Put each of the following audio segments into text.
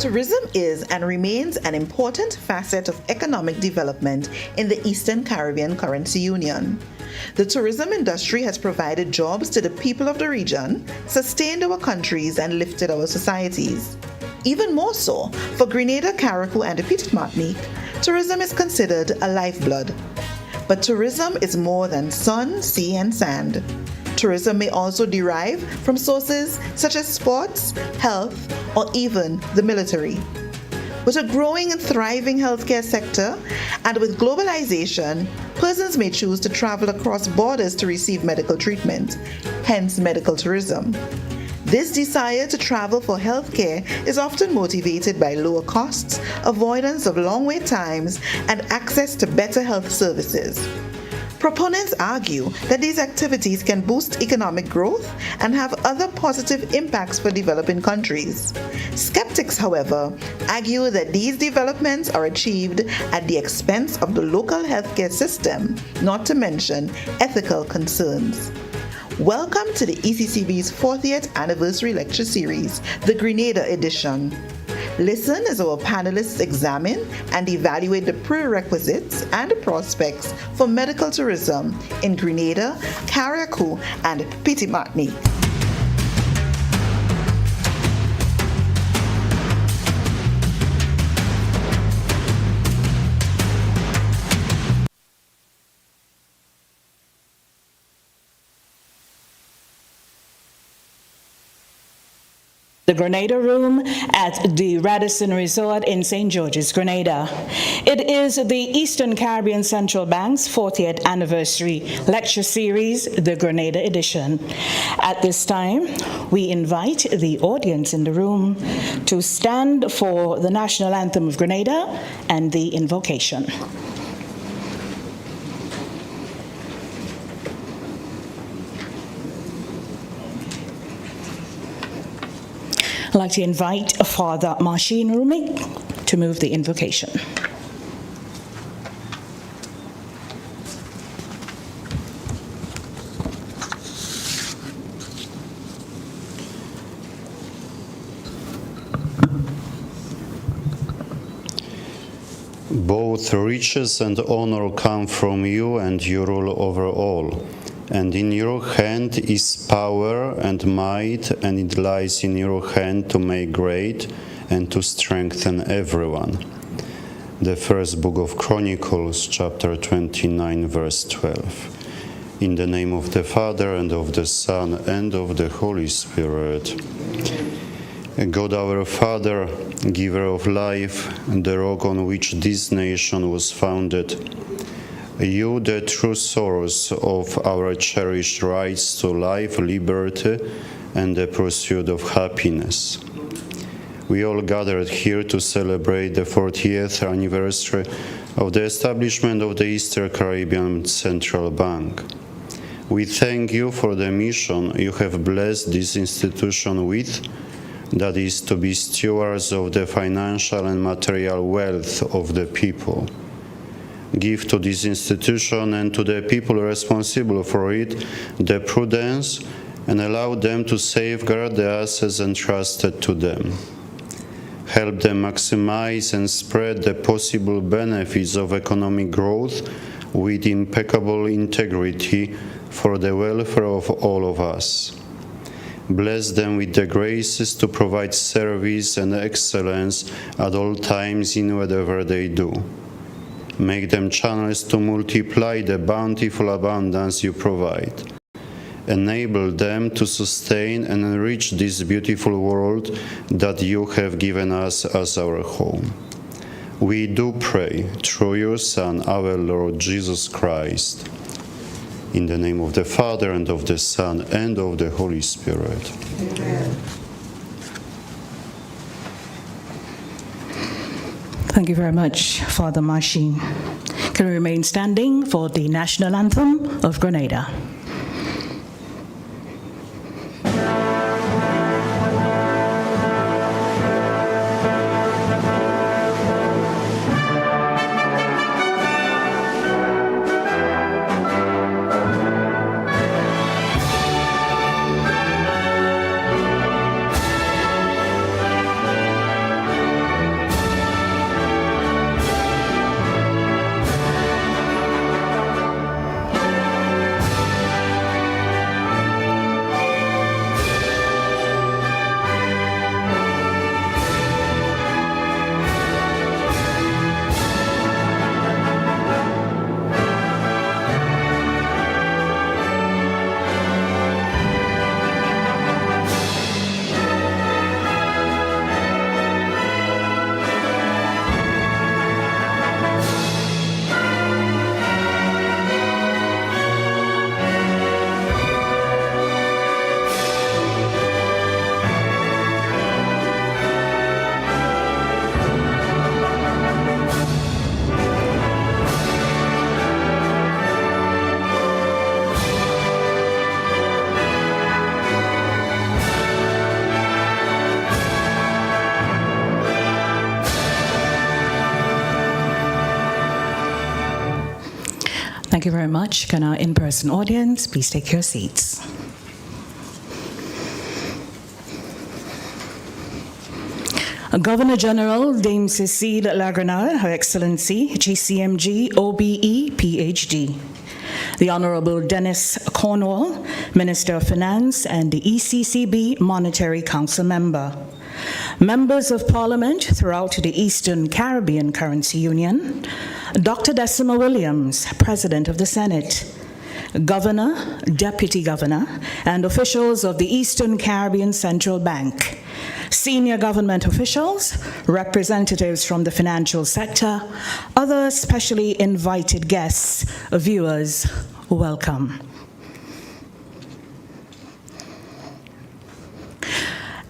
Tourism is and remains an important facet of economic development in the Eastern Caribbean Currency Union. The tourism industry has provided jobs to the people of the region, sustained our countries, and lifted our societies. Even more so, for Grenada, Carriacou, and the Petite Martinique, tourism is considered a lifeblood. But tourism is more than sun, sea, and sand. Tourism may also derive from sources such as sports, health, or even the military. With a growing and thriving healthcare sector, and with globalization, persons may choose to travel across borders to receive medical treatment, hence medical tourism. This desire to travel for healthcare is often motivated by lower costs, avoidance of long wait times, and access to better health services. Proponents argue that these activities can boost economic growth and have other positive impacts for developing countries. Skeptics, however, argue that these developments are achieved at the expense of the local healthcare system, not to mention ethical concerns. Welcome to the ECCB's 40th Anniversary Lecture Series, the Grenada edition. Listen as our panelists examine and evaluate the prerequisites and prospects for medical tourism in Grenada, Carriacou, and Petite Martinique. The Grenada Room at the Radisson Resort in St. George's, Grenada. It is the Eastern Caribbean Central Bank's 40th Anniversary Lecture Series, the Grenada edition. At this time, we invite the audience in the room to stand for the National Anthem of Grenada and the invocation. I'd like to invite Father Marcin Rumik to move the invocation. Both riches and honor come from you, and you rule over all. And in your hand is power and might, and it lies in your hand to make great and to strengthen everyone. The first book of Chronicles, chapter 29, verse 12. In the name of the Father, and of the Son, and of the Holy Spirit. God our Father, giver of life, the rock on which this nation was founded, you, the true source of our cherished rights to life, liberty, and the pursuit of happiness. We all gathered here to celebrate the 40th anniversary of the establishment of the Eastern Caribbean Central Bank. We thank you for the mission you have blessed this institution with, that is, to be stewards of the financial and material wealth of the people. Give to this institution and to the people responsible for it the prudence, and allow them to safeguard the assets entrusted to them. Help them maximize and spread the possible benefits of economic growth with impeccable integrity for the welfare of all of us. Bless them with the graces to provide service and excellence at all times in whatever they do. Make them channels to multiply the bountiful abundance you provide. Enable them to sustain and enrich this beautiful world that you have given us as our home. We do pray through your Son, our Lord Jesus Christ. In the name of the Father, and of the Son, and of the Holy Spirit. Amen. Thank you very much, Father Marcin. Can we remain standing for the National Anthem of Grenada? Thank you very much. Can our in-person audience please take your seats? Governor General Dame Cecile Lagranal, Her Excellency, GCMG, OBE, PhD. The Honorable Dennis Cornwall, Minister of Finance and the ECCB Monetary Council member. Members of Parliament throughout the Eastern Caribbean Currency Union, Dr. Decima Williams, President of the Senate, Governor, Deputy Governor, and officials of the Eastern Caribbean Central Bank, senior government officials, representatives from the financial sector, other specially invited guests, viewers, welcome.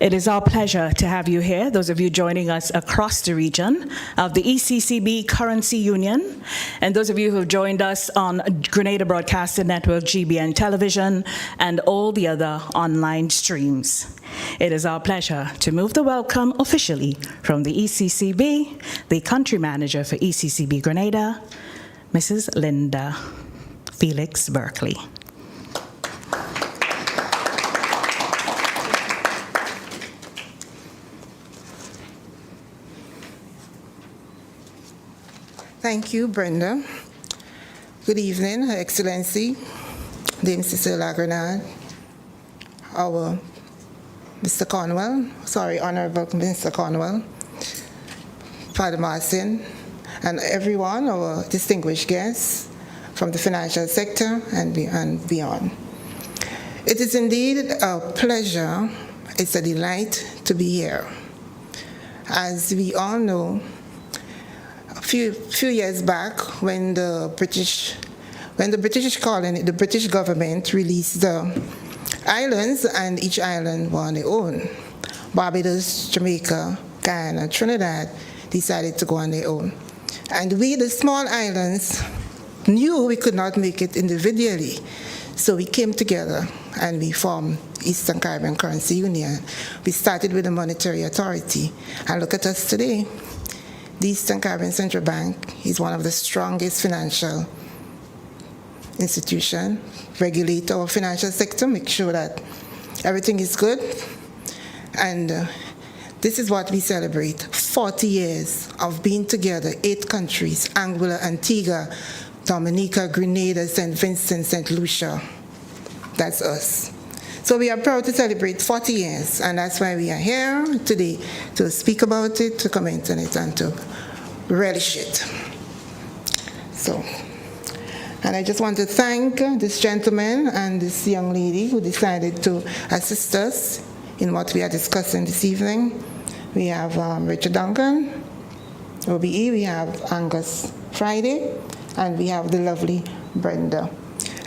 It is our pleasure to have you here, those of you joining us across the region of the ECCB Currency Union, and those of you who have joined us on Grenada Broadcasting Network, GBN Television, and all the other online streams. It is our pleasure to move the welcome officially from the ECCB, the country manager for ECCB Grenada, Mrs. Linda Felix Berkeley. Thank you, Brenda. Good evening, Her Excellency, Dame Cecile Lagranal, our Mr. Cornwall, Honorable Mr. Cornwall, Father Martin, and everyone, our distinguished guests from the financial sector and beyond. It is indeed a pleasure, it's a delight to be here. As we all know, a few years back, when the British colony, the British government released the islands, and each island were on their own. Barbados, Jamaica, Guyana, Trinidad decided to go on their own. And we, the small islands, knew we could not make it individually. So we came together and we formed Eastern Caribbean Currency Union. We started with the Monetary Authority. And look at us today. The Eastern Caribbean Central Bank is one of the strongest financial institutions, regulate our financial sector, make sure that everything is good. And this is what we celebrate, 40 years of being together, 8 countries, Anguilla, Antigua, Dominica, Grenada, St. Vincent, St. Lucia. That's us. So we are proud to celebrate 40 years, and that's why we are here today, to speak about it, to comment on it, and to relish it. So, and I just want to thank this gentleman and this young lady who decided to assist us in what we are discussing this evening. We have Richard Duncan, OBE, we have Angus Friday, and we have the lovely Brenda.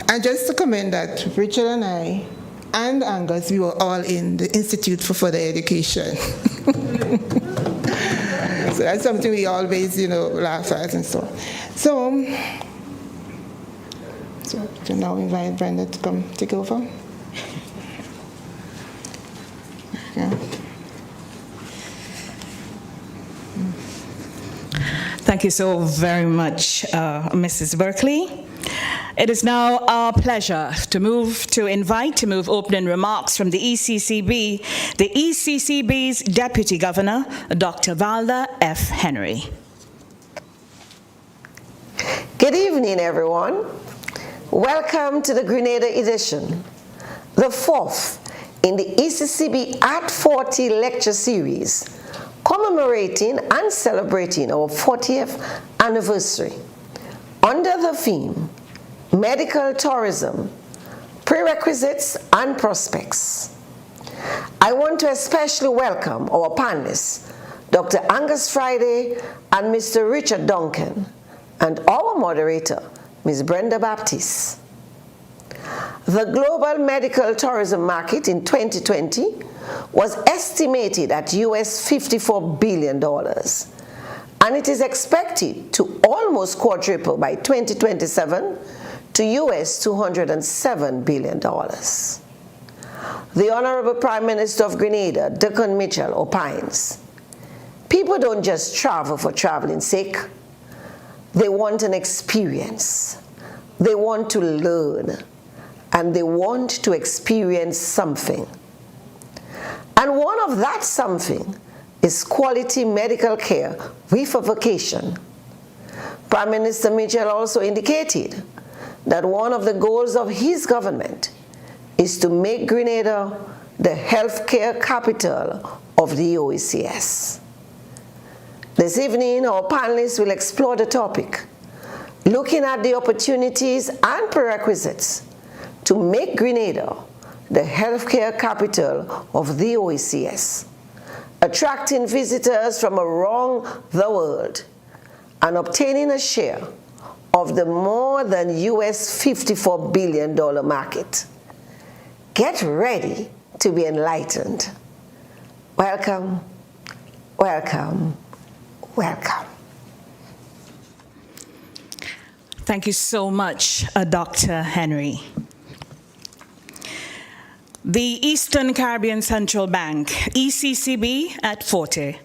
And just to comment that Richard and I and Angus, we were all in the Institute for Further Education. So that's something we always, laugh at and so on. So to now invite Brenda to come take over. Yeah. Thank you so very much, Mrs. Berkeley. It is now our pleasure to move opening remarks from the ECCB, the ECCB's Deputy Governor, Dr. Valda F. Henry. Good evening, everyone. Welcome to the Grenada edition, the 4th in the ECCB At 40 lecture series, commemorating and celebrating our 40th anniversary under the theme Medical Tourism, Prerequisites and Prospects. I want to especially welcome our panelists, Dr. Angus Friday and Mr. Richard Duncan, and our moderator, Ms. Brenda Baptiste. The global medical tourism market in 2020 was estimated at US $54 billion, and it is expected to almost quadruple by 2027 to US $207 billion. The Honorable Prime Minister of Grenada, Duncan Mitchell, opines, people don't just travel for traveling's sake. They want an experience, they want to learn, and they want to experience something. And one of that something is quality medical care with a vocation. Prime Minister Mitchell also indicated that one of the goals of his government is to make Grenada the healthcare capital of the OECS. This evening, our panelists will explore the topic, looking at the opportunities and prerequisites to make Grenada the healthcare capital of the OECS, attracting visitors from around the world and obtaining a share of the more than US $54 billion market. Get ready to be enlightened. Welcome, welcome, welcome. Thank you so much, Dr. Henry. The Eastern Caribbean Central Bank, ECCB at 40,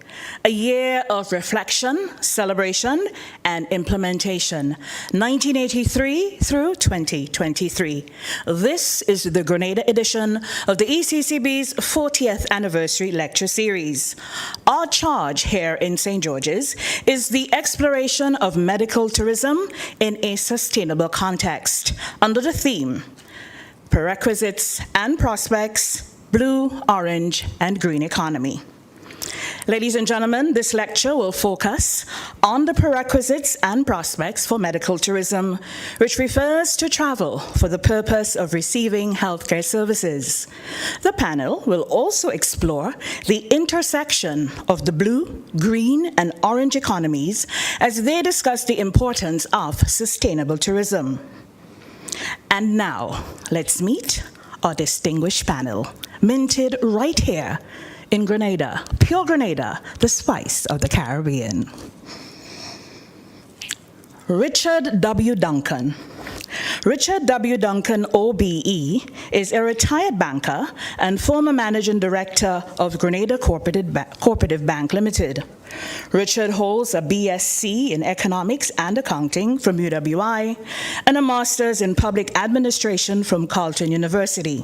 a year of reflection, celebration, and implementation, 1983 through 2023. This is the Grenada edition of the ECCB's 40th anniversary lecture series. Our charge here in St. George's is the exploration of medical tourism in a sustainable context under the theme, Prerequisites and Prospects, Blue, Orange, and Green Economy. Ladies and gentlemen, this lecture will focus on the prerequisites and prospects for medical tourism, which refers to travel for the purpose of receiving healthcare services. The panel will also explore the intersection of the blue, green, and orange economies as they discuss the importance of sustainable tourism. And now, let's meet our distinguished panel, minted right here in Grenada, pure Grenada, the spice of the Caribbean. Richard W. Duncan. Richard W. Duncan, OBE, is a retired banker and former managing director of Grenada Cooperative Bank Limited. Richard holds a BSc in Economics and Accounting from UWI and a Master's in Public Administration from Carleton University.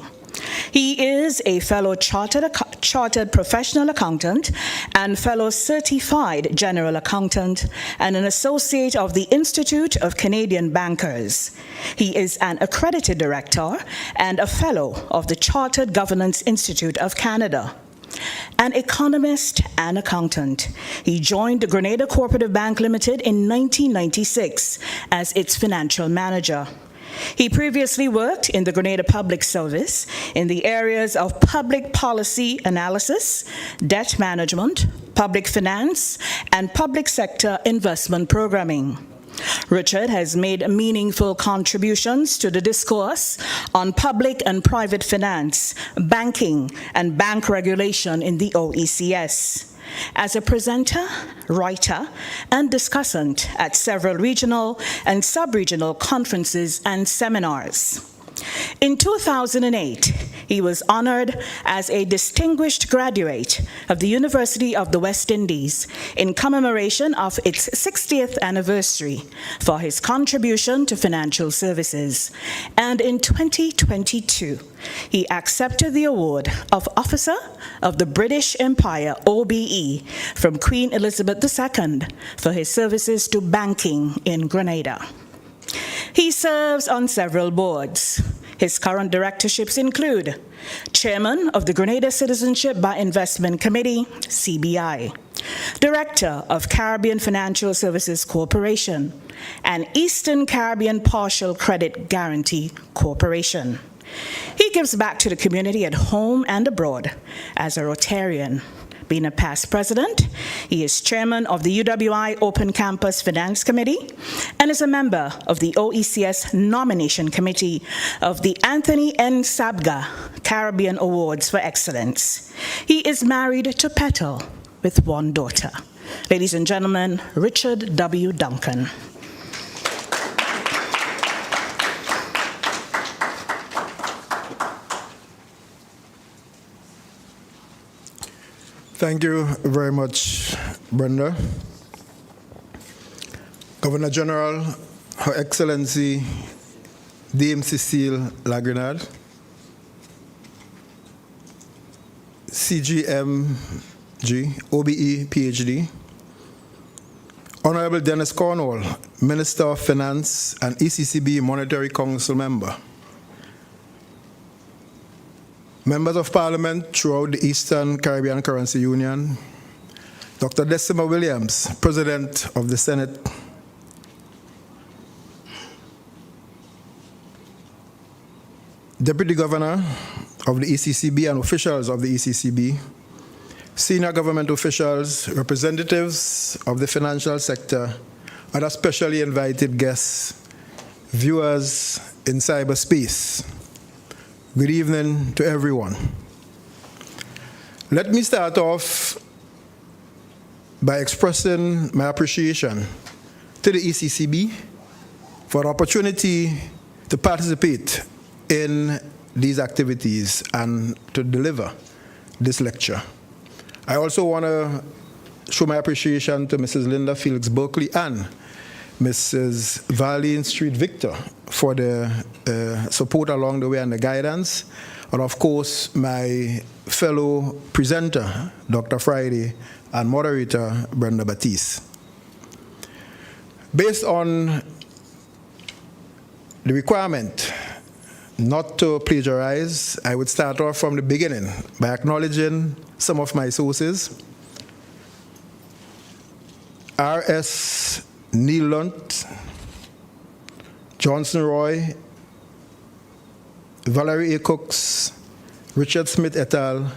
He is a fellow chartered professional accountant and fellow certified general accountant and an associate of the Institute of Canadian Bankers. He is an accredited director and a fellow of the Chartered Governance Institute of Canada. An economist and accountant, he joined the Grenada Cooperative Bank Limited in 1996 as its financial manager. He previously worked in the Grenada Public Service in the areas of public policy analysis, debt management, public finance, and public sector investment programming. Richard has made meaningful contributions to the discourse on public and private finance, banking, and bank regulation in the OECS. As a presenter, writer, and discussant at several regional and sub-regional conferences and seminars. In 2008, he was honored as a distinguished graduate of the University of the West Indies in commemoration of its 60th anniversary for his contribution to financial services. And in 2022, he accepted the award of Officer of the British Empire, OBE, from Queen Elizabeth II for his services to banking in Grenada. He serves on several boards. His current directorships include Chairman of the Grenada Citizenship by Investment Committee, CBI, Director of Caribbean Financial Services Corporation, and Eastern Caribbean Partial Credit Guarantee Corporation. He gives back to the community at home and abroad as a Rotarian. Being a past president, he is chairman of the UWI Open Campus Finance Committee and is a member of the OECS Nomination Committee of the Anthony N. Sabga Caribbean Awards for Excellence. He is married to Petal with one daughter. Ladies and gentlemen, Richard W. Duncan. Thank you very much, Brenda. Governor General, Her Excellency, Dame Cecile Lagrenard, CGMG, OBE, PhD. Honorable Dennis Cornwall, Minister of Finance and ECCB Monetary Council member. Members of Parliament throughout the Eastern Caribbean Currency Union. Dr. Decima Williams, President of the Senate. Deputy Governor of the ECCB and officials of the ECCB, senior government officials, representatives of the financial sector, and especially invited guests, viewers in cyberspace. Good evening to everyone. Let me start off by expressing my appreciation to the ECCB for the opportunity to participate in these activities and to deliver this lecture. I also want to show my appreciation to Mrs. Linda Felix Berkeley and Mrs. Valine Street Victor for the support along the way and the guidance. And of course, my fellow presenter, Dr. Friday, and moderator, Brenda Batiste. Based on the requirement not to plagiarize, I would start off from the beginning by acknowledging some of my sources. R.S. Neil Lunt, Johnson Roy, Valerie A. Cooks, Richard Smith et al.,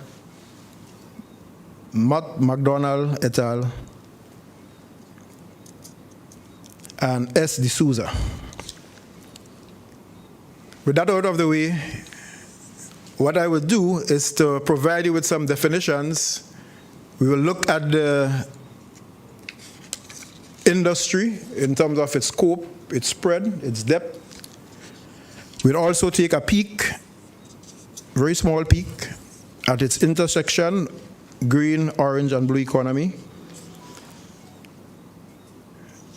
Matt McDonald et al., and S. D'Souza. With that out of the way, what I will do is to provide you with some definitions. We will look at the industry in terms of its scope, its spread, its depth. We'll also take a peek, very small peek, at its intersection, green, orange, and blue economy.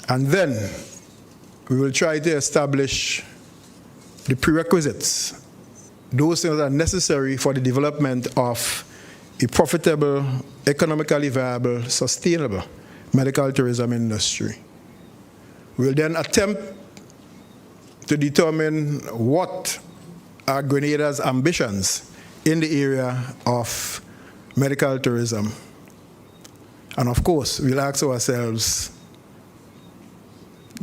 And then we will try to establish the prerequisites, those things that are necessary for the development of a profitable, economically viable, sustainable medical tourism industry. We'll then attempt to determine what are Grenada's ambitions in the area of medical tourism. And of course, we'll ask ourselves,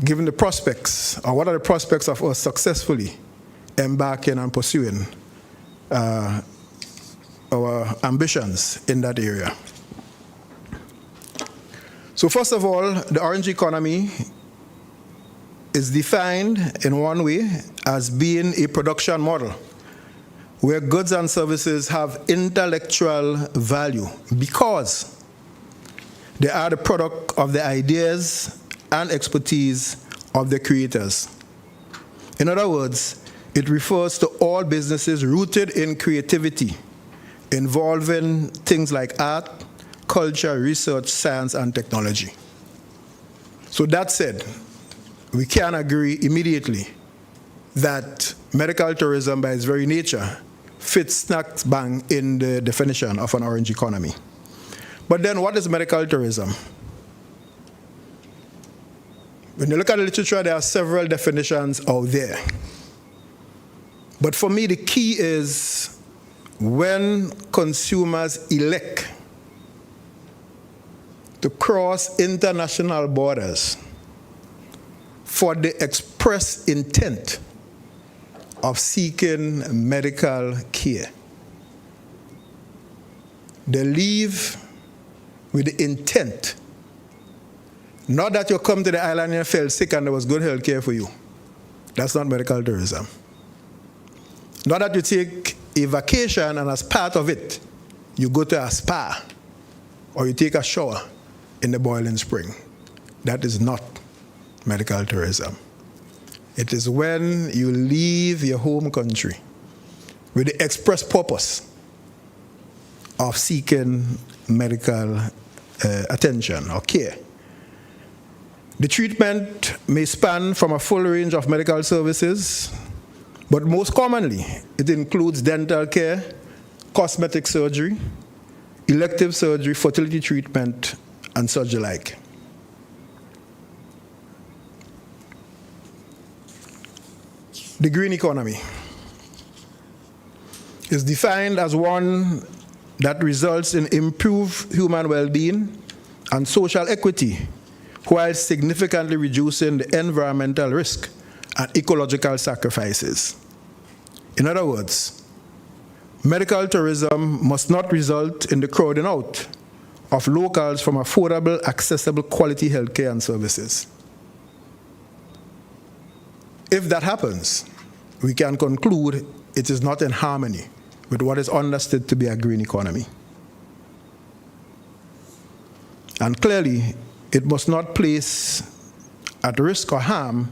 given the prospects, or what are the prospects of us successfully embarking and pursuing our ambitions in that area. So first of all, the orange economy is defined in one way as being a production model where goods and services have intellectual value because they are the product of the ideas and expertise of the creators. In other words, it refers to all businesses rooted in creativity, involving things like art, culture, research, science, and technology. So that said, we can agree immediately that medical tourism, by its very nature, fits smack bang in the definition of an orange economy. But then what is medical tourism? When you look at the literature, there are several definitions out there. But for me, the key is when consumers elect to cross international borders for the express intent of seeking medical care. They leave with the intent, not that you come to the island and you fell sick and there was good health care for you. That's not medical tourism. Not that you take a vacation and as part of it, you go to a spa or you take a shower in the boiling spring. That is not medical tourism. It is when you leave your home country with the express purpose of seeking medical attention or care. The treatment may span from a full range of medical services But most commonly, it includes dental care, cosmetic surgery, elective surgery, fertility treatment, and such like. The green economy is defined as one that results in improved human well-being and social equity while significantly reducing the environmental risk and ecological sacrifices. In other words, medical tourism must not result in the crowding out of locals from affordable, accessible, quality healthcare and services. If that happens, we can conclude it is not in harmony with what is understood to be a green economy. And clearly, it must not place at risk or harm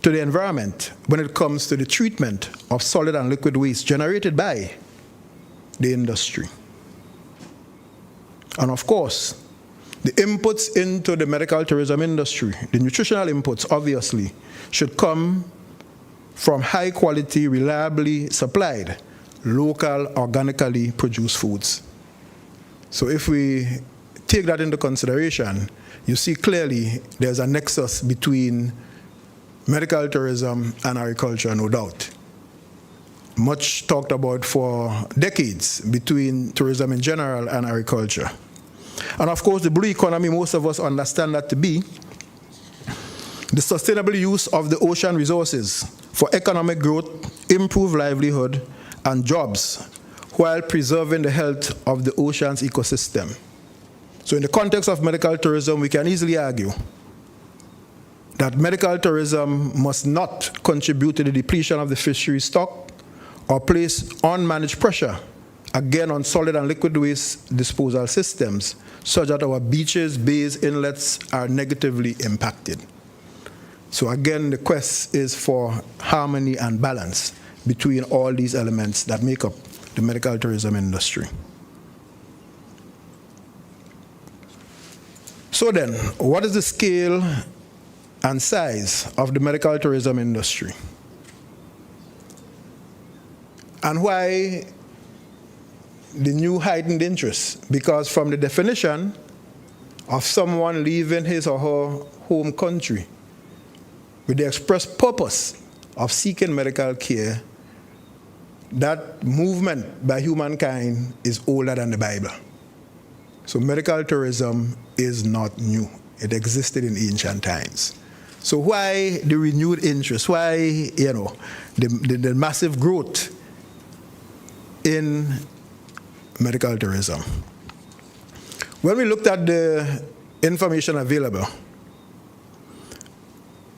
to the environment when it comes to the treatment of solid and liquid waste generated by the industry. And of course, the inputs into the medical tourism industry, the nutritional inputs obviously, should come from high quality, reliably supplied, local, organically produced foods. So if we take that into consideration, you see clearly there's a nexus between medical tourism and agriculture, no doubt. Much talked about for decades between tourism in general and agriculture. And of course, the blue economy, most of us understand that to be the sustainable use of the ocean resources for economic growth, improved livelihood, and jobs, while preserving the health of the ocean's ecosystem. So in the context of medical tourism, we can easily argue that medical tourism must not contribute to the depletion of the fishery stock or place unmanaged pressure, again, on solid and liquid waste disposal systems, such that our beaches, bays, inlets are negatively impacted. So again, the quest is for harmony and balance between all these elements that make up the medical tourism industry. So then, what is the scale and size of the medical tourism industry? And why the new heightened interest? Because from the definition of someone leaving his or her home country with the express purpose of seeking medical care, that movement by humankind is older than the Bible. So medical tourism is not new. It existed in ancient times. So why the renewed interest? Why, the massive growth in medical tourism? When we looked at the information available,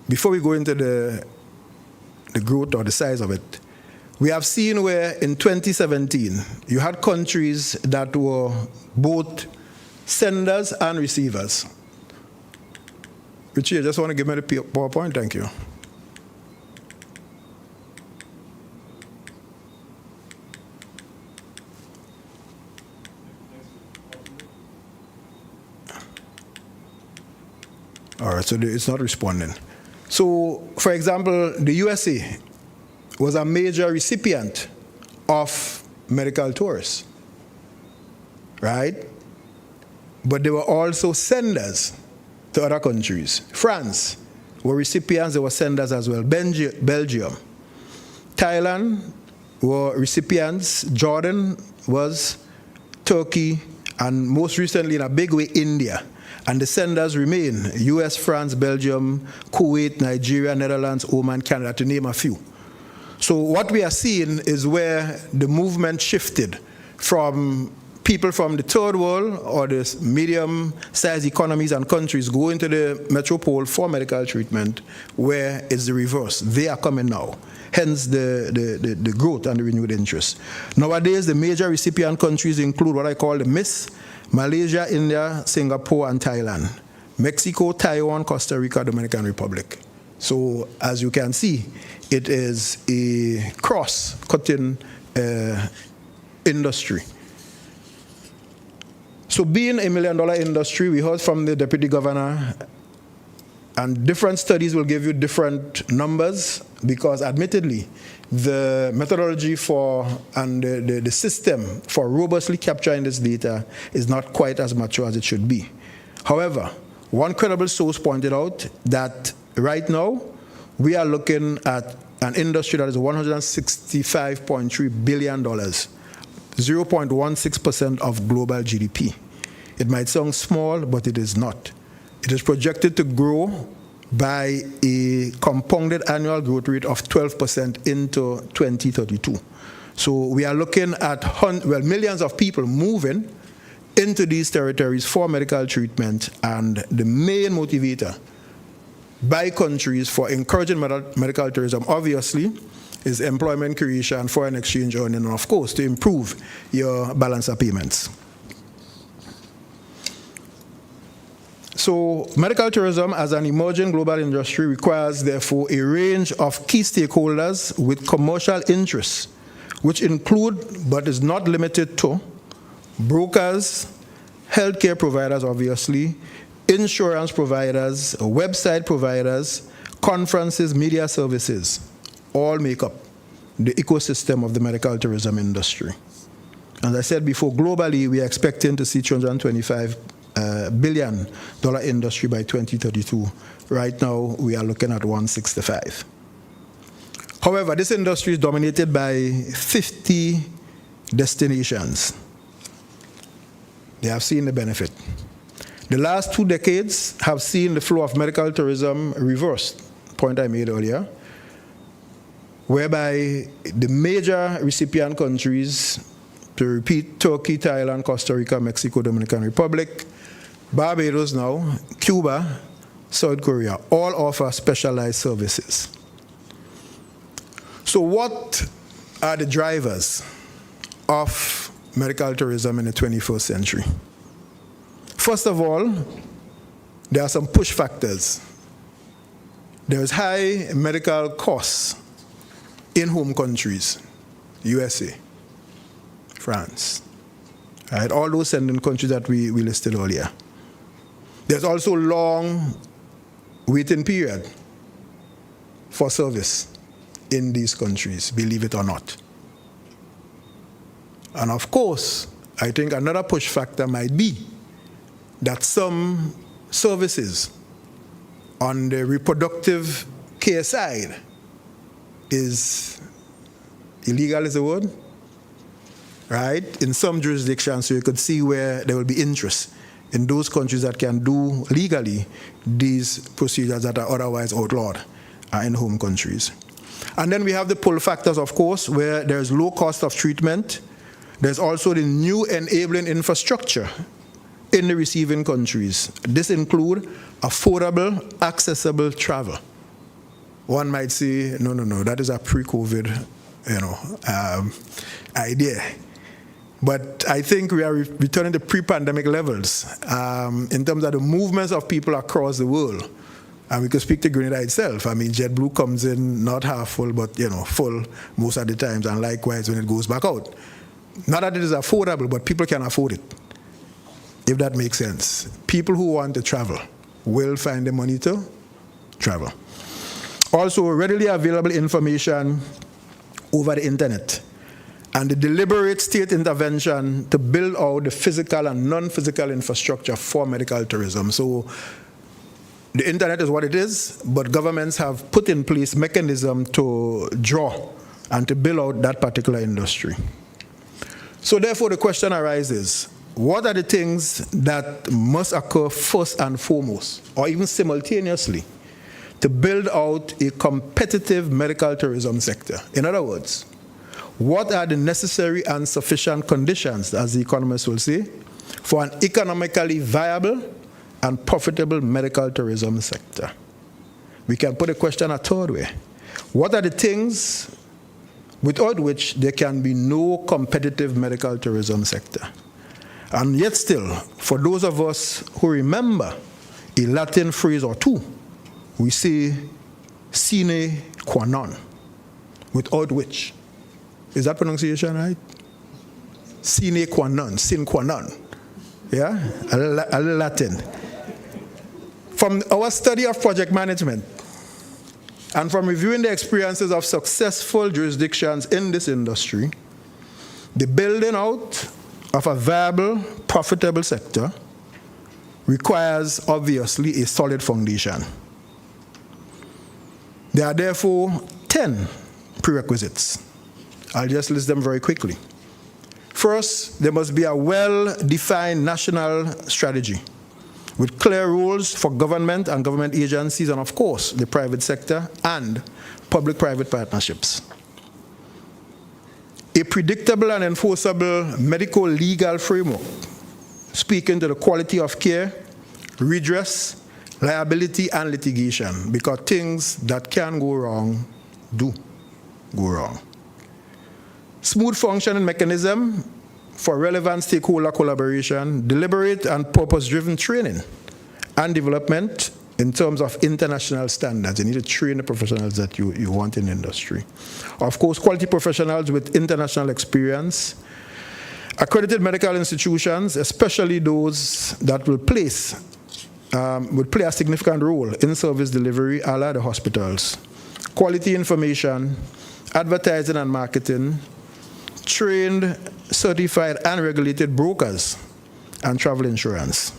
before we go into the growth or the size of it, we have seen where in 2017, you had countries that were both senders and receivers. Richie, I just want to give me the PowerPoint, thank you. All right, so it's not responding. So, for example, the USA was a major recipient of medical tours, right? But they were also senders to other countries. France were recipients, they were senders as well. Belgium. Thailand were recipients. Jordan was, Turkey, and most recently in a big way, India. And the senders remain US, France, Belgium, Kuwait, Nigeria, Netherlands, Oman, Canada, to name a few. So what we are seeing is where the movement shifted from people from the third world or the medium-sized economies and countries going to the metropole for medical treatment, where it's the reverse. They are coming now. Hence the growth and the renewed interest. Nowadays, the major recipient countries include what I call the MIS: Malaysia, India, Singapore, and Thailand. Mexico, Taiwan, Costa Rica, Dominican Republic. So as you can see, it is a cross-cutting industry. So being $1 million industry, we heard from the Deputy Governor And different studies will give you different numbers because admittedly, the methodology for and the system for robustly capturing this data is not quite as mature as it should be. However, one credible source pointed out that right now we are looking at an industry that is $165.3 billion, 0.16% of global GDP. It might sound small, but it is not. It is projected to grow by a compounded annual growth rate of 12% into 2032. So we are looking at millions of people moving into these territories for medical treatment, and the main motivator by countries for encouraging medical tourism, obviously, is employment creation, foreign exchange earning, and of course, to improve your balance of payments. So medical tourism as an emerging global industry requires, therefore, a range of key stakeholders with commercial interests, which include, but is not limited to, brokers, healthcare providers, obviously, insurance providers, website providers, conferences, media services, all make up the ecosystem of the medical tourism industry. As I said before, globally, we are expecting to see $225 billion industry by 2032. Right now, we are looking at 165. However, this industry is dominated by 50 destinations. They have seen the benefit. The last 2 decades have seen the flow of medical tourism reversed, point I made earlier, whereby the major recipient countries, to repeat, Turkey, Thailand, Costa Rica, Mexico, Dominican Republic, Barbados now, Cuba, South Korea, all offer specialized services. So what are the drivers of medical tourism in the 21st century? First of all, there are some push factors. There's high medical costs in home countries, USA, France, right? All those sending countries that we listed earlier. There's also long waiting period for service in these countries, believe it or not. And of course, I think another push factor might be that some services on the reproductive care side is illegal, is the word, right? In some jurisdictions, so you could see where there will be interest in those countries that can do legally these procedures that are otherwise outlawed in home countries. And then we have the pull factors, of course, where there's low cost of treatment. There's also the new enabling infrastructure in the receiving countries. This includes affordable, accessible travel. One might say, no, that is a pre-COVID, idea. But I think we are returning to pre-pandemic levels in terms of the movements of people across the world. And we could speak to Grenada itself. I mean, JetBlue comes in not half full, but full most of the times, and likewise when it goes back out. Not that it is affordable, but people can afford it, if that makes sense. People who want to travel will find the money to travel. Also, readily available information over the internet and the deliberate state intervention to build out the physical and non-physical infrastructure for medical tourism. So the internet is what it is, but governments have put in place mechanisms to draw and to build out that particular industry. So therefore the question arises, what are the things that must occur first and foremost, or even simultaneously, to build out a competitive medical tourism sector? In other words, what are the necessary and sufficient conditions, as the economists will say, for an economically viable and profitable medical tourism sector? We can put the question a third way. What are the things without which there can be no competitive medical tourism sector? And yet still, for those of us who remember a Latin phrase or two, we say sine qua non, without which. Is that pronunciation right? Sine qua non, yeah? A little Latin. From our study of project management and from reviewing the experiences of successful jurisdictions in this industry, the building out of a viable, profitable sector requires, obviously, a solid foundation. There are therefore 10 prerequisites. I'll just list them very quickly. First, there must be a well-defined national strategy with clear rules for government and government agencies and, of course, the private sector and public-private partnerships. A predictable and enforceable medical legal framework speaking to the quality of care, redress, liability, and litigation, because things that can go wrong do go wrong. Smooth functioning mechanism for relevant stakeholder collaboration, deliberate and purpose-driven training and development in terms of international standards. You need to train the professionals that you want in the industry. Of course, quality professionals with international experience, accredited medical institutions, especially those that will play a significant role in service delivery, a la the hospitals. Quality information, advertising and marketing, trained, certified, and regulated brokers, and travel insurance.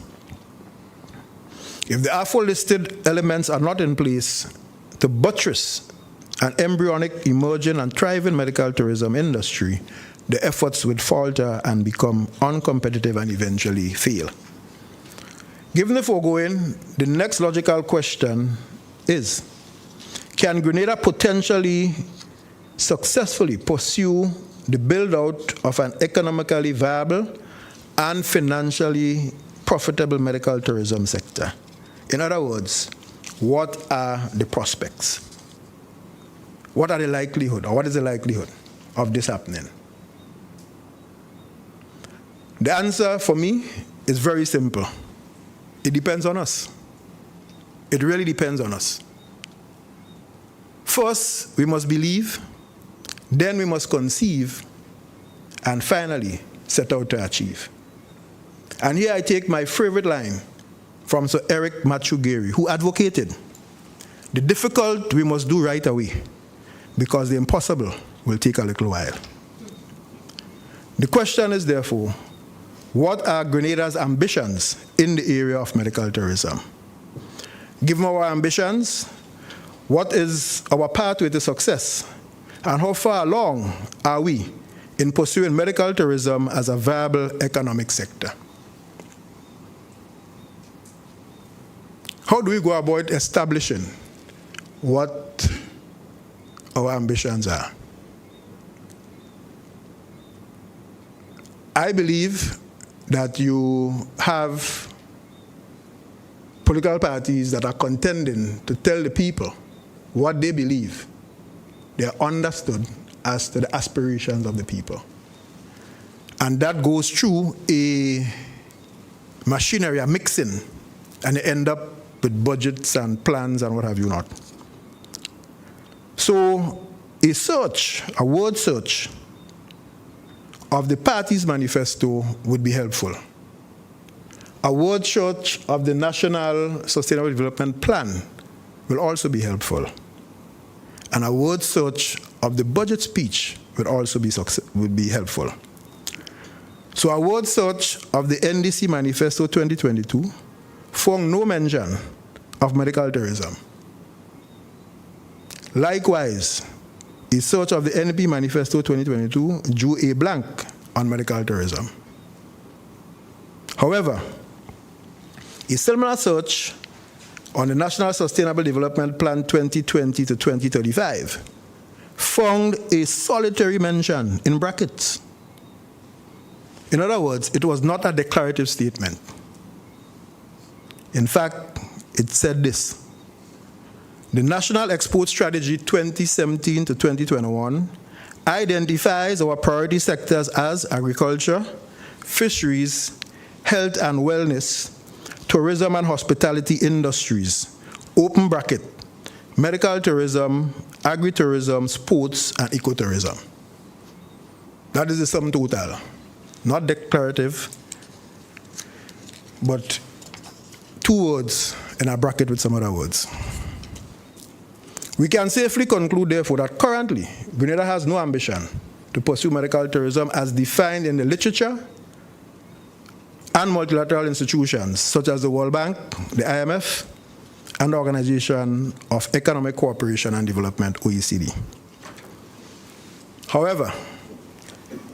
If the aforelisted elements are not in place to buttress an embryonic, emerging, and thriving medical tourism industry, the efforts would falter and become uncompetitive and eventually fail. Given the foregoing, the next logical question is, can Grenada potentially successfully pursue the build-out of an economically viable and financially profitable medical tourism sector? In other words, what are the prospects? What are the likelihood, or what is the likelihood of this happening? The answer for me is very simple. It depends on us. It really depends on us. First, we must believe, then we must conceive, and finally, set out to achieve. And here I take my favorite line from Sir Eric Machu-Gary, who advocated, the difficult we must do right away, because the impossible will take a little while. The question is, therefore, what are Grenada's ambitions in the area of medical tourism? Given our ambitions, what is our pathway to success? And how far along are we in pursuing medical tourism as a viable economic sector? How do we go about establishing what our ambitions are? I believe that you have political parties that are contending to tell the people what they believe they are understood as to the aspirations of the people. And that goes through a machinery, a mixing, and they end up with budgets and plans and what have you not. So a search, a word search of the party's manifesto would be helpful. A word search of the National Sustainable Development Plan will also be helpful. And a word search of the budget speech would also be helpful. So a word search of the NDC Manifesto 2022 found no mention of medical tourism. Likewise, a search of the NP Manifesto 2022 drew a blank on medical tourism. However, a similar search on the National Sustainable Development Plan 2020 to 2035 found a solitary mention in brackets. In other words, it was not a declarative statement. In fact, it said this: the National Export Strategy 2017 to 2021 identifies our priority sectors as agriculture, fisheries, health and wellness, tourism and hospitality industries, open bracket, medical tourism, agri-tourism, sports, and ecotourism. That is the sum total. Not declarative, but two words and I bracket with some other words. We can safely conclude, therefore, that currently Grenada has no ambition to pursue medical tourism as defined in the literature and multilateral institutions such as the World Bank, the IMF, and the Organization of Economic Cooperation and Development, OECD. However,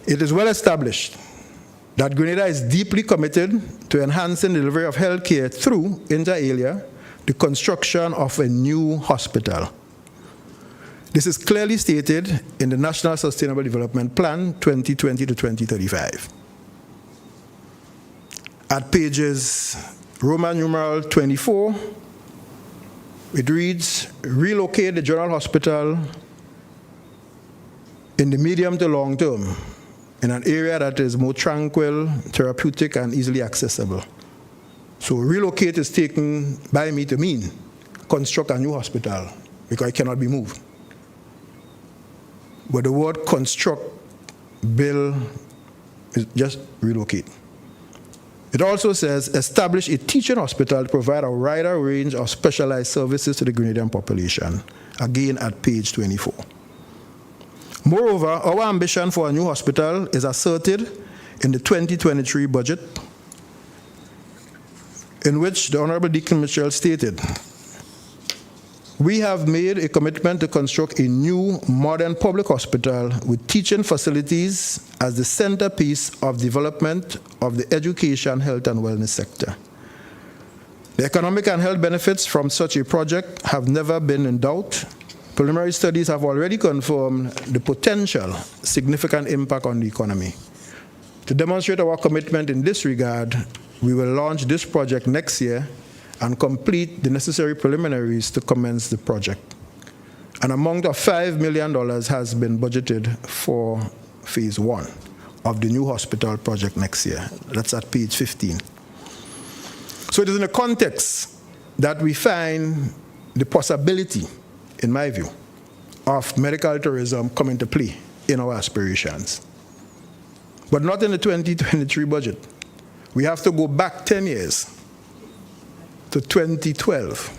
it is well established that Grenada is deeply committed to enhancing the delivery of health care through, inter alia, the construction of a new hospital. This is clearly stated in the National Sustainable Development Plan 2020 to 2035. At pages Roman numeral 24, it reads, relocate the General Hospital in the medium to long term in an area that is more tranquil, therapeutic, and easily accessible. So relocate is taken by me to mean construct a new hospital because it cannot be moved. But the word construct, build, is just relocate. It also says establish a teaching hospital to provide a wider range of specialized services to the Grenadian population, again at page 24. Moreover, our ambition for a new hospital is asserted in the 2023 budget, in which the Honorable Deacon Mitchell stated, we have made a commitment to construct a new modern public hospital with teaching facilities as the centerpiece of development of the education, health, and wellness sector. The economic and health benefits from such a project have never been in doubt. Preliminary studies have already confirmed the potential significant impact on the economy. To demonstrate our commitment in this regard, we will launch this project next year and complete the necessary preliminaries to commence the project. An amount of $5 million has been budgeted for phase 1 of the new hospital project next year. That's at page 15. So it is in a context that we find the possibility, in my view, of medical tourism coming to play in our aspirations. But not in the 2023 budget. We have to go back 10 years to 2012.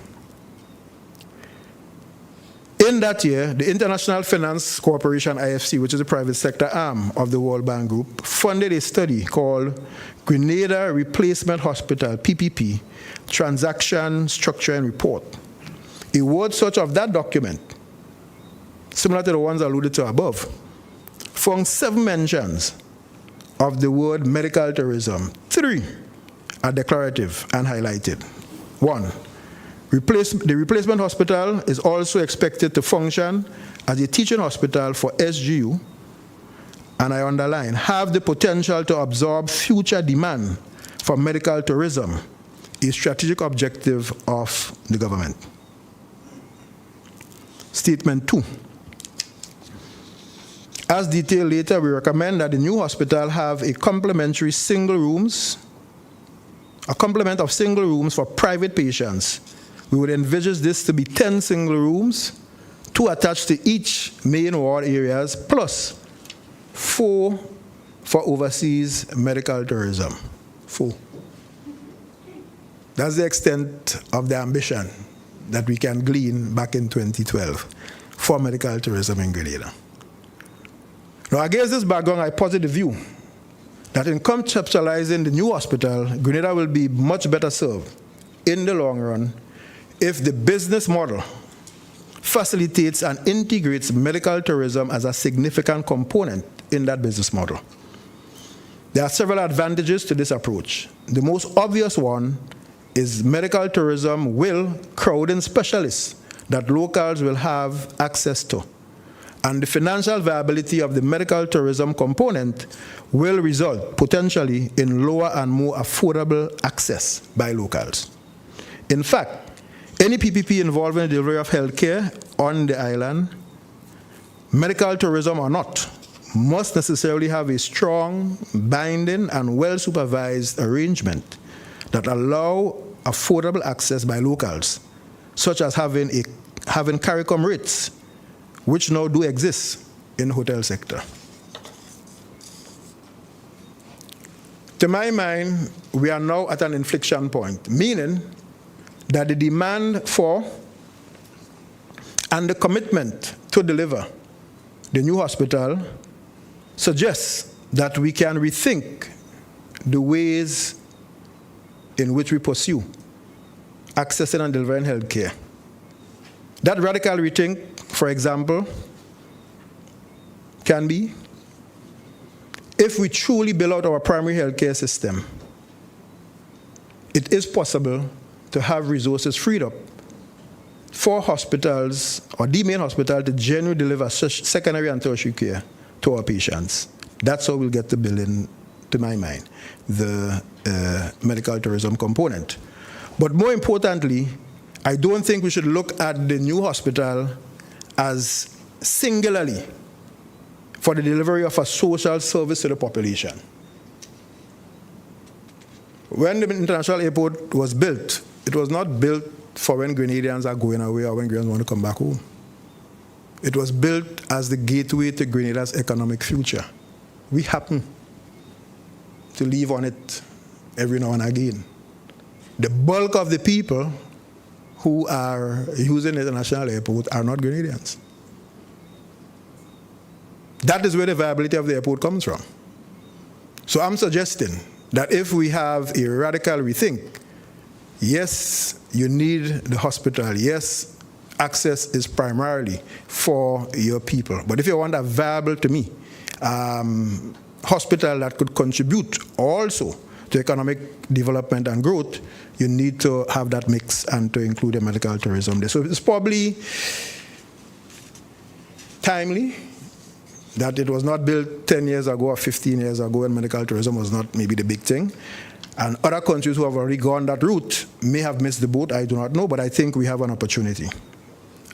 In that year, the International Finance Corporation, IFC, which is a private sector arm of the World Bank Group, funded a study called Grenada Replacement Hospital, PPP, Transaction Structure and Report. A word search of that document, similar to the ones alluded to above, found 7 mentions of the word medical tourism. 3 are declarative and highlighted. 1, the replacement hospital is also expected to function as a teaching hospital for SGU, and I underline, have the potential to absorb future demand for medical tourism, a strategic objective of the government. Statement 2. As detailed later, we recommend that the new hospital have a complement of single rooms for private patients. We would envisage this to be 10 single rooms, 2 attached to each main ward areas, plus 4 for overseas medical tourism. 4. That's the extent of the ambition that we can glean back in 2012 for medical tourism in Grenada. Now, against this background, I posit the view that in conceptualizing the new hospital, Grenada will be much better served in the long run if the business model facilitates and integrates medical tourism as a significant component in that business model. There are several advantages to this approach. The most obvious one is medical tourism will crowd in specialists that locals will have access to. And the financial viability of the medical tourism component will result potentially in lower and more affordable access by locals. In fact, any PPP involving the delivery of healthcare on the island, medical tourism or not, must necessarily have a strong, binding, and well-supervised arrangement that allow affordable access by locals, such as having CARICOM rates, which now do exist in the hotel sector. To my mind, we are now at an inflection point, meaning that the demand for and the commitment to deliver the new hospital suggests that we can rethink the ways in which we pursue accessing and delivering healthcare. That radical rethink, for example, can be if we truly build out our primary healthcare system, it is possible to have resources freed up for hospitals or the main hospital to genuinely deliver such secondary and tertiary care to our patients. That's how we'll get the billing, to my mind, the medical tourism component. But more importantly, I don't think we should look at the new hospital as singularly for the delivery of a social service to the population. When the international airport was built, it was not built for when Grenadians are going away or when Grenadians want to come back home. It was built as the gateway to Grenada's economic future. We happen to leave on it every now and again. The bulk of the people who are using the international airport are not Grenadians. That is where the viability of the airport comes from. So I'm suggesting that if we have a radical rethink, yes, you need the hospital. Yes, access is primarily for your people. But if you want a viable, to me, hospital that could contribute also to economic development and growth, you need to have that mix and to include a medical tourism there. So it's probably timely that it was not built 10 years ago or 15 years ago, and medical tourism was not maybe the big thing. And other countries who have already gone that route may have missed the boat, I do not know, but I think we have an opportunity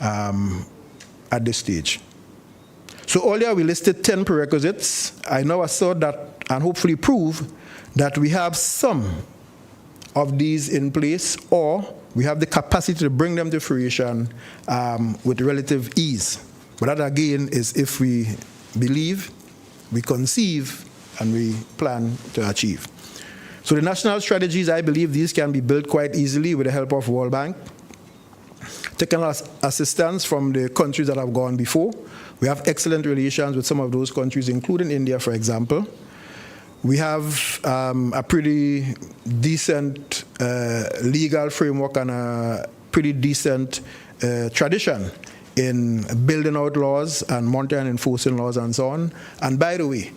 at this stage. So earlier we listed 10 prerequisites. I now assert that and hopefully prove that we have some of these in place, or we have the capacity to bring them to fruition with relative ease. But that again is if we believe, we conceive, and we plan to achieve. So the national strategies, I believe these can be built quite easily with the help of World Bank. Technical assistance from the countries that have gone before. We have excellent relations with some of those countries, including India, for example. We have a pretty decent legal framework and a pretty decent tradition in building out laws and monitoring and enforcing laws and so on. And by the way,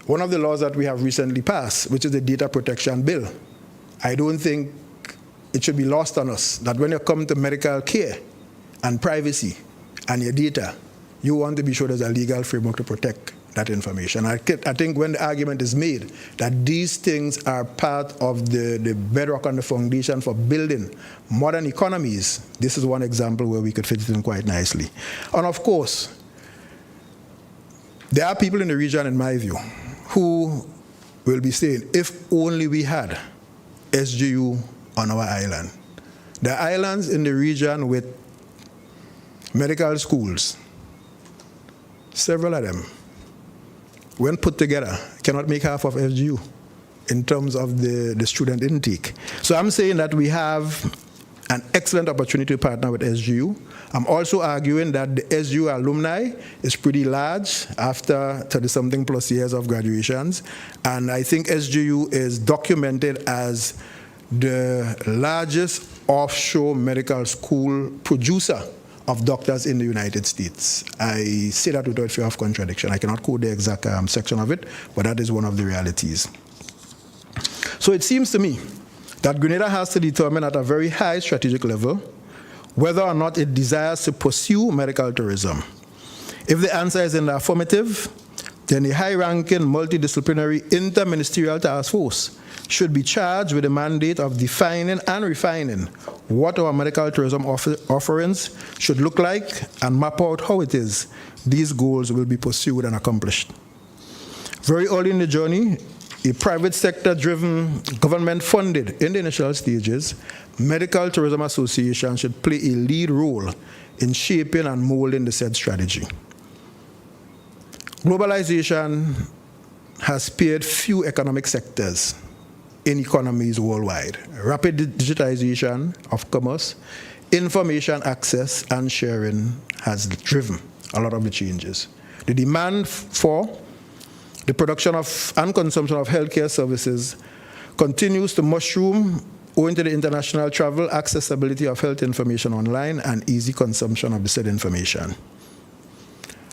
one of the laws that we have recently passed, which is the Data Protection Bill, I don't think it should be lost on us that when you come to medical care and privacy and your data, you want to be sure there's a legal framework to protect that information. I think when the argument is made that these things are part of the bedrock and the foundation for building modern economies, this is one example where we could fit it in quite nicely. And of course, there are people in the region, in my view, who will be saying, if only we had SGU on our island. The islands in the region with medical schools, several of them, when put together, cannot make half of SGU in terms of the student intake. So I'm saying that we have an excellent opportunity to partner with SGU. I'm also arguing that the SGU alumni is pretty large after 30-something plus years of graduations. And I think SGU is documented as the largest offshore medical school producer of doctors in the United States. I say that without fear of contradiction. I cannot quote the exact section of it, but that is one of the realities. So it seems to me that Grenada has to determine at a very high strategic level whether or not it desires to pursue medical tourism. If the answer is in the affirmative, then the high-ranking multidisciplinary interministerial task force should be charged with the mandate of defining and refining what our medical tourism offerings should look like and map out how it is these goals will be pursued and accomplished. Very early in the journey, a private sector-driven, government-funded, in the initial stages, medical tourism association should play a lead role in shaping and molding the said strategy. Globalization has spared few economic sectors in economies worldwide. Rapid digitization of commerce, information access and sharing has driven a lot of the changes. The demand for the production of and consumption of healthcare services continues to mushroom owing to the international travel, accessibility of health information online, and easy consumption of the said information.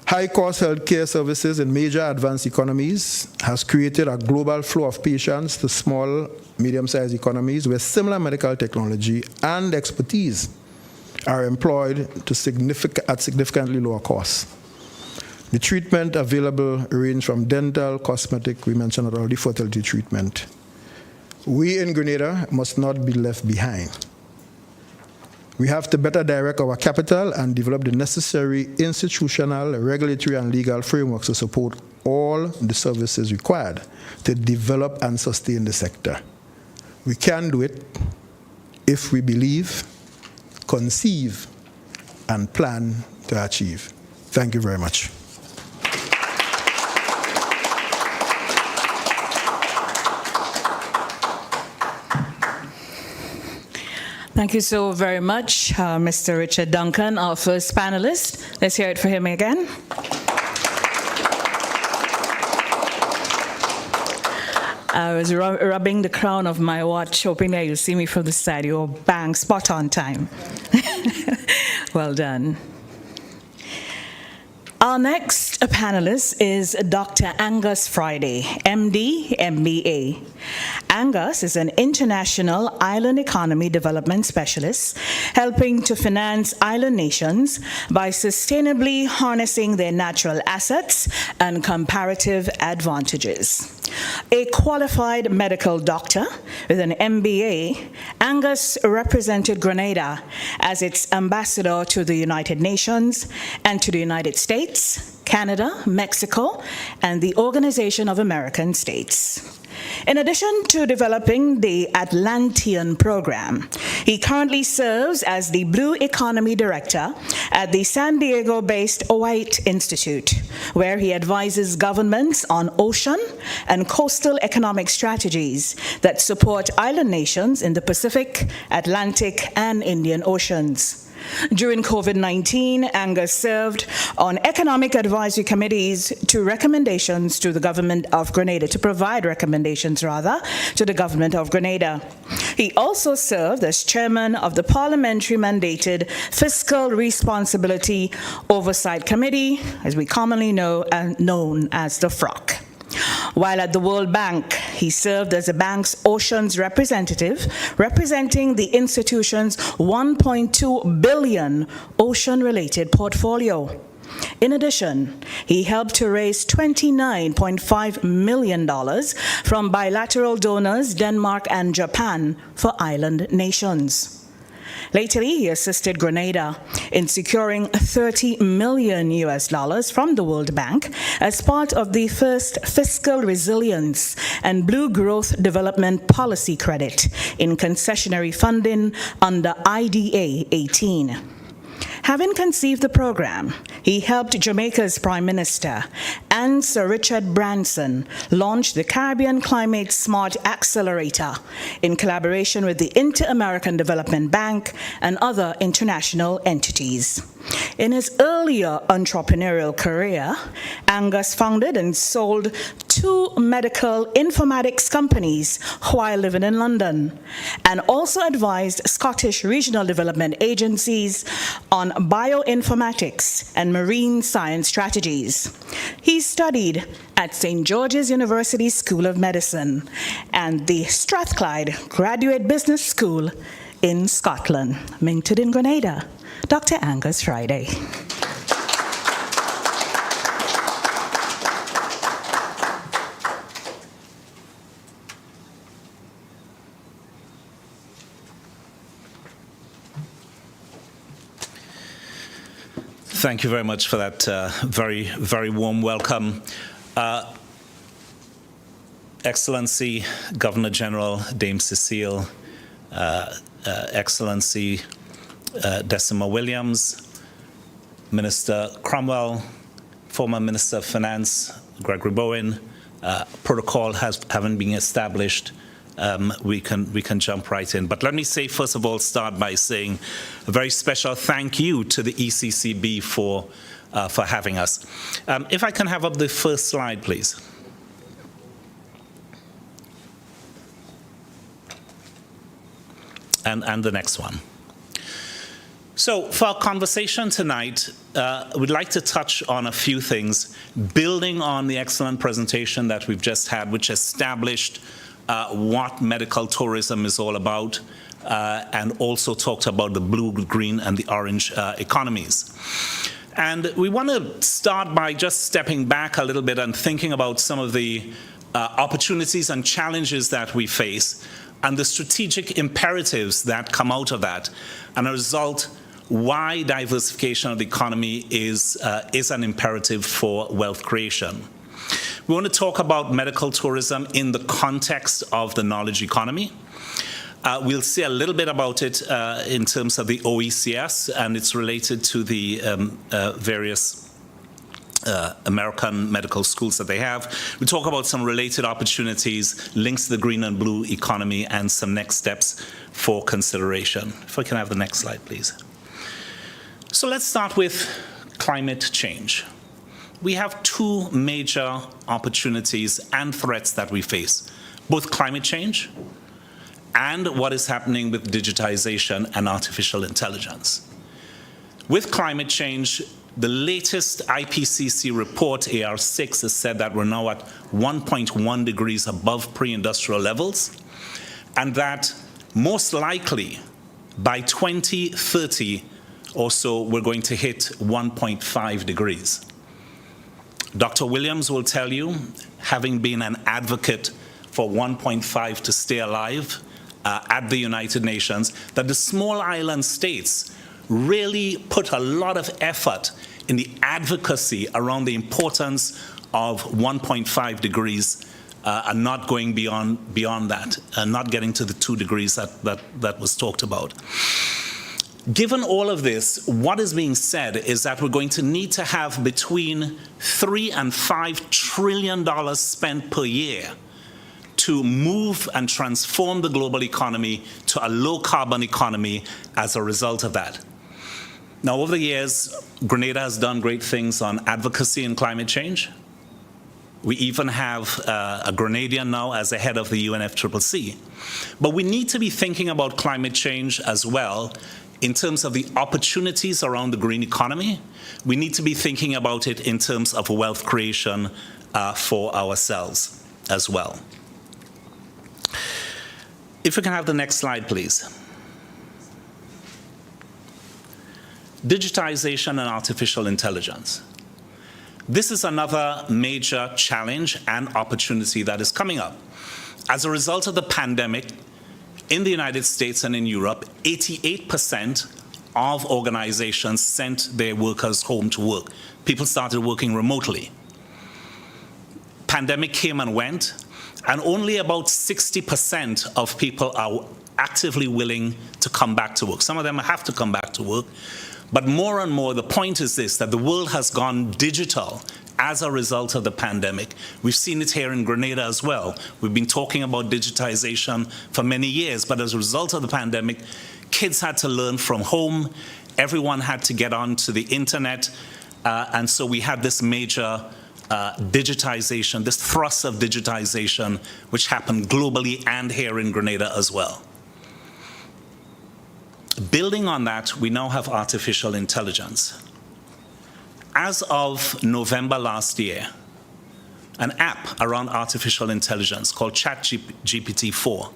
High-cost healthcare services in major advanced economies has created a global flow of patients to small, medium-sized economies where similar medical technology and expertise are employed to at significantly lower costs. The treatment available range from dental, cosmetic, we mentioned already, fertility treatment. We in Grenada must not be left behind. We have to better direct our capital and develop the necessary institutional, regulatory, and legal frameworks to support all the services required to develop and sustain the sector. We can do it if we believe, conceive, and plan to achieve. Thank you very much. Thank you so very much, Mr. Richard Duncan, our first panelist. Let's hear it for him again. I was rubbing the crown of my watch, hoping that you'll see me from the side. You're bang, spot on time. Well done. Our next panelist is Dr. Angus Friday, MD, MBA. Angus is an international island economy development specialist, helping to finance island nations by sustainably harnessing their natural assets and comparative advantages. A qualified medical doctor with an MBA, Angus represented Grenada as its ambassador to the United Nations and to the United States, Canada, Mexico, and the Organization of American States. In addition to developing the Atlantean program, he currently serves as the Blue Economy Director at the San Diego-based White Institute, where he advises governments on ocean and coastal economic strategies that support island nations in the Pacific, Atlantic, and Indian Oceans. During COVID-19, Angus served on economic advisory committees to recommendations to the government of Grenada, to provide recommendations, rather, to the government of Grenada. He also served as chairman of the parliamentary mandated Fiscal Responsibility Oversight Committee, as we commonly know, known as the FROC. While at the World Bank, he served as the bank's oceans representative, representing the institution's $1.2 billion ocean-related portfolio. In addition, he helped to raise $29.5 million from bilateral donors Denmark and Japan for island nations. Lately, he assisted Grenada in securing $30 million from the World Bank as part of the first Fiscal Resilience and Blue Growth Development Policy Credit in concessionary funding under IDA 18. Having conceived the program, he helped Jamaica's Prime Minister and Sir Richard Branson launch the Caribbean Climate Smart Accelerator in collaboration with the Inter-American Development Bank and other international entities. In his earlier entrepreneurial career, Angus founded and sold 2 medical informatics companies while living in London, and also advised Scottish regional development agencies on bioinformatics and marine science strategies. He studied at St. George's University School of Medicine and the Strathclyde Graduate Business School in Scotland. Minted in Grenada, Dr. Angus Friday. Thank you very much for that very, very warm welcome. Excellency, Governor General Dame Cecile, Excellency Decima Williams, Minister Cromwell, former Minister of Finance Gregory Bowen, protocol having been established, we can jump right in. But let me say, first of all, start by saying a very special thank you to the ECCB for having us. If I can have up the first slide, please. And the next one. So for our conversation tonight, we'd like to touch on a few things, building on the excellent presentation that we've just had, which established what medical tourism is all about, and also talked about the blue, green, and the orange economies. And we want to start by just stepping back a little bit and thinking about some of the opportunities and challenges that we face, and the strategic imperatives that come out of that, and as a result, why diversification of the economy is an imperative for wealth creation. We want to talk about medical tourism in the context of the knowledge economy. We'll see a little bit about it in terms of the OECS, and it's related to the various American medical schools that they have. We talk about some related opportunities, links to the green and blue economy, and some next steps for consideration. If I can have the next slide, please. So let's start with climate change. We have two major opportunities and threats that we face, both climate change and what is happening with digitization and artificial intelligence. With climate change, the latest IPCC report, AR6, has said that we're now at 1.1 degrees above pre-industrial levels, and that most likely by 2030 or so, we're going to hit 1.5 degrees. Dr. Williams will tell you, having been an advocate for 1.5 to stay alive at the United Nations, that the small island states really put a lot of effort in the advocacy around the importance of 1.5 degrees and not going beyond that, and not getting to the 2 degrees that was talked about. Given all of this, what is being said is that we're going to need to have between $3 and $5 trillion spent per year to move and transform the global economy to a low-carbon economy as a result of that. Now, over the years, Grenada has done great things on advocacy and climate change. We even have a Grenadian now as the head of the UNFCCC. But we need to be thinking about climate change as well in terms of the opportunities around the green economy. We need to be thinking about it in terms of wealth creation for ourselves as well. If we can have the next slide, please. Digitization and artificial intelligence. This is another major challenge and opportunity that is coming up. As a result of the pandemic, in the United States and in Europe, 88% of organizations sent their workers home to work. People started working remotely. Pandemic came and went, and only about 60% of people are actively willing to come back to work. Some of them have to come back to work, but more and more, the point is this, that the world has gone digital as a result of the pandemic. We've seen it here in Grenada as well. We've been talking about digitization for many years, but as a result of the pandemic, kids had to learn from home, everyone had to get onto the internet, and so we had this major digitization, this thrust of digitization, which happened globally and here in Grenada as well. Building on that, we now have artificial intelligence. As of November last year, an app around artificial intelligence called ChatGPT-4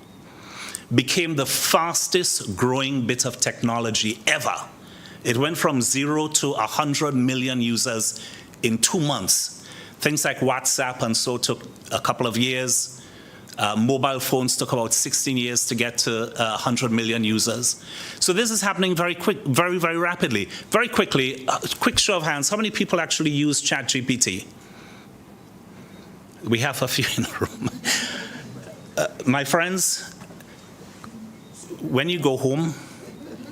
became the fastest growing bit of technology ever. It went from 0 to 100 million users in 2 months. Things like WhatsApp and so took a couple of years. Mobile phones took about 16 years to get to 100 million users. So this is happening very rapidly. Very quickly, a quick show of hands, how many people actually use ChatGPT? We have a few in the room. My friends, when you go home,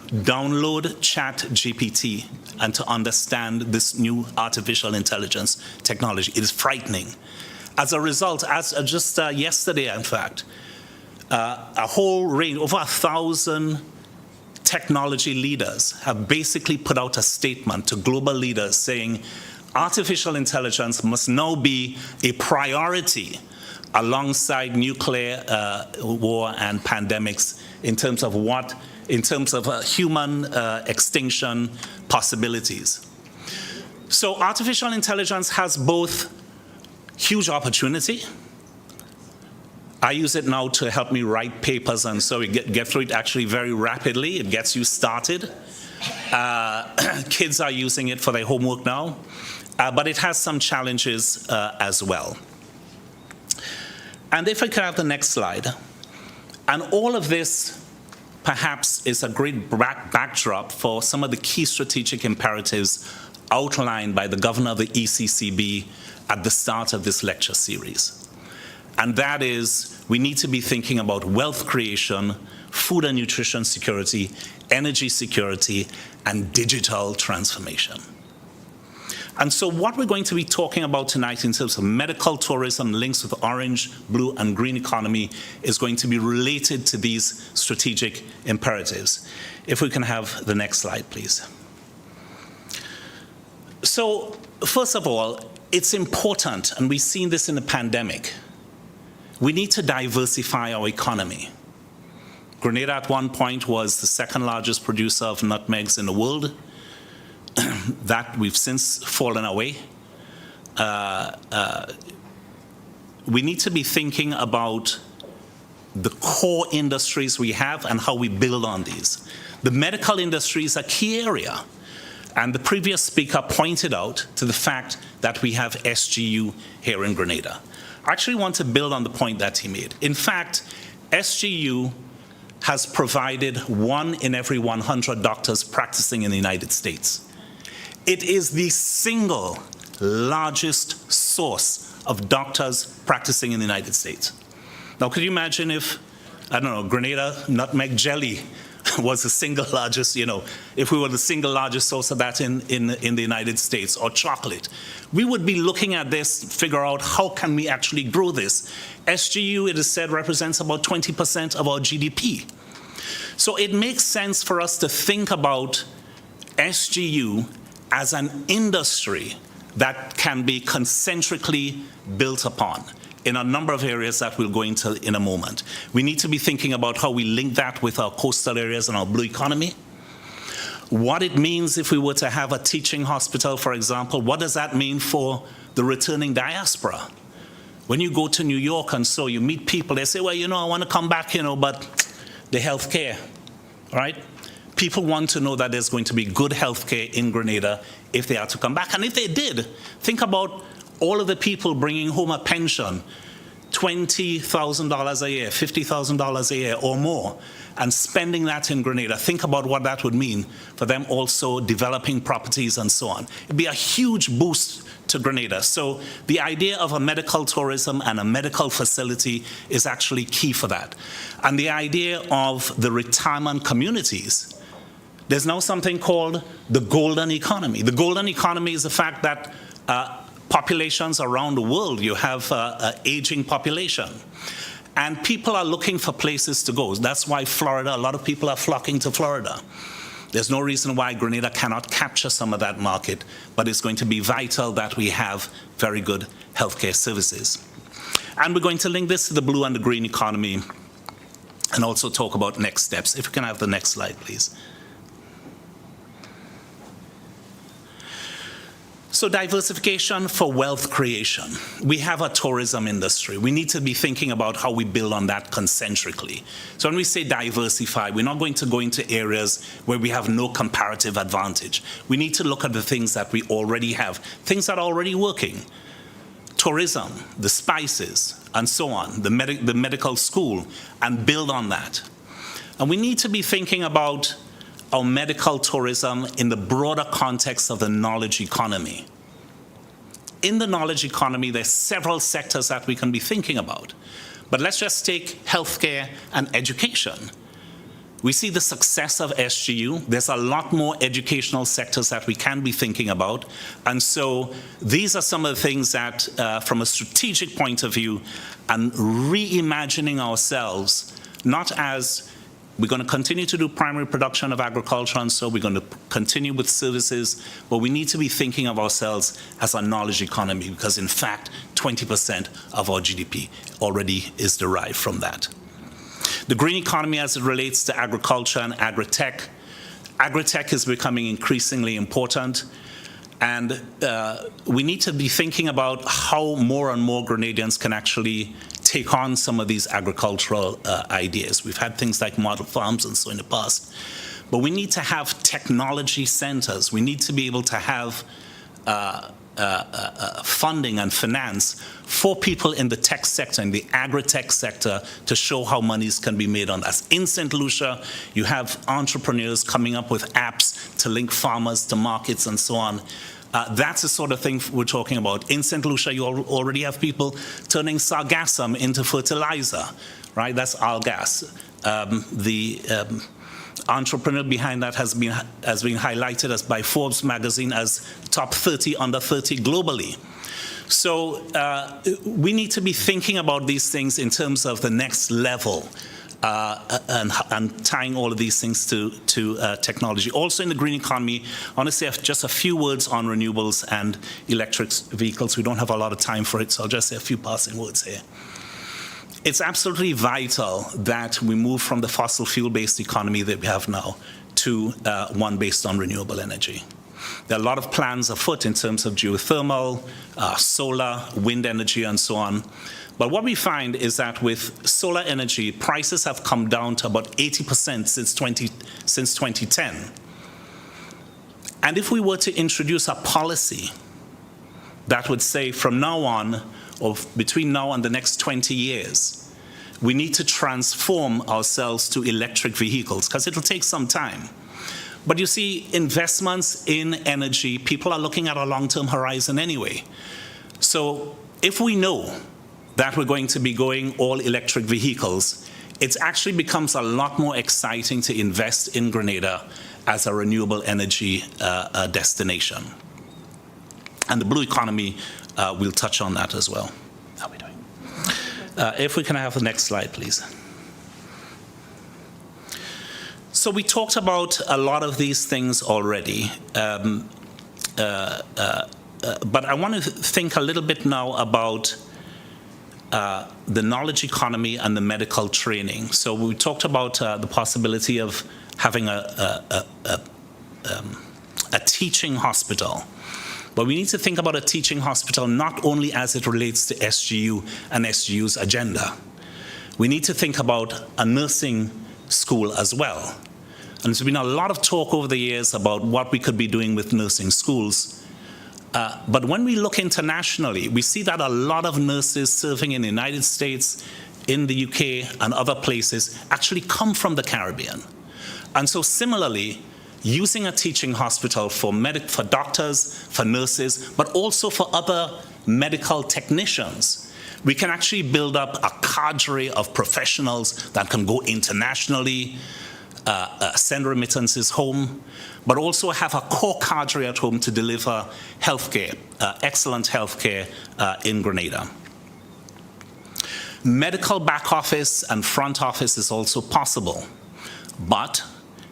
download ChatGPT and to understand this new artificial intelligence technology. It is frightening. As a result, as just yesterday, in fact, a whole range, over 1,000 technology leaders have basically put out a statement to global leaders saying artificial intelligence must now be a priority alongside nuclear war and pandemics in terms of human extinction possibilities. So artificial intelligence has both huge opportunity. I use it now to help me write papers, and so we get through it actually very rapidly. It gets you started. Kids are using it for their homework now, but it has some challenges as well. And if I could have the next slide. And all of this perhaps is a great backdrop for some of the key strategic imperatives outlined by the governor of the ECCB at the start of this lecture series. And that is, we need to be thinking about wealth creation, food and nutrition security, energy security, and digital transformation. And so what we're going to be talking about tonight in terms of medical tourism links with orange, blue, and green economy is going to be related to these strategic imperatives. If we can have the next slide, please. So, first of all, it's important, and we've seen this in the pandemic, we need to diversify our economy. Grenada at one point was the second largest producer of nutmegs in the world. That we've since fallen away. We need to be thinking about the core industries we have and how we build on these. The medical industry is a key area. And the previous speaker pointed out to the fact that we have SGU here in Grenada. I actually want to build on the point that he made. In fact, SGU has provided 1 in every 100 doctors practicing in the United States. It is the single largest source of doctors practicing in the United States. Now, could you imagine if, I don't know, Grenada nutmeg jelly was the single largest, if we were the single largest source of that in the United States, or chocolate. We would be looking at this, figure out how can we actually grow this. SGU, it is said, represents about 20% of our GDP. So it makes sense for us to think about SGU as an industry that can be concentrically built upon in a number of areas that we'll go into in a moment. We need to be thinking about how we link that with our coastal areas and our blue economy. What it means if we were to have a teaching hospital, for example. What does that mean for the returning diaspora? When you go to New York and so you meet people, they say, well, I want to come back, but the health care, right? People want to know that there's going to be good health care in Grenada if they are to come back. And if they did, think about all of the people bringing home a pension, $20,000 a year, $50,000 a year or more, and spending that in Grenada. Think about what that would mean for them also developing properties and so on. It'd be a huge boost to Grenada. So the idea of a medical tourism and a medical facility is actually key for that. And the idea of the retirement communities. There's now something called the golden economy. The golden economy is the fact that populations around the world, you have an aging population. And people are looking for places to go. That's why Florida, a lot of people are flocking to Florida. There's no reason why Grenada cannot capture some of that market, but it's going to be vital that we have very good healthcare services. And we're going to link this to the blue and the green economy and also talk about next steps. If we can have the next slide, please. So diversification for wealth creation. We have a tourism industry. We need to be thinking about how we build on that concentrically. So when we say diversify, we're not going to go into areas where we have no comparative advantage. We need to look at the things that we already have, things that are already working. Tourism, the spices, and so on, the medical school, and build on that. And we need to be thinking about our medical tourism in the broader context of the knowledge economy. In the knowledge economy, there's several sectors that we can be thinking about. But let's just take healthcare and education. We see the success of SGU. There's a lot more educational sectors that we can be thinking about. And so these are some of the things that, from a strategic point of view, and reimagining ourselves, not as we're going to continue to do primary production of agriculture, and so we're going to continue with services, but we need to be thinking of ourselves as a knowledge economy, because in fact, 20% of our GDP already is derived from that. The green economy as it relates to agriculture and agri-tech. Agri-tech is becoming increasingly important, and we need to be thinking about how more and more Grenadians can actually take on some of these agricultural ideas. We've had things like model farms and so in the past, but we need to have technology centers. We need to be able to have funding and finance for people in the tech sector, in the agri-tech sector, to show how monies can be made on that. In St. Lucia, you have entrepreneurs coming up with apps to link farmers to markets and so on. That's the sort of thing we're talking about. In St. Lucia, you already have people turning sargassum into fertilizer, right? That's Algas. The entrepreneur behind that has been highlighted as by Forbes magazine as top 30 under 30 globally. So we need to be thinking about these things in terms of the next level. And tying all of these things to technology. Also in the green economy, I want to say just a few words on renewables and electric vehicles. We don't have a lot of time for it, so I'll just say a few passing words here. It's absolutely vital that we move from the fossil fuel-based economy that we have now to one based on renewable energy. There are a lot of plans afoot in terms of geothermal, solar, wind energy, and so on. But what we find is that with solar energy, prices have come down to about 80% since 2010. And if we were to introduce a policy that would say from now on, or between now and the next 20 years, we need to transform ourselves to electric vehicles, because it'll take some time. But you see, investments in energy, people are looking at a long-term horizon anyway. So if we know that we're going to be going all electric vehicles, it actually becomes a lot more exciting to invest in Grenada as a renewable energy destination. And the blue economy, we'll touch on that as well. How are we doing? If we can have the next slide, please. So we talked about a lot of these things already, but I want to think a little bit now about the knowledge economy and the medical training. So we talked about the possibility of having a teaching hospital. But we need to think about a teaching hospital not only as it relates to SGU and SGU's agenda. We need to think about a nursing school as well. And there's been a lot of talk over the years about what we could be doing with nursing schools. But when we look internationally, we see that a lot of nurses serving in the United States, in the UK, and other places actually come from the Caribbean. And so similarly, using a teaching hospital for doctors, for nurses, but also for other medical technicians, we can actually build up a cadre of professionals that can go internationally, send remittances home, but also have a core cadre at home to deliver healthcare, excellent healthcare in Grenada. Medical back office and front office is also possible, but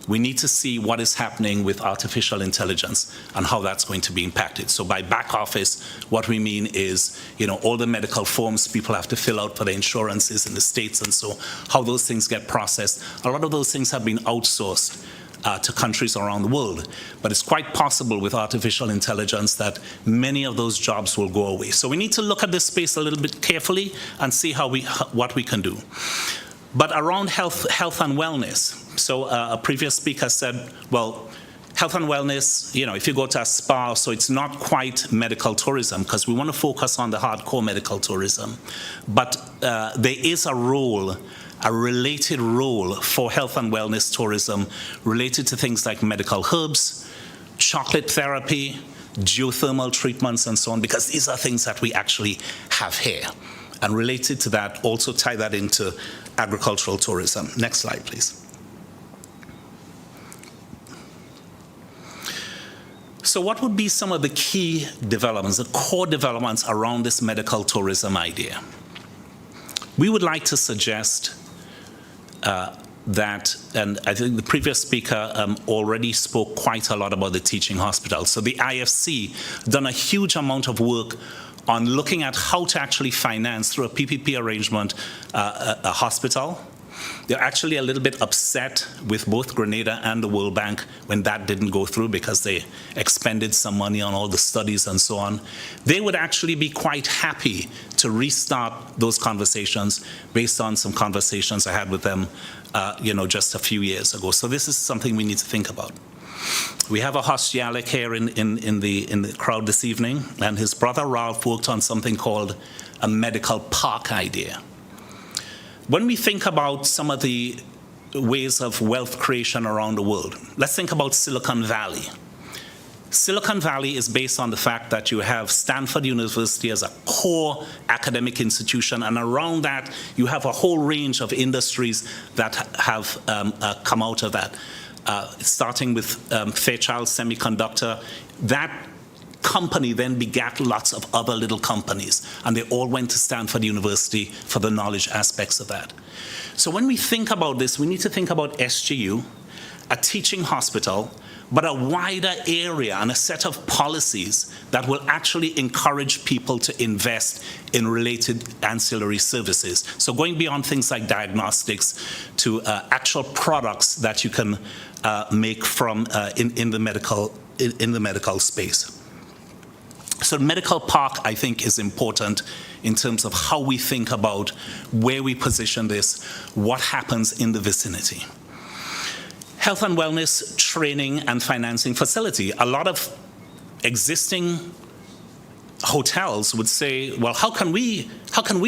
we need to see what is happening with artificial intelligence and how that's going to be impacted. So by back office, what we mean is, all the medical forms people have to fill out for the insurances in the States, and so how those things get processed. A lot of those things have been outsourced to countries around the world. But it's quite possible with artificial intelligence that many of those jobs will go away. So we need to look at this space a little bit carefully and see what we can do. But around health and wellness, so a previous speaker said, well, health and wellness, if you go to a spa, so it's not quite medical tourism, because we want to focus on the hardcore medical tourism. But there is a related role for health and wellness tourism related to things like medical herbs, chocolate therapy, geothermal treatments, and so on, because these are things that we actually have here. And related to that, also tie that into agricultural tourism. Next slide, please. So what would be some of the key developments, the core developments around this medical tourism idea? We would like to suggest that, and I think the previous speaker already spoke quite a lot about the teaching hospital. So the IFC done a huge amount of work on looking at how to actually finance through a PPP arrangement a hospital. They're actually a little bit upset with both Grenada and the World Bank when that didn't go through because they expended some money on all the studies and so on. They would actually be quite happy to restart those conversations based on some conversations I had with them just a few years ago. So this is something we need to think about. We have a Hostialic here in the crowd this evening, and his brother Ralph worked on something called a medical park idea. When we think about some of the ways of wealth creation around the world, let's think about Silicon Valley. Silicon Valley is based on the fact that you have Stanford University as a core academic institution, and around that you have a whole range of industries that have come out of that. Starting with Fairchild Semiconductor, that company then begat lots of other little companies, and they all went to Stanford University for the knowledge aspects of that. So when we think about this, we need to think about SGU, a teaching hospital, but a wider area and a set of policies that will actually encourage people to invest in related ancillary services. So going beyond things like diagnostics to actual products that you can make from in the medical space. So medical park, I think, is important in terms of how we think about where we position this, what happens in the vicinity. Health and wellness training and financing facility. A lot of existing hotels would say, well, how can we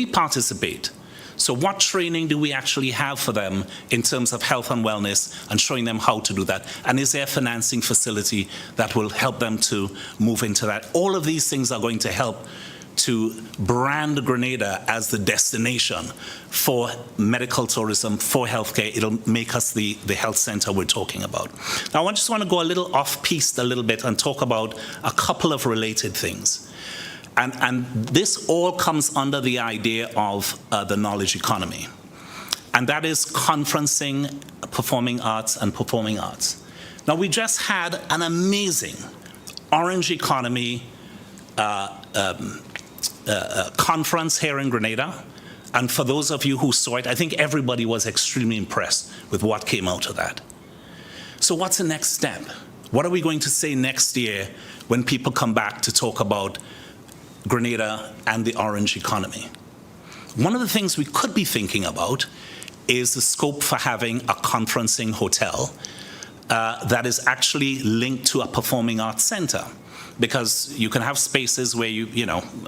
participate? So what training do we actually have for them in terms of health and wellness and showing them how to do that? And is there a financing facility that will help them to move into that? All of these things are going to help to brand Grenada as the destination for medical tourism, for healthcare. It'll make us the health center we're talking about. Now, I just want to go a little off-piste a little bit and talk about a couple of related things. And this all comes under the idea of the knowledge economy. And that is conferencing, performing arts, and performing arts. Now, we just had an amazing Orange Economy conference here in Grenada. And for those of you who saw it, I think everybody was extremely impressed with what came out of that. So what's the next step? What are we going to say next year when people come back to talk about Grenada and the orange economy? One of the things we could be thinking about is the scope for having a conferencing hotel that is actually linked to a performing arts center. Because you can have spaces where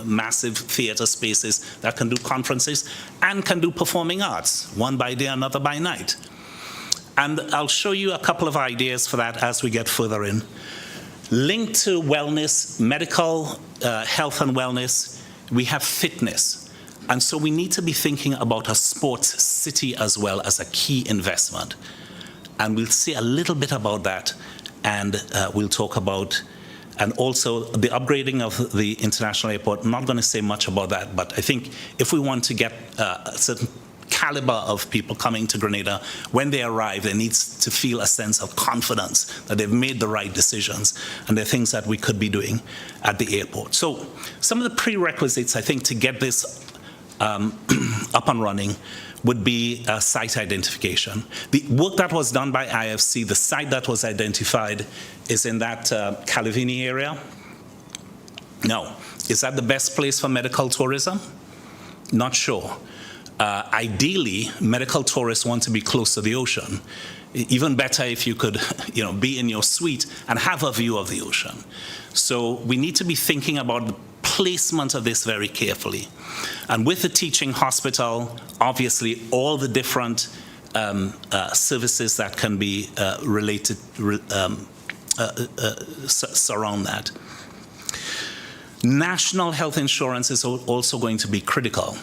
massive theater spaces that can do conferences and can do performing arts, one by day, another by night. And I'll show you a couple of ideas for that as we get further in. Linked to wellness, medical health and wellness, we have fitness. And so we need to be thinking about a sports city as well as a key investment. And we'll see a little bit about that, and we'll talk about, and also the upgrading of the international airport. I'm not going to say much about that, but I think if we want to get a certain caliber of people coming to Grenada, when they arrive, they need to feel a sense of confidence that they've made the right decisions, and there are things that we could be doing at the airport. So some of the prerequisites, I think, to get this up and running would be site identification. The work that was done by IFC, the site that was identified is in that Calavini area. Now, is that the best place for medical tourism? Not sure. Ideally, medical tourists want to be close to the ocean. Even better if you could, be in your suite and have a view of the ocean. So we need to be thinking about the placement of this very carefully. And with the teaching hospital, obviously all the different services that can be related surround that. National health insurance is also going to be critical.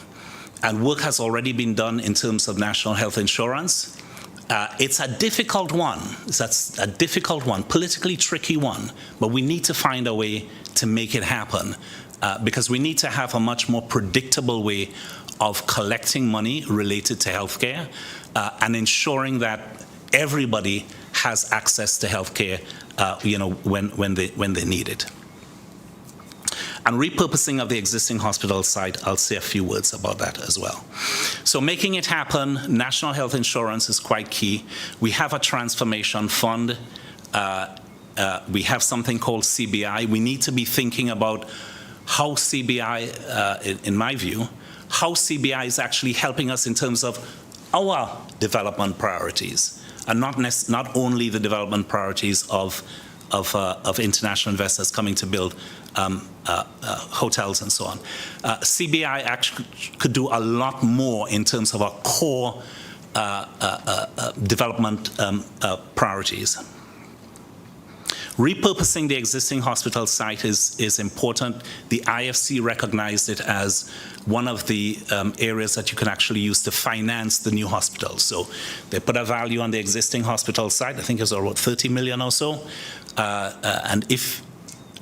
And work has already been done in terms of national health insurance. It's a difficult one. That's a difficult one, politically tricky one, but we need to find a way to make it happen because we need to have a much more predictable way of collecting money related to healthcare and ensuring that everybody has access to healthcare, when they need it. And repurposing of the existing hospital site, I'll say a few words about that as well. So making it happen, national health insurance is quite key. We have a transformation fund. We have something called CBI. We need to be thinking about how CBI, in my view, how CBI is actually helping us in terms of our development priorities, and not only the development priorities of international investors coming to build hotels and so on. CBI actually could do a lot more in terms of our core development priorities. Repurposing the existing hospital site is important. The IFC recognized it as one of the areas that you can actually use to finance the new hospital. So they put a value on the existing hospital site. I think it's about 30 million or so. And if,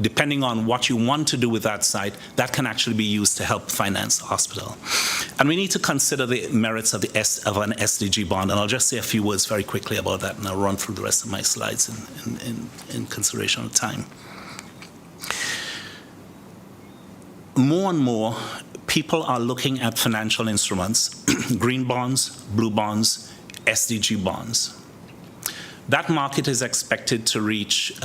depending on what you want to do with that site, that can actually be used to help finance the hospital. And we need to consider the merits of an SDG bond, and I'll just say a few words very quickly about that, and I'll run through the rest of my slides in consideration of time. More and more, people are looking at financial instruments, green bonds, blue bonds, SDG bonds. That market is expected to reach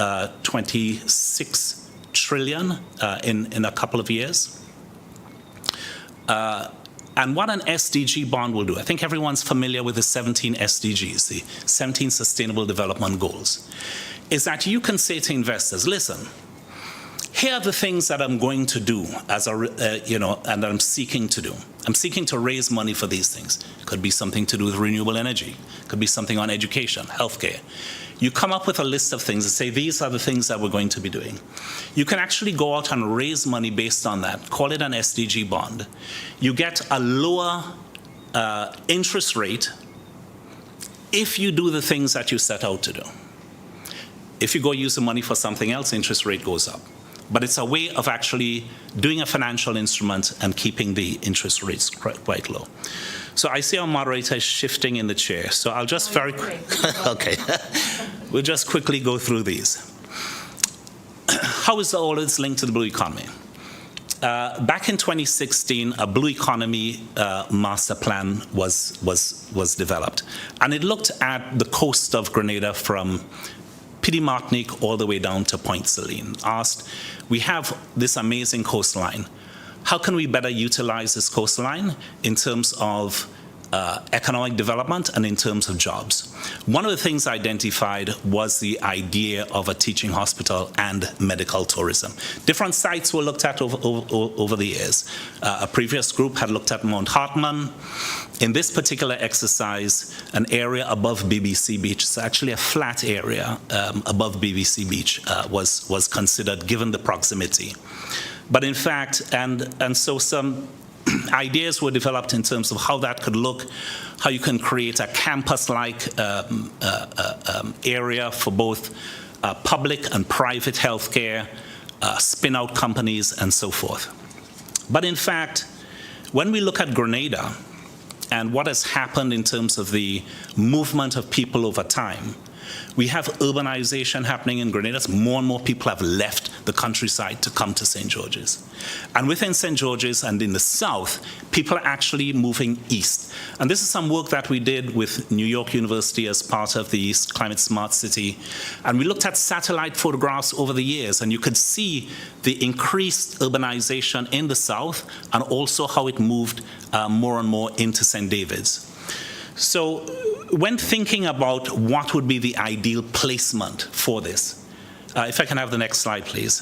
26 trillion in a couple of years. And what an SDG bond will do, I think everyone's familiar with the 17 SDGs, the 17 Sustainable Development Goals, is that you can say to investors, listen, here are the things that I'm going to do and I'm seeking to do. I'm seeking to raise money for these things. It could be something to do with renewable energy. It could be something on education, healthcare. You come up with a list of things and say, these are the things that we're going to be doing. You can actually go out and raise money based on that. Call it an SDG bond. You get a lower interest rate if you do the things that you set out to do. If you go use the money for something else, interest rate goes up. But it's a way of actually doing a financial instrument and keeping the interest rates quite low. So I see our moderator is shifting in the chair. So I'll just okay. We'll just quickly go through these. How is all this linked to the blue economy? Back in 2016, a blue economy master plan was developed. And it looked at the coast of Grenada from Pidi Martinique all the way down to Point Celine. Asked, we have this amazing coastline. How can we better utilize this coastline in terms of economic development and in terms of jobs? One of the things identified was the idea of a teaching hospital and medical tourism. Different sites were looked at over the years. A previous group had looked at Mount Hartman. In this particular exercise, an area above BBC Beach, it's actually a flat area above BBC Beach, was considered given the proximity. But in fact, and so some ideas were developed in terms of how that could look, how you can create a campus-like area for both public and private healthcare, spin-out companies, and so forth. But in fact, when we look at Grenada and what has happened in terms of the movement of people over time, we have urbanization happening in Grenada. More and more people have left the countryside to come to St. George's. And within St. George's and in the south, people are actually moving east. And this is some work that we did with New York University as part of the Climate Smart City. And we looked at satellite photographs over the years, and you could see the increased urbanization in the south and also how it moved more and more into St. David's. So when thinking about what would be the ideal placement for this, if I can have the next slide, please.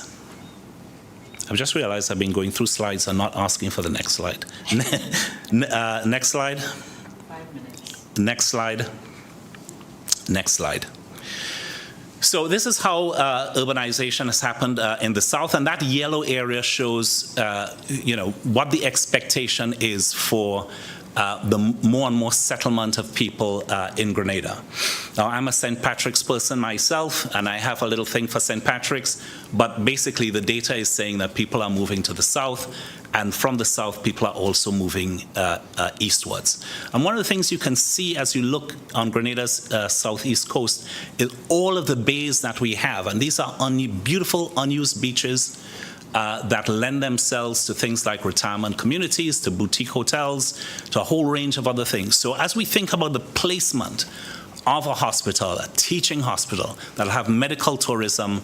I've just realized I've been going through slides and not asking for the next slide. Next slide. 5 minutes. Next slide. Next slide. So this is how urbanization has happened in the south, and that yellow area shows, what the expectation is for the more and more settlement of people in Grenada. Now, I'm a St. Patrick's person myself, and I have a little thing for St. Patrick's, but basically the data is saying that people are moving to the south, and from the south, people are also moving eastwards. And one of the things you can see as you look on Grenada's southeast coast is all of the bays that we have, and these are beautiful unused beaches that lend themselves to things like retirement communities, to boutique hotels, to a whole range of other things. So as we think about the placement of a hospital, a teaching hospital, that'll have medical tourism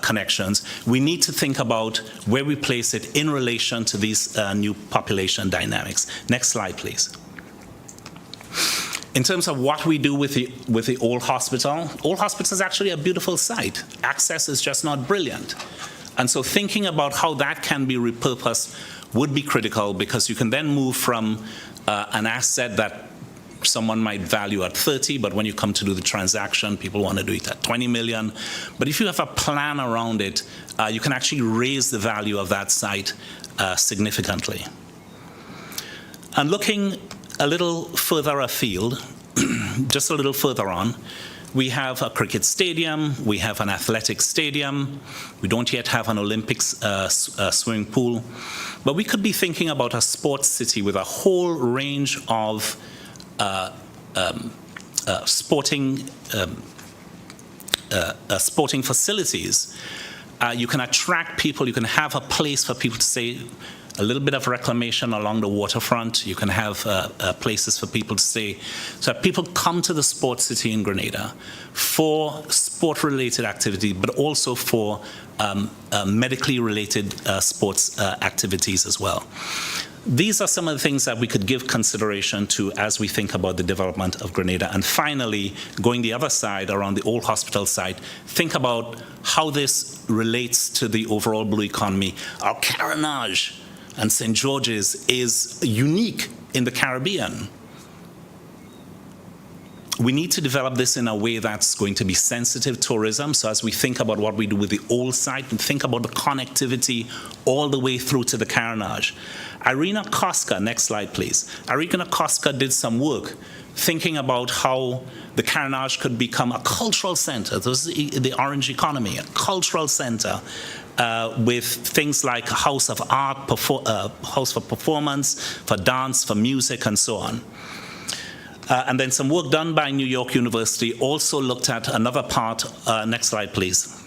connections, we need to think about where we place it in relation to these new population dynamics. Next slide, please. In terms of what we do with the old hospital is actually a beautiful site. Access is just not brilliant. And so thinking about how that can be repurposed would be critical, because you can then move from an asset that someone might value at 30, but when you come to do the transaction, people want to do it at 20 million. But if you have a plan around it, you can actually raise the value of that site significantly. And looking a little further afield, just a little further on, we have a cricket stadium, we have an athletic stadium, we don't yet have an Olympics swimming pool, but we could be thinking about a sports city with a whole range of sporting facilities. You can attract people, you can have a place for people to stay, a little bit of reclamation along the waterfront. You can have places for people to stay. So people come to the sports city in Grenada for sport-related activity, but also for medically related sports activities as well. These are some of the things that we could give consideration to as we think about the development of Grenada. And finally, going the other side, around the old hospital site, think about how this relates to the overall blue economy. Our carénage and St. George's is unique in the Caribbean. We need to develop this in a way that's going to be sensitive tourism. So as we think about what we do with the old site, and think about the connectivity all the way through to the carénage. Irina Koska, next slide please. Irina Koska did some work thinking about how the carénage could become a cultural center. This is the orange economy, a cultural center with things like a house of art, house for performance, for dance, for music, and so on. And then some work done by New York University also looked at another part, next slide please.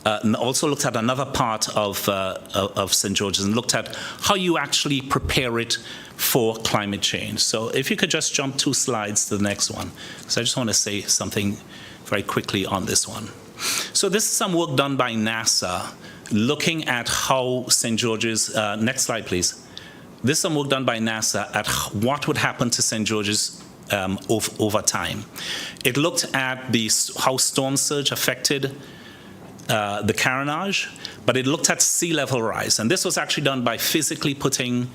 Also looked at another part of St. George's and looked at how you actually prepare it for climate change. So if you could just jump 2 slides to the next one. So I just want to say something very quickly on this one. So this is some work done by NASA looking at how St. George's, next slide please. This is some work done by NASA at what would happen to St. George's over time. It looked at how storm surge affected the carénage, but it looked at sea level rise. And this was actually done by physically putting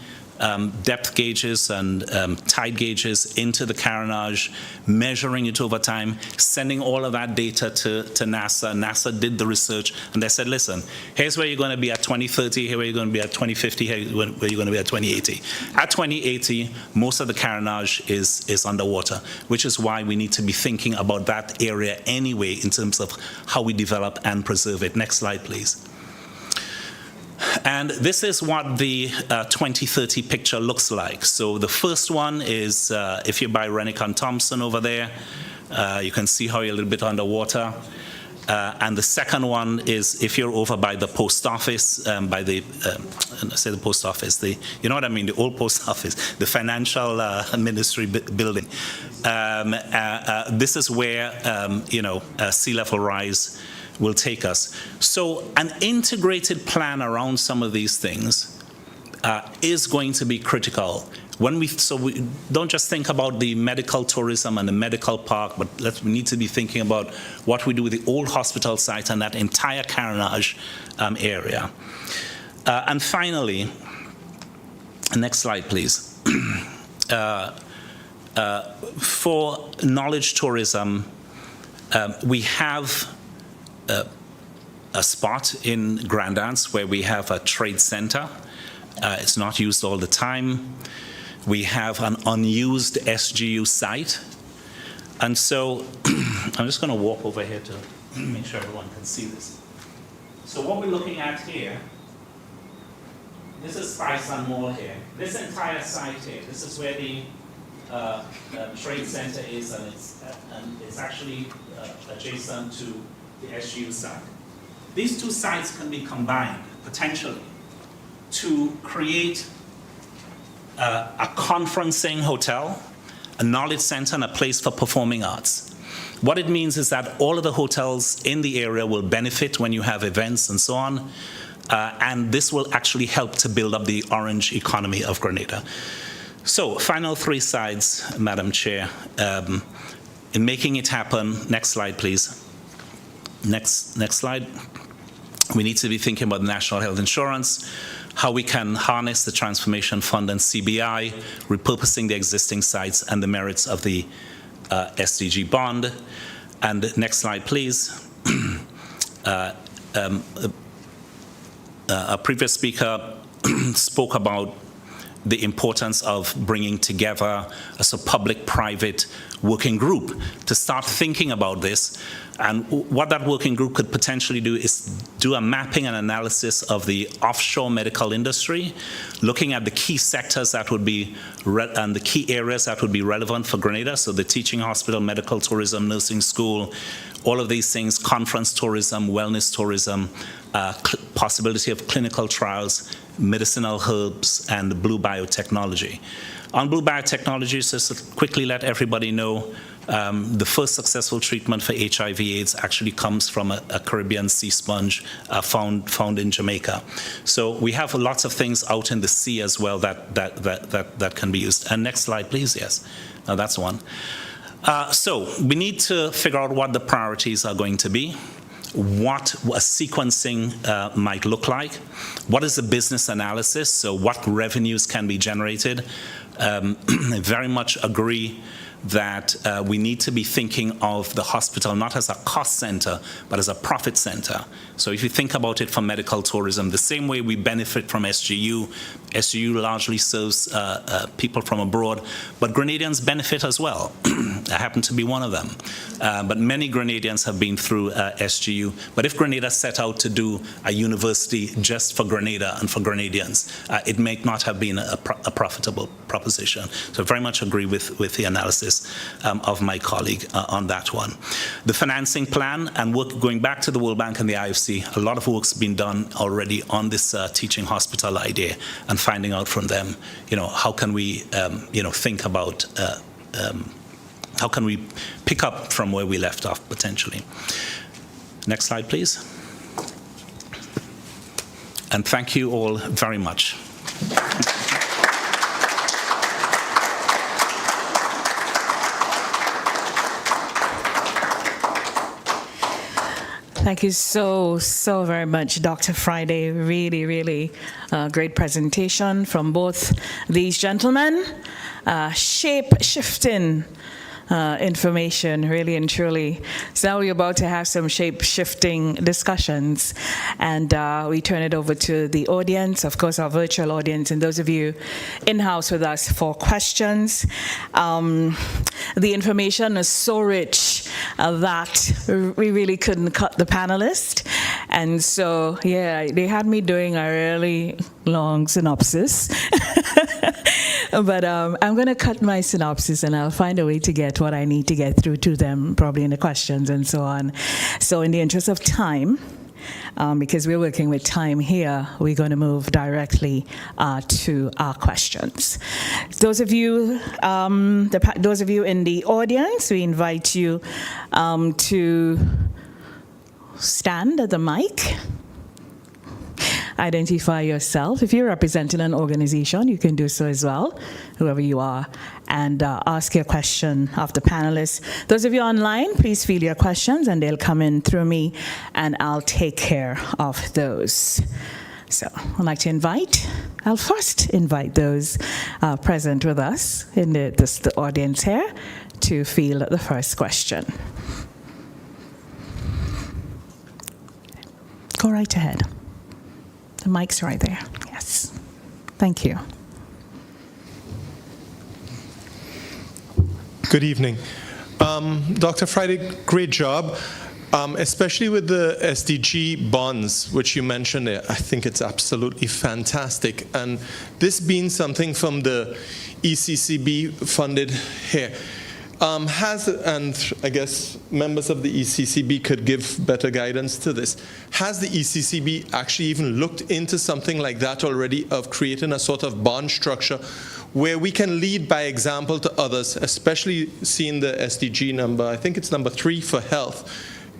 depth gauges and tide gauges into the carénage, measuring it over time, sending all of that data to NASA. NASA did the research, and they said, listen, here's where you're going to be at 2030, here where you're going to be at 2050, here where you're going to be at 2080. At 2080, most of the carénage is underwater, which is why we need to be thinking about that area anyway in terms of how we develop and preserve it. Next slide, please. And this is what the 2030 picture looks like. So the first one is, if you're by Rennick and Thompson over there, you can see how you're a little bit underwater. And the second one is if you're over by the post office, by the, I say the post office, you know what I mean, the old post office, the financial ministry building. This is where, sea level rise will take us. So an integrated plan around some of these things is going to be critical. We don't just think about the medical tourism and the medical park, but we need to be thinking about what we do with the old hospital site and that entire carénage area. And finally, next slide, please. For knowledge tourism, we have a spot in Grandance where we have a trade center. It's not used all the time. We have an unused SGU site. And so I'm just going to walk over here to make sure everyone can see this. So what we're looking at here, this is Spice and Mall here. This entire site here, this is where the trade center is, and it's actually adjacent to the SGU site. These two sites can be combined, potentially, to create a conferencing hotel, a knowledge center, and a place for performing arts. What it means is that all of the hotels in the area will benefit when you have events and so on, and this will actually help to build up the orange economy of Grenada. So, final three slides, Madam Chair. In making it happen, next slide, please. Next slide. We need to be thinking about national health insurance, how we can harness the Transformation Fund and CBI, repurposing the existing sites, and the merits of the SDG bond. And next slide, please. A previous speaker spoke about the importance of bringing together a sort of public-private working group to start thinking about this. And what that working group could potentially do is do a mapping and analysis of the offshore medical industry, looking at the key sectors that would be, and the key areas that would be relevant for Grenada, so the teaching hospital, medical tourism, nursing school, all of these things, conference tourism, wellness tourism, possibility of clinical trials, medicinal herbs, and blue biotechnology. On blue biotechnology, just to quickly let everybody know, the first successful treatment for HIV/AIDS actually comes from a Caribbean sea sponge found in Jamaica. So we have lots of things out in the sea as well that can be used. And next slide, please. Yes, now that's one. So we need to figure out what the priorities are going to be, what a sequencing might look like, what is the business analysis, so what revenues can be generated. I very much agree that we need to be thinking of the hospital not as a cost center, but as a profit center. So if you think about it for medical tourism, the same way we benefit from SGU, SGU largely serves people from abroad, but Grenadians benefit as well. I happen to be one of them. But many Grenadians have been through SGU. But if Grenada set out to do a university just for Grenada and for Grenadians, it may not have been a profitable proposition. So I very much agree with the analysis of my colleague on that one. The financing plan and work going back to the World Bank and the IFC, a lot of work's been done already on this teaching hospital idea and finding out from them, how can we, think about how can we pick up from where we left off potentially. Next slide, please. And thank you all very much. Thank you so very much, Dr. Friday. Really, really great presentation from both these gentlemen. Shape-shifting information, really and truly. So now we're about to have some shape-shifting discussions, and we turn it over to the audience, of course, our virtual audience, and those of you in-house with us for questions. The information is so rich that we really couldn't cut the panelist, and so, yeah, they had me doing a really long synopsis. But I'm going to cut my synopsis, and I'll find a way to get what I need to get through to them, probably in the questions and so on. So in the interest of time, because we're working with time here, we're going to move directly to our questions. Those of you in the audience, we invite you to stand at the mic. Identify yourself. If you're representing an organization, you can do so as well, whoever you are, and ask your question of the panelists. Those of you online, please fill your questions, and they'll come in through me, and I'll take care of those. So I'd like to I'll first invite those present with us in the audience here to field the first question. Go right ahead. The mic's right there. Yes. Thank you. Good evening. Dr. Friday, great job, especially with the SDG bonds, which you mentioned there. I think it's absolutely fantastic. And this being something from the ECCB funded here, and I guess members of the ECCB could give better guidance to this. Has the ECCB actually even looked into something like that already, of creating a sort of bond structure where we can lead by example to others, especially seeing the SDG number, I think it's number 3 for health,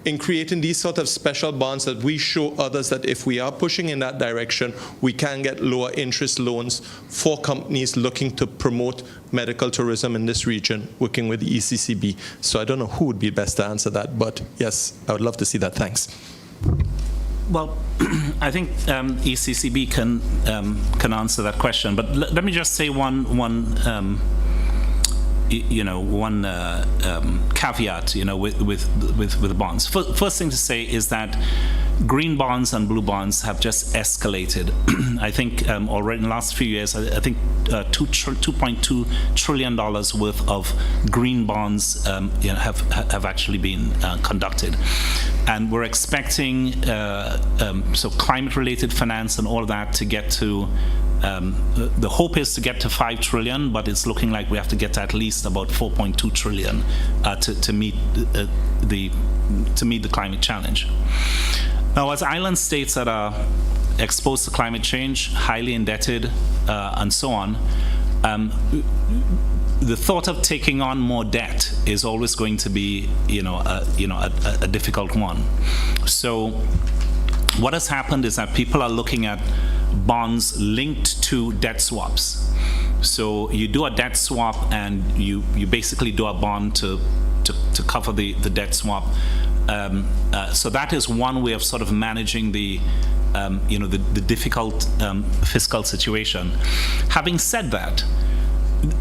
in creating these sort of special bonds that we show others that if we are pushing in that direction, we can get lower interest loans for companies looking to promote medical tourism in this region, working with the ECCB. So I don't know who would be best to answer that, but yes, I would love to see that. Thanks. Well, I think ECCB can answer that question, but let me just say one caveat, with the bonds. First thing to say is that green bonds and blue bonds have just escalated. I think already in the last few years, I think $2.2 trillion worth of green bonds have actually been conducted. And we're expecting so climate-related finance and all of that to get to the hope is to get to 5 trillion, but it's looking like we have to get to at least about 4.2 trillion to meet the climate challenge. Now, as island states that are exposed to climate change, highly indebted, and so on, the thought of taking on more debt is always going to be, a difficult one. So, what has happened is that people are looking at bonds linked to debt swaps. So you do a debt swap, and you basically do a bond to cover the debt swap. So that is one way of sort of managing the difficult fiscal situation. Having said that,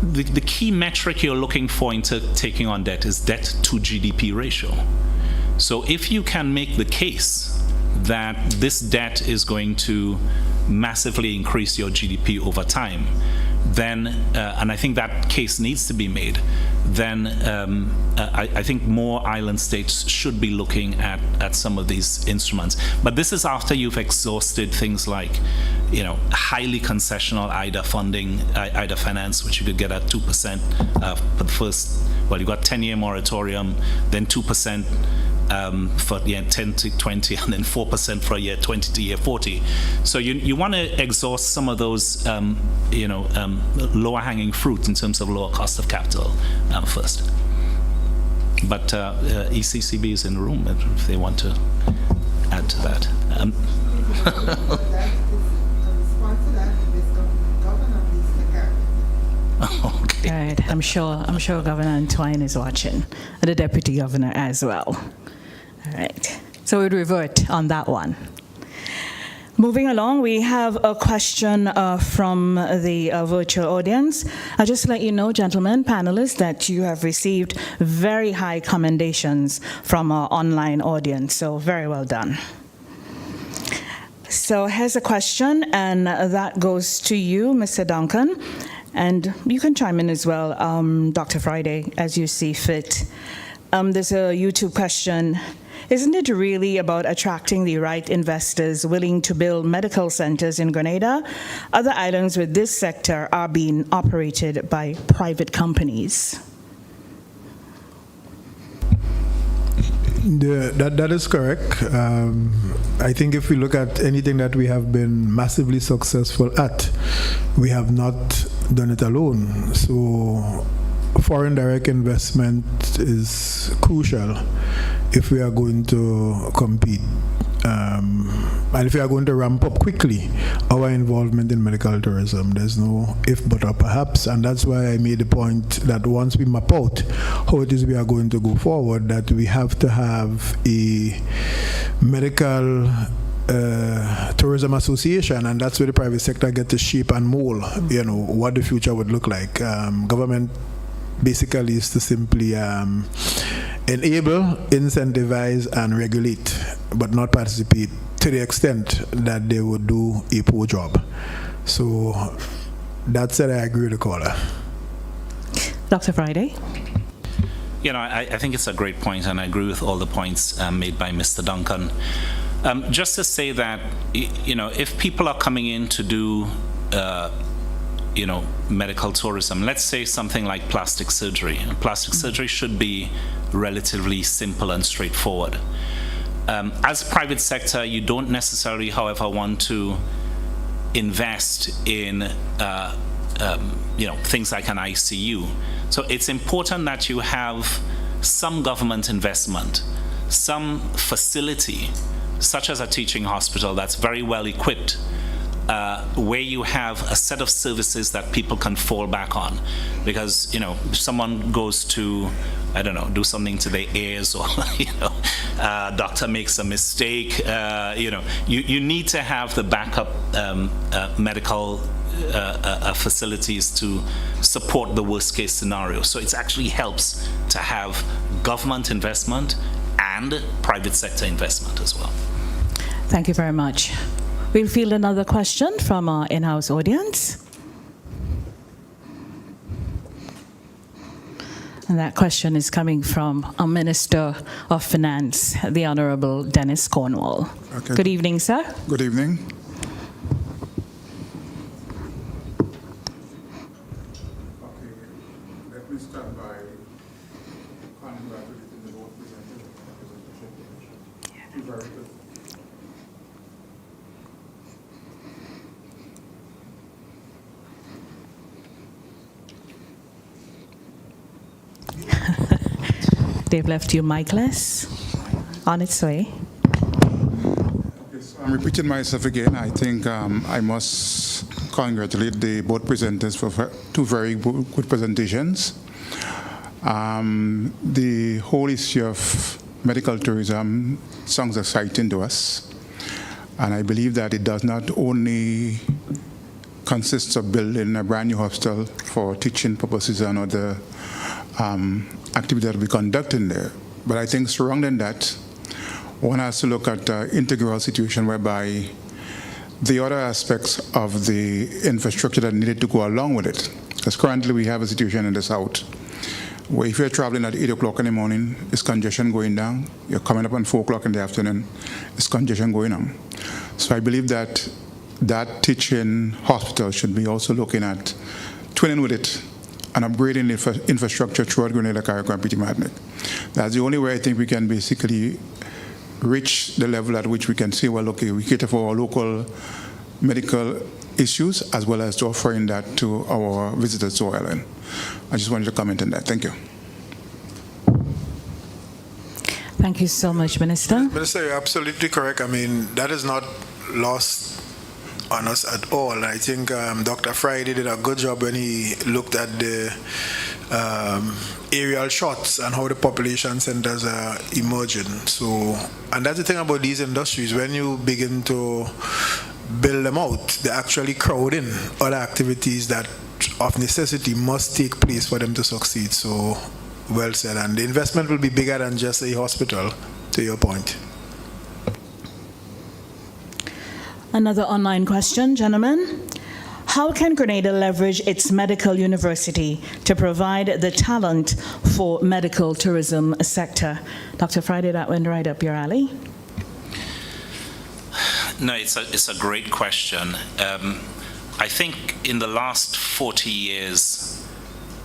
the key metric you're looking for into taking on debt is debt to GDP ratio. So if you can make the case that this debt is going to massively increase your GDP over time, then, and I think that case needs to be made, then I think more island states should be looking at some of these instruments. But this is after you've exhausted things like, highly concessional IDA funding, IDA finance, which you could get at 2% for the first, you got 10-year moratorium, then 2%, for year 10 to 20, and then 4% for year 20 to year 40. So you want to exhaust some of those, lower hanging fruit in terms of lower cost of capital first. But ECCB is in the room if they want to add to that. Okay. All right. I'm sure Governor Antwine is watching, and the Deputy Governor as well. All right. So we'd revert on that one. Moving along, we have a question from the virtual audience. I'll just let you know, gentlemen, panelists, that you have received very high commendations from our online audience. So very well done. So here's a question, and that goes to you, Mr. Duncan. And you can chime in as well, Dr. Friday, as you see fit. There's a YouTube question. Isn't it really about attracting the right investors willing to build medical centers in Grenada? Other islands with this sector are being operated by private companies. That is correct. I think if we look at anything that we have been massively successful at, we have not done it alone. So foreign direct investment is crucial if we are going to compete. And if we are going to ramp up quickly our involvement in medical tourism, there's no if, but, or perhaps. And that's why I made the point that once we map out how it is we are going to go forward, that we have to have a medical tourism association, and that's where the private sector get to shape and mold, what the future would look like. Government basically is to simply enable, incentivize, and regulate, but not participate to the extent that they would do a poor job. So that said, I agree with the caller. Dr. Friday? You know, I think it's a great point, and I agree with all the points made by Mr. Duncan. Just to say that, you know, if people are coming in to do, you know, medical tourism, let's say something like plastic surgery. Plastic surgery should be relatively simple and straightforward. As private sector, you don't necessarily, however, want to invest in, you know, things like an ICU. So it's important that you have some government investment, some facility, such as a teaching hospital that's very well equipped, where you have a set of services that people can fall back on. Because, you know, if someone goes to, I don't know, do something to their ears, or, you know, doctor makes a mistake, you know, you need to have the backup medical facilities to support the worst case scenario. So it actually helps to have government investment and private sector investment as well. Thank you very much. We'll field another question from our in-house audience. And that question is coming from our Minister of Finance, the Honorable Dennis Cornwall. Okay. Good evening, sir. Good evening. Okay, let me start by congratulating the board presenters. Very good. They've left you mic-less. On its way. Okay, so I'm repeating myself again. I think I must congratulate the board presenters for two very good presentations. The whole issue of medical tourism sounds exciting to us. And I believe that it does not only consist of building a brand new hospital for teaching purposes and other activity that we conduct in there. But I think surrounding that, one has to look at the integral situation whereby the other aspects of the infrastructure that needed to go along with it. Because currently we have a situation in the south where if you're traveling at 8 o'clock in the morning, it's congestion going down. You're coming up at 4 o'clock in the afternoon, it's congestion going on. So I believe that that teaching hospital should be also looking at twinning with it and upgrading the infrastructure throughout Grenada, Carriacou, and Petit-Martinique. That's the only way I think we can basically reach the level at which we can say, well, okay, we cater for our local medical issues as well as to offering that to our visitors to our island. I just wanted to comment on that. Thank you. Thank you so much, Minister. Minister, you're absolutely correct. I mean, that is not lost on us at all. I think Dr. Friday did a good job when he looked at the aerial shots and how the population centers are emerging. So, and that's the thing about these industries, when you begin to build them out, they actually crowd in other activities that of necessity must take place for them to succeed. So, well said. And the investment will be bigger than just a hospital, to your point. Another online question, gentlemen. How can Grenada leverage its medical university to provide the talent for medical tourism sector? Dr. Friday, that went right up your alley. No, it's a great question. I think in the last 40 years,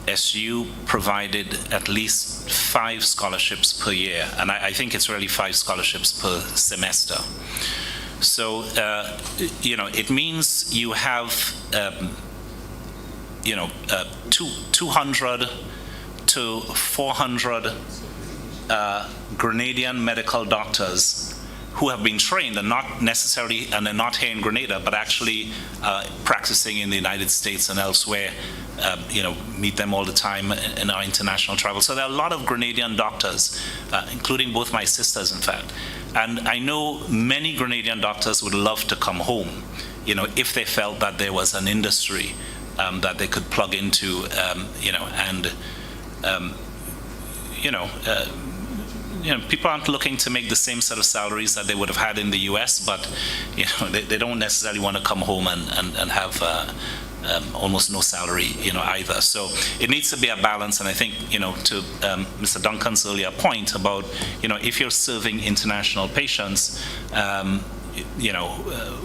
SU provided at least 5 scholarships per year, and I think it's really 5 scholarships per semester. So, you know, it means you have, you know, 200 to 400 Grenadian medical doctors who have been trained, and not necessarily, and they're not here in Grenada, but actually practicing in the United States and elsewhere. You know, meet them all the time in our international travel. So there are a lot of Grenadian doctors, including both my sisters, in fact. And I know many Grenadian doctors would love to come home, you know, if they felt that there was an industry that they could plug into, you know, and, you know, people aren't looking to make the same set of salaries that they would have had in the U.S., but they don't necessarily want to come home and have almost no salary, either. So it needs to be a balance. And I think, to Mr. Duncan's earlier point about, if you're serving international patients,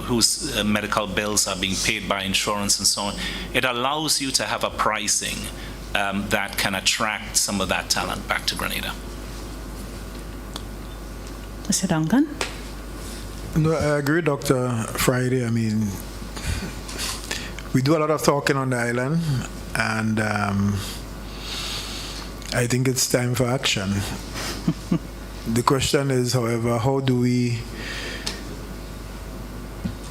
whose medical bills are being paid by insurance and so on, it allows you to have a pricing that can attract some of that talent back to Grenada. Mr. Duncan? No, I agree, Dr. Friday. I mean, we do a lot of talking on the island, and I think it's time for action. The question is, however, how do we...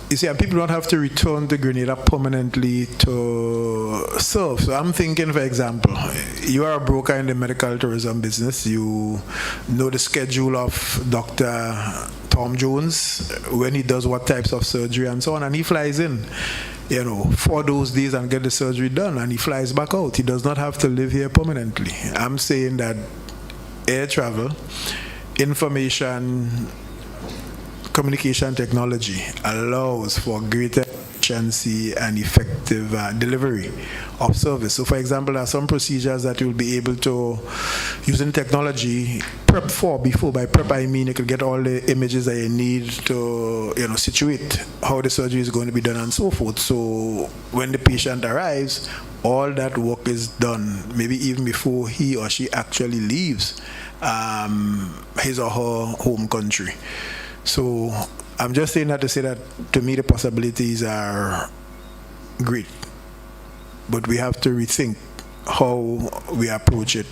You see, and people don't have to return to Grenada permanently to serve. So I'm thinking, for example, you are a broker in the medical tourism business. You know the schedule of Dr. Tom Jones, when he does what types of surgery and so on, and he flies in, for those days and get the surgery done, and he flies back out. He does not have to live here permanently. I'm saying that air travel, information, communication technology allows for greater efficiency and effective delivery of service. So, for example, there are some procedures that you'll be able to, using technology, prep for before. By prep, I mean you could get all the images that you need to, situate how the surgery is going to be done and so forth. So, when the patient arrives, all that work is done, maybe even before he or she actually leaves his or her home country. So I'm just saying that to say that, to me, the possibilities are great, but we have to rethink how we approach it.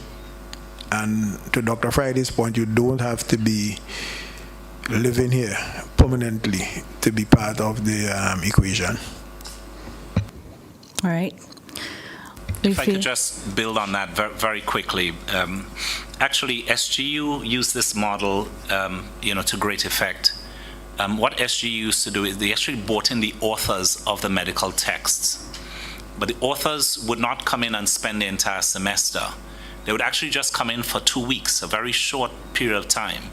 And to Dr. Friday's point, you don't have to be living here permanently to be part of the equation. All right. If I could just build on that very quickly. Actually, SGU used this model, to great effect. What SGU used to do is they actually brought in the authors of the medical texts. But the authors would not come in and spend the entire semester. They would actually just come in for 2 weeks, a very short period of time,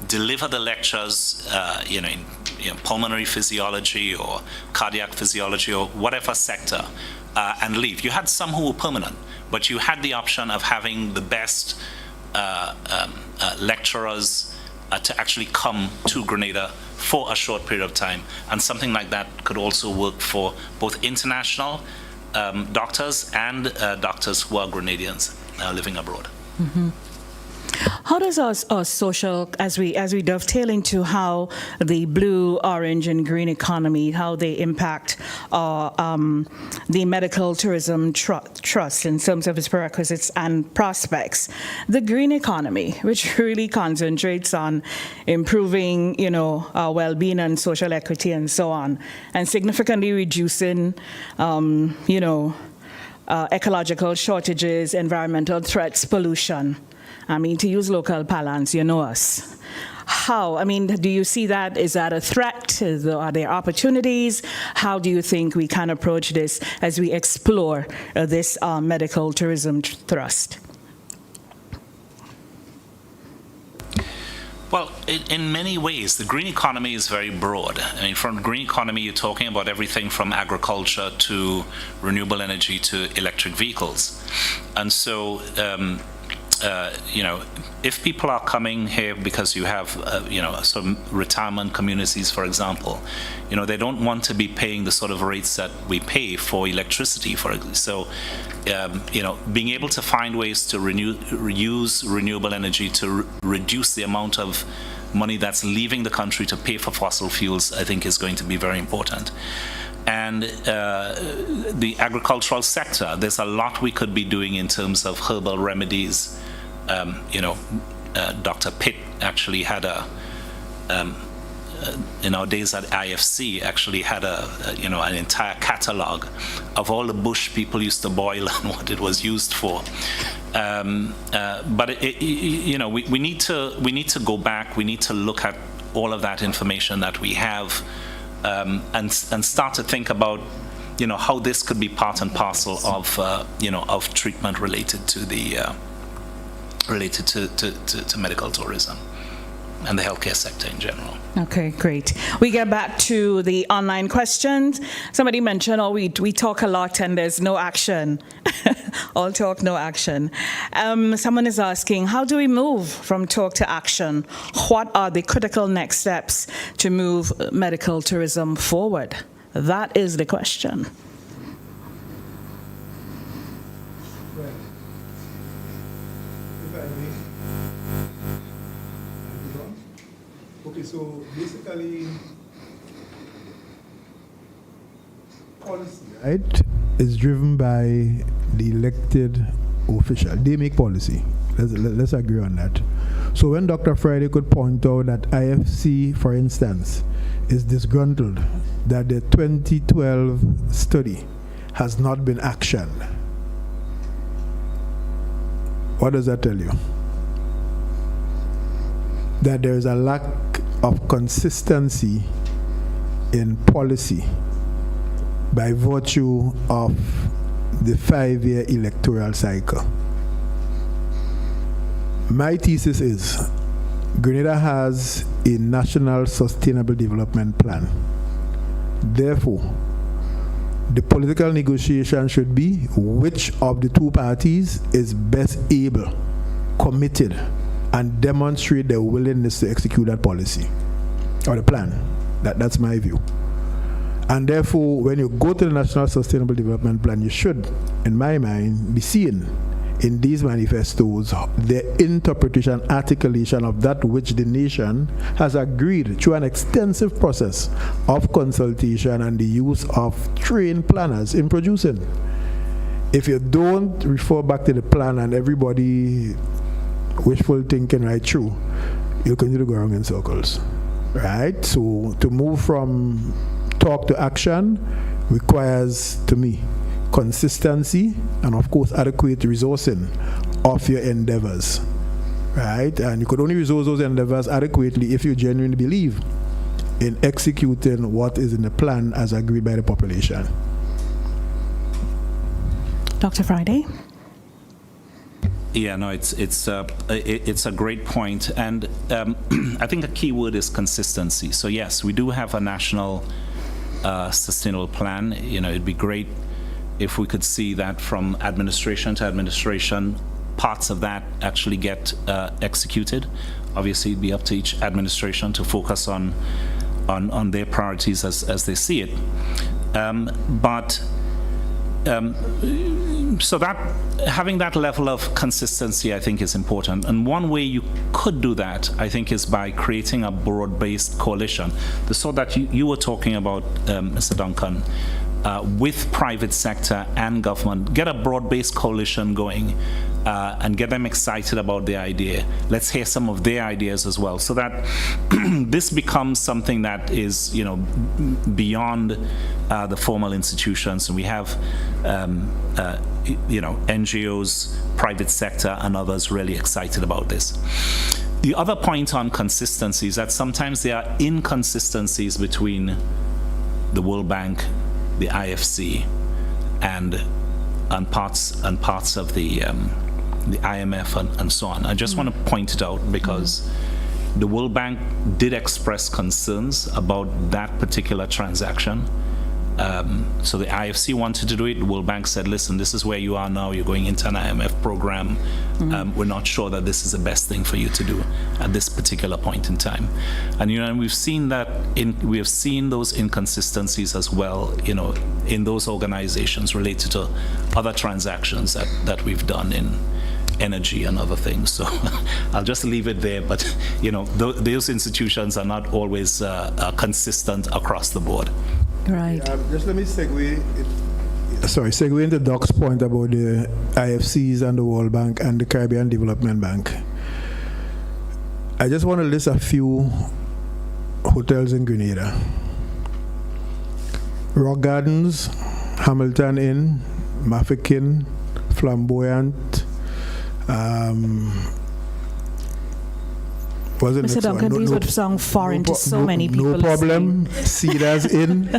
deliver the lectures, in pulmonary physiology or cardiac physiology or whatever sector, and leave. You had some who were permanent, but you had the option of having the best lecturers to actually come to Grenada for a short period of time, and something like that could also work for both international doctors and doctors who are Grenadians living abroad. Mm-hmm. How does our social, as we dovetail into how the blue, orange, and green economy, how they impact the medical tourism trust in terms of its prerequisites and prospects, the green economy, which really concentrates on improving, our well-being and social equity and so on, and significantly reducing, ecological shortages, environmental threats, pollution. To use local parlance, us. How? Do you see that? Is that a threat? Are there opportunities? How do you think we can approach this as we explore this medical tourism thrust? Well, in many ways, the green economy is very broad. From the green economy, you're talking about everything from agriculture to renewable energy to electric vehicles. And so, if people are coming here because you have, some retirement communities, for example, they don't want to be paying the sort of rates that we pay for electricity, for example. So, being able to find ways to reuse renewable energy to reduce the amount of money that's leaving the country to pay for fossil fuels, I think is going to be very important. And the agricultural sector, there's a lot we could be doing in terms of herbal remedies. Dr. Pitt actually had in our days at IFC, actually had an entire catalog of all the bush people used to boil and what it was used for. But we need to go back. We need to look at all of that information that we have, and start to think about how this could be part and parcel of treatment related to the related to medical tourism and the healthcare sector in general. Okay, great. We get back to the online questions. Somebody mentioned, we talk a lot and there's no action. All talk, no action. Someone is asking, how do we move from talk to action? What are the critical next steps to move medical tourism forward? That is the question. Okay, so basically, policy, right, is driven by the elected official. They make policy. Let's agree on that. So when Dr. Friday could point out that IFC, for instance, is disgruntled that the 2012 study has not been actioned, what does that tell you? That there is a lack of consistency in policy by virtue of the 5-year electoral cycle. My thesis is Grenada has a national sustainable development plan. Therefore, the political negotiation should be which of the two parties is best able, committed, and demonstrate their willingness to execute that policy or the plan. That's my view. And therefore, when you go to the National Sustainable Development Plan, you should, in my mind, be seeing in these manifestos the interpretation, articulation of that which the nation has agreed through an extensive process of consultation and the use of trained planners in producing. If you don't refer back to the plan and everybody wishful thinking right through, you'll continue to go around in circles, right? So to move from talk to action requires, to me, consistency and, of course, adequate resourcing of your endeavors, right? And you could only resource those endeavors adequately if you genuinely believe in executing what is in the plan as agreed by the population. Dr. Friday? Yeah, no, it's a great point, and I think a key word is consistency. So yes, we do have a national sustainable plan. You know, it'd be great if we could see that from administration to administration, parts of that actually get executed. Obviously, it'd be up to each administration to focus on their priorities as they see it. So that having that level of consistency, I think, is important. And one way you could do that, I think, is by creating a broad-based coalition, the sort that you were talking about, Mr. Duncan, with private sector and government. Get a broad-based coalition going and get them excited about the idea. Let's hear some of their ideas as well, so that this becomes something that is, you know, beyond the formal institutions. And we have, you know, NGOs, private sector, and others really excited about this. The other point on consistency is that sometimes there are inconsistencies between the World Bank, the IFC, and parts of the IMF and so on. I just want to point it out because the World Bank did express concerns about that particular transaction. So the IFC wanted to do it. The World Bank said, listen, this is where you are now. You're going into an IMF program. We're not sure that this is the best thing for you to do at this particular point in time. And, you know, we've seen that we have seen those inconsistencies as well, you know, in those organizations related to other transactions that we've done in energy and other things. So I'll just leave it there. But, you know, those institutions are not always consistent across the board. Right. Just let me segue into Doc's point about the IFCs and the World Bank and the Caribbean Development Bank. I just want to list a few hotels in Grenada. Rock Gardens, Hamilton Inn, Mafeking, Flamboyant, Mr. Duncan, these would sound foreign to so many people. No problem. Cedars Inn.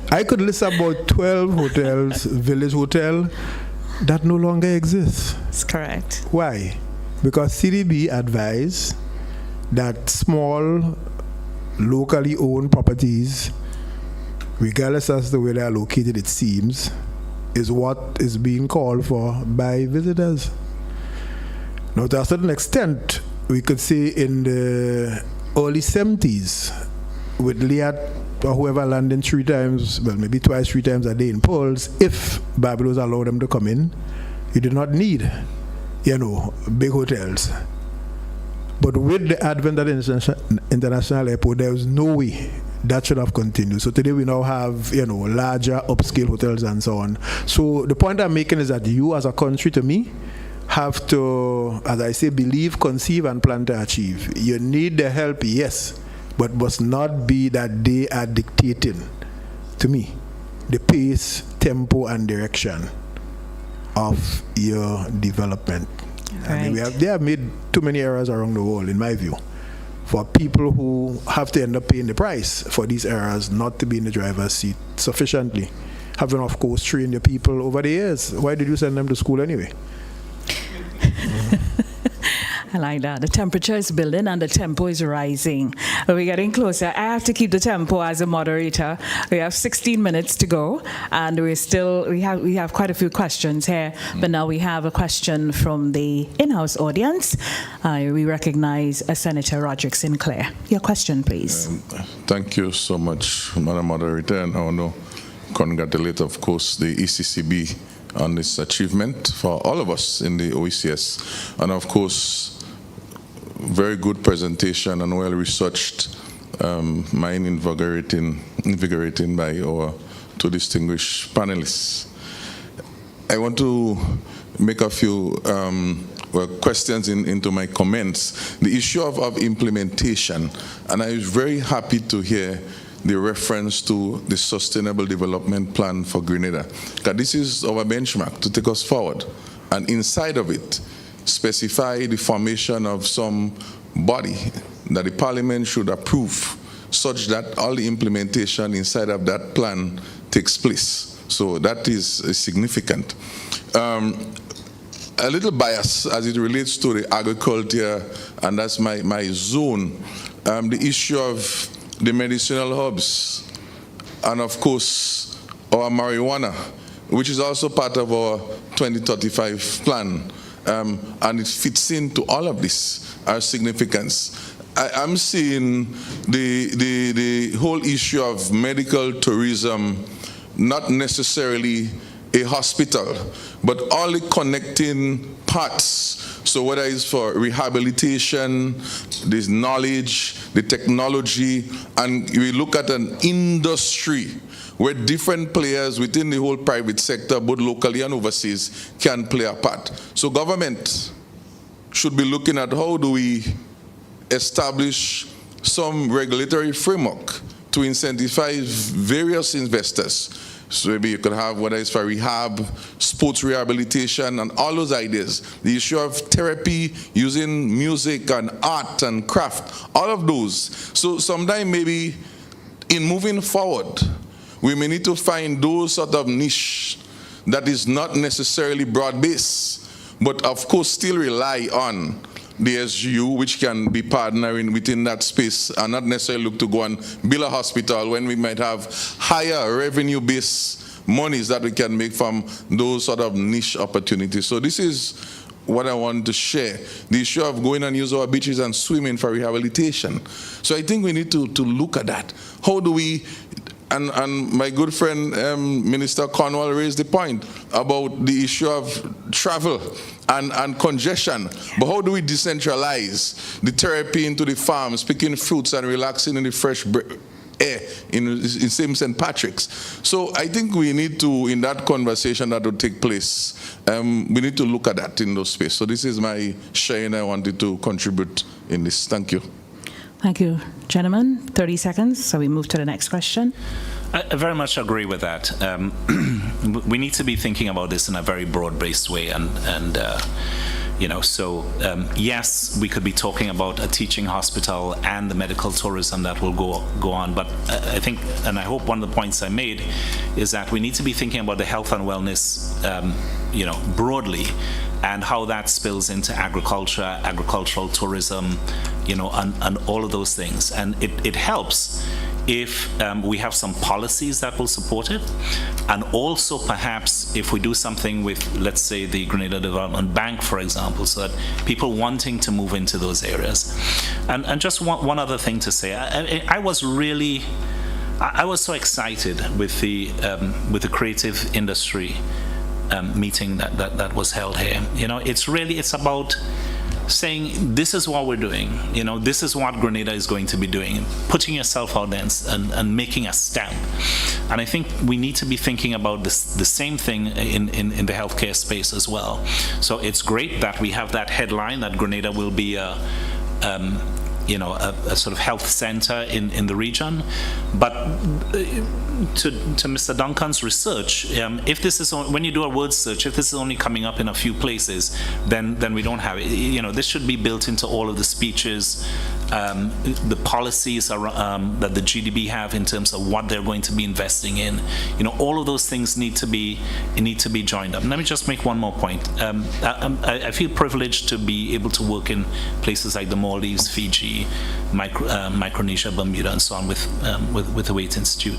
I could list about 12 hotels, Village Hotel, that no longer exists. That's correct. Why? because CDB advised that small, locally owned properties, regardless as to where they are located, it seems, is what is being called for by visitors. Now, to a certain extent, we could say in the early 70s, with Liat or whoever landing 3 times, well, maybe twice, 3 times a day in Pearls, if Barbados allowed them to come in, you did not need, big hotels. But with the advent of the international airport, there was no way that should have continued. So today we now have, larger upscale hotels and so on. So the point I'm making is that you as a country, to me, have to, as I say, believe, conceive, and plan to achieve. You need the help, yes, but must not be that they are dictating, to me, the pace, tempo, and direction of your development. Right. I mean, they have made too many errors around the world, in my view, for people who have to end up paying the price for these errors not to be in the driver's seat sufficiently. Having, of course, trained the people over the years. Why did you send them to school anyway? I like that. The temperature is building and the tempo is rising. We're getting closer. I have to keep the tempo as a moderator. We have 16 minutes to go, and we have quite a few questions here. But now we have a question from the in-house audience. We recognize Senator Roderick Sinclair. Your question, please. Thank you so much, Madam Moderator, and I want to congratulate, of course, the ECCB on this achievement for all of us in the OECS, and of course, very good presentation and well-researched, mind invigorating by our 2 distinguished panelists. I want to make a few questions into my comments. The issue of implementation, and I was very happy to hear the reference to the Sustainable Development Plan for Grenada, because this is our benchmark to take us forward, and inside of it, specify the formation of some body that the Parliament should approve, such that all the implementation inside of that plan takes place. So that is significant. A little bias as it relates to the agriculture, and that's my zone. The issue of the medicinal herbs, and of course our marijuana, which is also part of our 2035 plan. And it fits into all of this, our significance. I'm seeing the whole issue of medical tourism, not necessarily a hospital, but all the connecting parts. So whether it's for rehabilitation, this knowledge, the technology, and we look at an industry where different players within the whole private sector, both locally and overseas, can play a part. So government should be looking at how do we establish some regulatory framework to incentivize various investors. So maybe you could have, whether it's for rehab, sports rehabilitation, and all those ideas. The issue of therapy using music and art and craft, all of those. So sometime maybe in moving forward, we may need to find those sort of niche that is not necessarily broad-based, but of course still rely on the SGU, which can be partnering within that space and not necessarily look to go and build a hospital when we might have higher revenue-based monies that we can make from those sort of niche opportunities. So this is what I want to share. The issue of going and use our beaches and swimming for rehabilitation. So I think we need to look at that. How do we, and my good friend Minister Cornwall raised the point about the issue of travel and congestion. But how do we decentralize the therapy into the farms, picking fruits and relaxing in the fresh air in St. Patrick's? So I think we need to, in that conversation that will take place, we need to look at that in those spaces. So this is my sharing I wanted to contribute in this. Thank you. Thank you, gentlemen. 30 seconds, so we move to the next question. I very much agree with that. We need to be thinking about this in a very broad-based way, yes, we could be talking about a teaching hospital and the medical tourism that will go on, but I think, and I hope one of the points I made is that we need to be thinking about the health and wellness, broadly, and how that spills into agriculture, agricultural tourism, and all of those things. And it helps if we have some policies that will support it, and also perhaps if we do something with, let's say, the Grenada Development Bank, for example, so that people wanting to move into those areas. And just one other thing to say, I was so excited with the creative industry meeting that was held here. It's about saying, this is what we're doing, this is what Grenada is going to be doing, putting yourself out there and making a stamp. And I think we need to be thinking about the same thing in the healthcare space as well. So it's great that we have that headline that Grenada will be a sort of health center in the region. But to Mr. Duncan's research, if this is, when you do a word search, if this is only coming up in a few places, then we don't have it. This should be built into all of the speeches, the policies that the GDB have in terms of what they're going to be investing in. All of those things need to be joined up. And let me just make one more point. I feel privileged to be able to work in places like the Maldives, Fiji, Micronesia, Bermuda, and so on with the Waite Institute.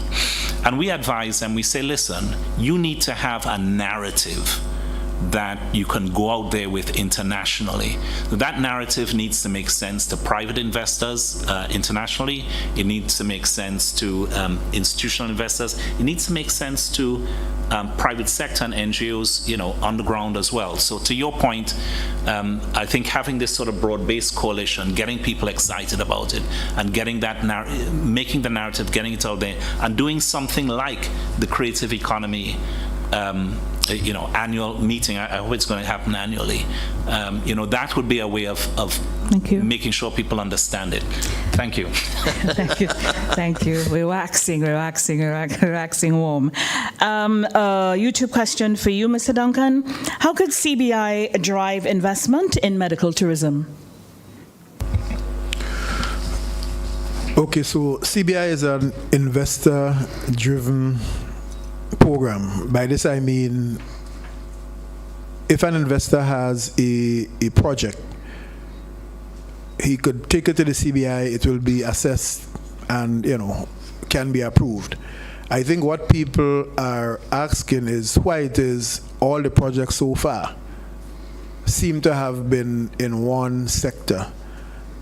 And we advise them, we say, listen, you need to have a narrative that you can go out there with internationally. That narrative needs to make sense to private investors internationally. It needs to make sense to institutional investors. It needs to make sense to private sector and NGOs, on the ground as well. So to your point, I think having this sort of broad-based coalition, getting people excited about it, and getting that making the narrative, getting it out there, and doing something like the creative economy annual meeting. I hope it's going to happen annually. That would be a way of making sure people understand it. Thank you. Thank you. Thank you. We're waxing warm. YouTube question for you, Mr. Duncan. How could CBI drive investment in medical tourism? Okay, so CBI is an investor-driven program. By this I mean, if an investor has a project, he could take it to the CBI, it will be assessed and can be approved. I think what people are asking is why it is all the projects so far seem to have been in one sector.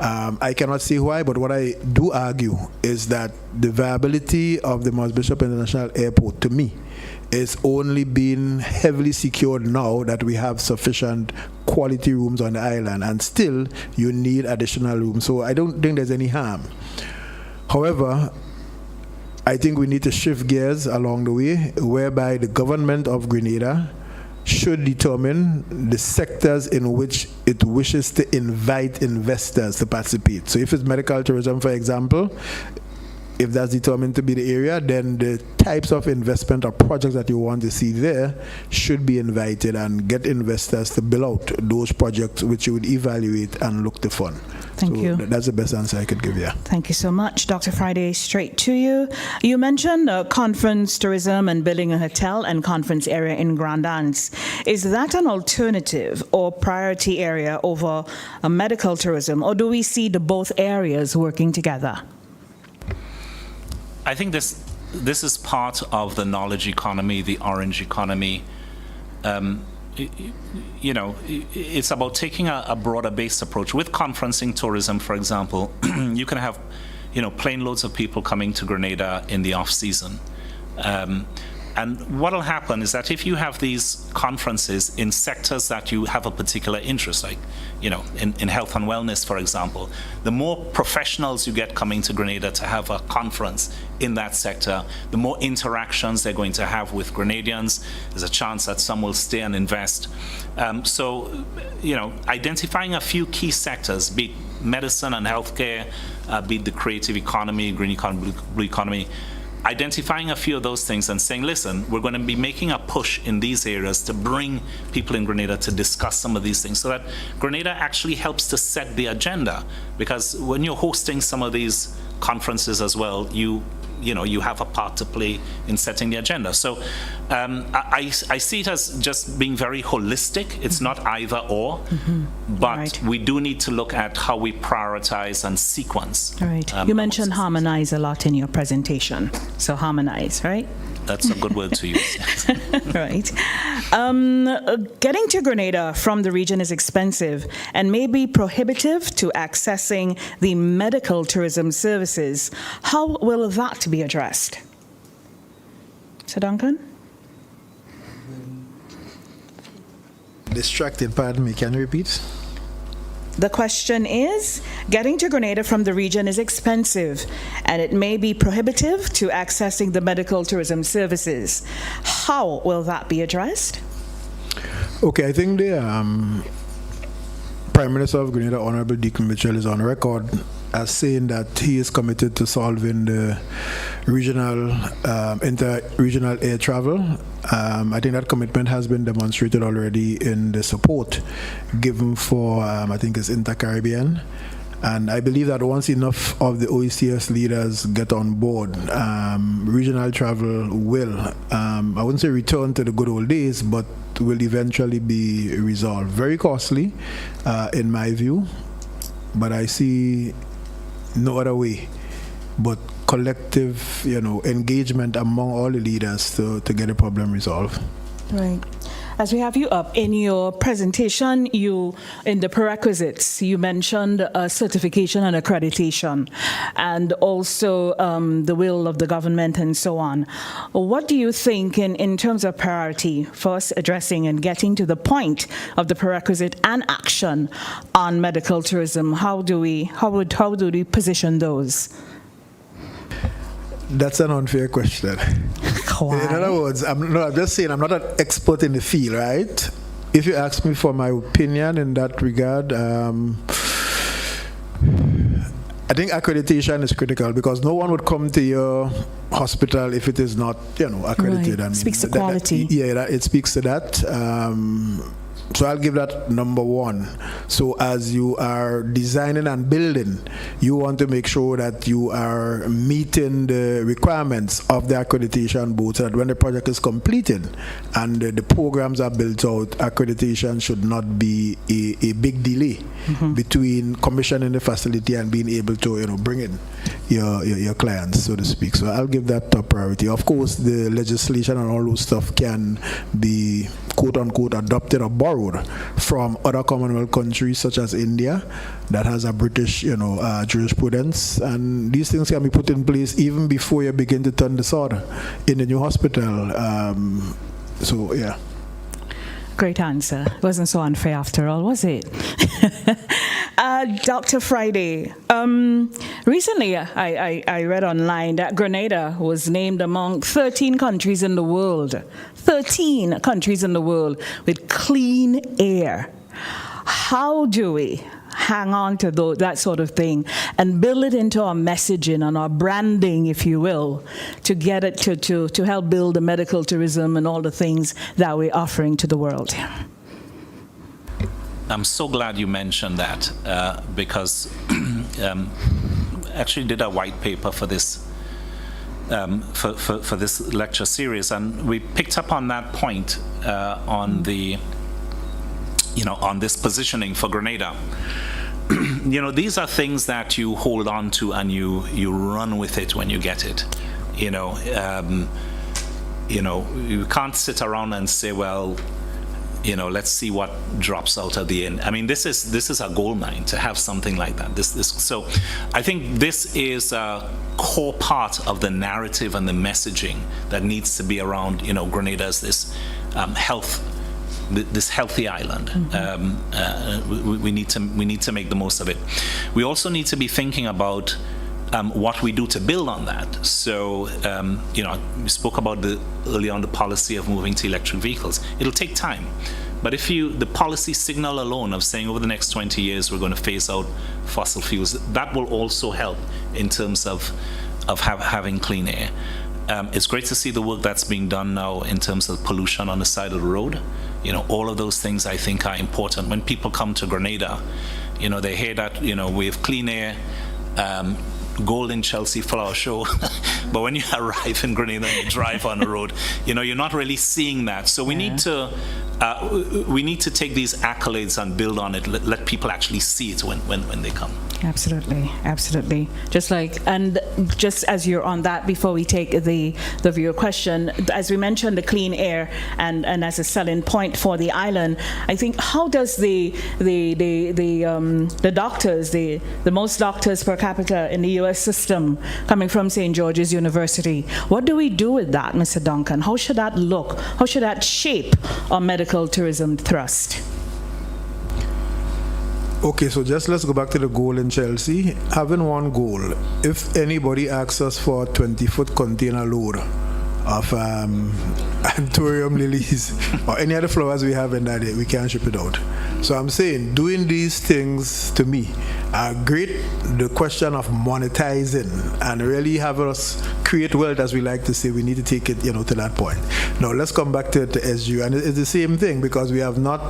I cannot say why, but what I do argue is that the viability of the Mos Bishop International Airport, to me, is only being heavily secured now that we have sufficient quality rooms on the island, and still you need additional rooms. So I don't think there's any harm. However, I think we need to shift gears along the way, whereby the government of Grenada should determine the sectors in which it wishes to invite investors to participate. So if it's medical tourism, for example, if that's determined to be the area, then the types of investment or projects that you want to see there should be invited, and get investors to build out those projects which you would evaluate and look to fund. Thank you. That's the best answer I could give you. Thank you so much. Dr. Friday, straight to you. You mentioned conference tourism and building a hotel and conference area in Grand Anse. Is that an alternative or priority area over medical tourism, or do we see the both areas working together? I think this is part of the knowledge economy, the orange economy. It's about taking a broader based approach. With conferencing tourism, for example, you can have, plane loads of people coming to Grenada in the off season. And what will happen is that if you have these conferences in sectors that you have a particular interest, like, in health and wellness, for example, the more professionals you get coming to Grenada to have a conference in that sector, the more interactions they're going to have with Grenadians. There's a chance that some will stay and invest. So, identifying a few key sectors, be it medicine and healthcare, be it the creative economy, green economy, blue economy, identifying a few of those things and saying, listen, we're going to be making a push in these areas to bring people in Grenada to discuss some of these things, so that Grenada actually helps to set the agenda. Because when you're hosting some of these conferences as well, you you have a part to play in setting the agenda. So I see it as just being very holistic. It's not either or, but we do need to look at how we prioritize and sequence. All right. You mentioned harmonize a lot in your presentation. So harmonize, right? That's a good word to use. Right. Getting to Grenada from the region is expensive and may be prohibitive to accessing the medical tourism services. How will that be addressed? Sir Duncan? Distracted, pardon me, can you repeat? The question is, getting to Grenada from the region is expensive, and it may be prohibitive to accessing the medical tourism services. How will that be addressed? Okay, I think the Prime Minister of Grenada, Honorable Deacon Mitchell, is on record as saying that he is committed to solving the regional, inter-regional air travel. I think that commitment has been demonstrated already in the support given for, I think it's Inter-Caribbean. And I believe that once enough of the OECS leaders get on board, regional travel will, I wouldn't say return to the good old days, but will eventually be resolved. Very costly, in my view, but I see no other way but collective, engagement among all the leaders to get the problem resolved. Right. As we have you up in your presentation, in the prerequisites, you mentioned certification and accreditation, and also the will of the government and so on. What do you think in terms of priority for us addressing and getting to the point of the prerequisite and action on medical tourism? How do we position those? That's an unfair question. Why? In other words, I'm just saying I'm not an expert in the field, right? If you ask me for my opinion in that regard, I think accreditation is critical because no one would come to your hospital if it is not, accredited. Right. I mean, Speaks to quality. It speaks to that. So I'll give that number one. So as you are designing and building, you want to make sure that you are meeting the requirements of the accreditation board so that when the project is completed and the programs are built out, accreditation should not be a big delay between commissioning the facility and being able to bring in your clients, so to speak. So I'll give that top priority. Of course, the legislation and all those stuff can be quote-unquote adopted or borrowed from other Commonwealth countries such as India that has a British jurisprudence, and these things can be put in place even before you begin to turn the sod in the new hospital. So yeah. Great answer. It wasn't so unfair after all, was it? Dr. Friday, recently I read online that Grenada was named among 13 countries in the world, 13 countries in the world with clean air. How do we hang on to that sort of thing and build it into our messaging and our branding, if you will, to get it to help build the medical tourism and all the things that we're offering to the world? I'm so glad you mentioned that because actually did a white paper for this for this lecture series, and we picked up on that point on the on this positioning for Grenada. These are things that you hold on to and you run with it when you get it. You can't sit around and say, well, let's see what drops out at the end. I mean, this is a gold mine to have something like that. So I think this is a core part of the narrative and the messaging that needs to be around, Grenada as this this healthy island. We need to make the most of it. We also need to be thinking about what we do to build on that. So, we spoke about earlier on the policy of moving to electric vehicles. It'll take time, but if the policy signal alone of saying over the next 20 years we're going to phase out fossil fuels, that will also help in terms of having clean air. It's great to see the work that's being done now in terms of pollution on the side of the road. All of those things I think are important. When people come to Grenada, they hear that we have clean air. gold in Chelsea flower show, but when you arrive in Grenada and you drive on the road, you're not really seeing that. So we need to take these accolades and build on it. Let people actually see it when they come. Absolutely, absolutely. Just as you're on that, before we take the viewer question, as we mentioned, the clean air and as a selling point for the island, I think, how does the doctors, the most doctors per capita in the U.S. system coming from St. George's University, what do we do with that, Mr. Duncan? How should that look? How should that shape our medical tourism thrust? Okay, so just let's go back to the goal in Chelsea. Having one goal, if anybody asks us for a 20-foot container load of anthurium lilies or any other flowers we have in that day, we can't ship it out. So I'm saying doing these things to me are great. The question of monetizing and really have us create wealth, as we like to say, we need to take it, to that point. Now let's come back to SGU, and it's the same thing because we have not